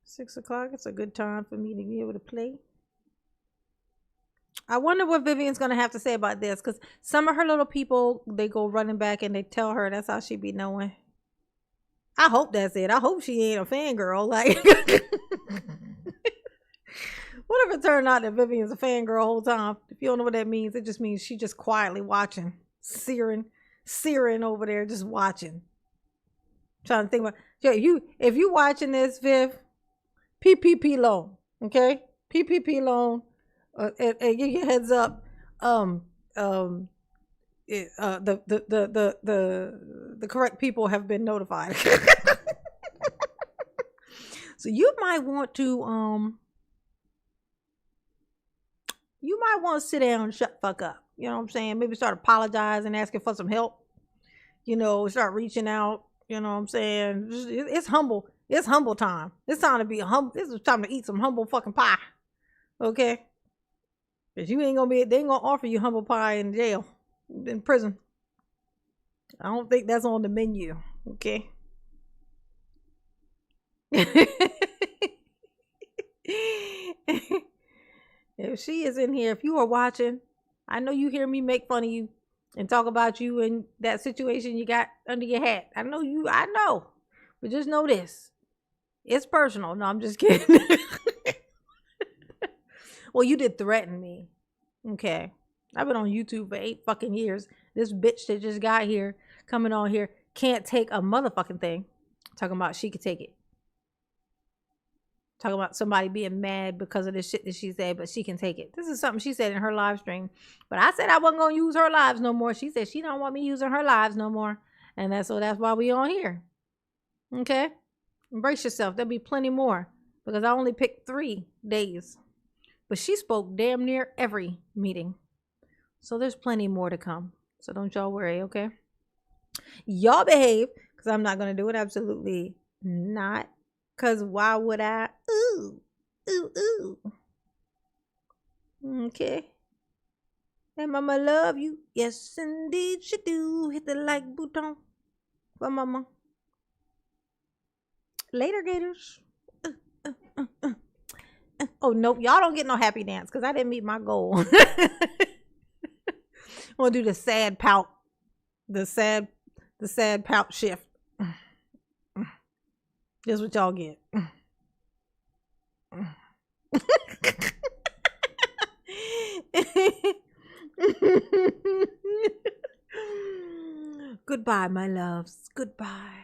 6 o'clock. It's a good time for me to be able to play. I wonder what Vivian's going to have to say about this, because some of her little people, they go running back and they tell her that's how she be knowing. I hope that's it. I hope she ain't a fangirl. Like, what if it turned out that Vivian's a fangirl the whole time? If you don't know what that means, it just means she just quietly watching, searing over there, just watching. Trying to think about, yeah, if you watching this, Viv, PPP loan, okay? PPP loan, and give your heads up. The correct people have been notified. So you might want to sit down and shut the fuck up. You know what I'm saying? Maybe start apologizing, asking for some help. You know, start reaching out. You know what I'm saying? It's humble. It's humble time. It's time to be humble. This is time to eat some humble fucking pie. Okay? Because they ain't gonna offer you humble pie in jail, in prison. I don't think that's on the menu. Okay? If she is in here, if you are watching, I know you hear me make fun of you and talk about you and that situation you got under your hat. I know. But just know this. It's personal. No, I'm just kidding. Well, you did threaten me. Okay. I've been on YouTube for 8 fucking years. This bitch that just got here, coming on here, can't take a motherfucking thing. Talking about she could take it. Talking about somebody being mad because of the shit that she said, but she can take it. This is something she said in her live stream. But I said I wasn't going to use her lives no more. She said she don't want me using her lives no more. And that's why we on here. Okay? Embrace yourself. There'll be plenty more. Because I only picked 3 days. But she spoke damn near every meeting. So there's plenty more to come. So don't y'all worry, okay? Y'all behave. Because I'm not going to do it. Absolutely not. Because why would I? Ooh. Okay. And mama love you. Yes, indeed she do. Hit the like button for mama. Later, Gators. Oh, nope. Y'all don't get no happy dance because I didn't meet my goal. I'm going to do the sad pout. The sad pout shift. That's what y'all get. Goodbye, my loves. Goodbye.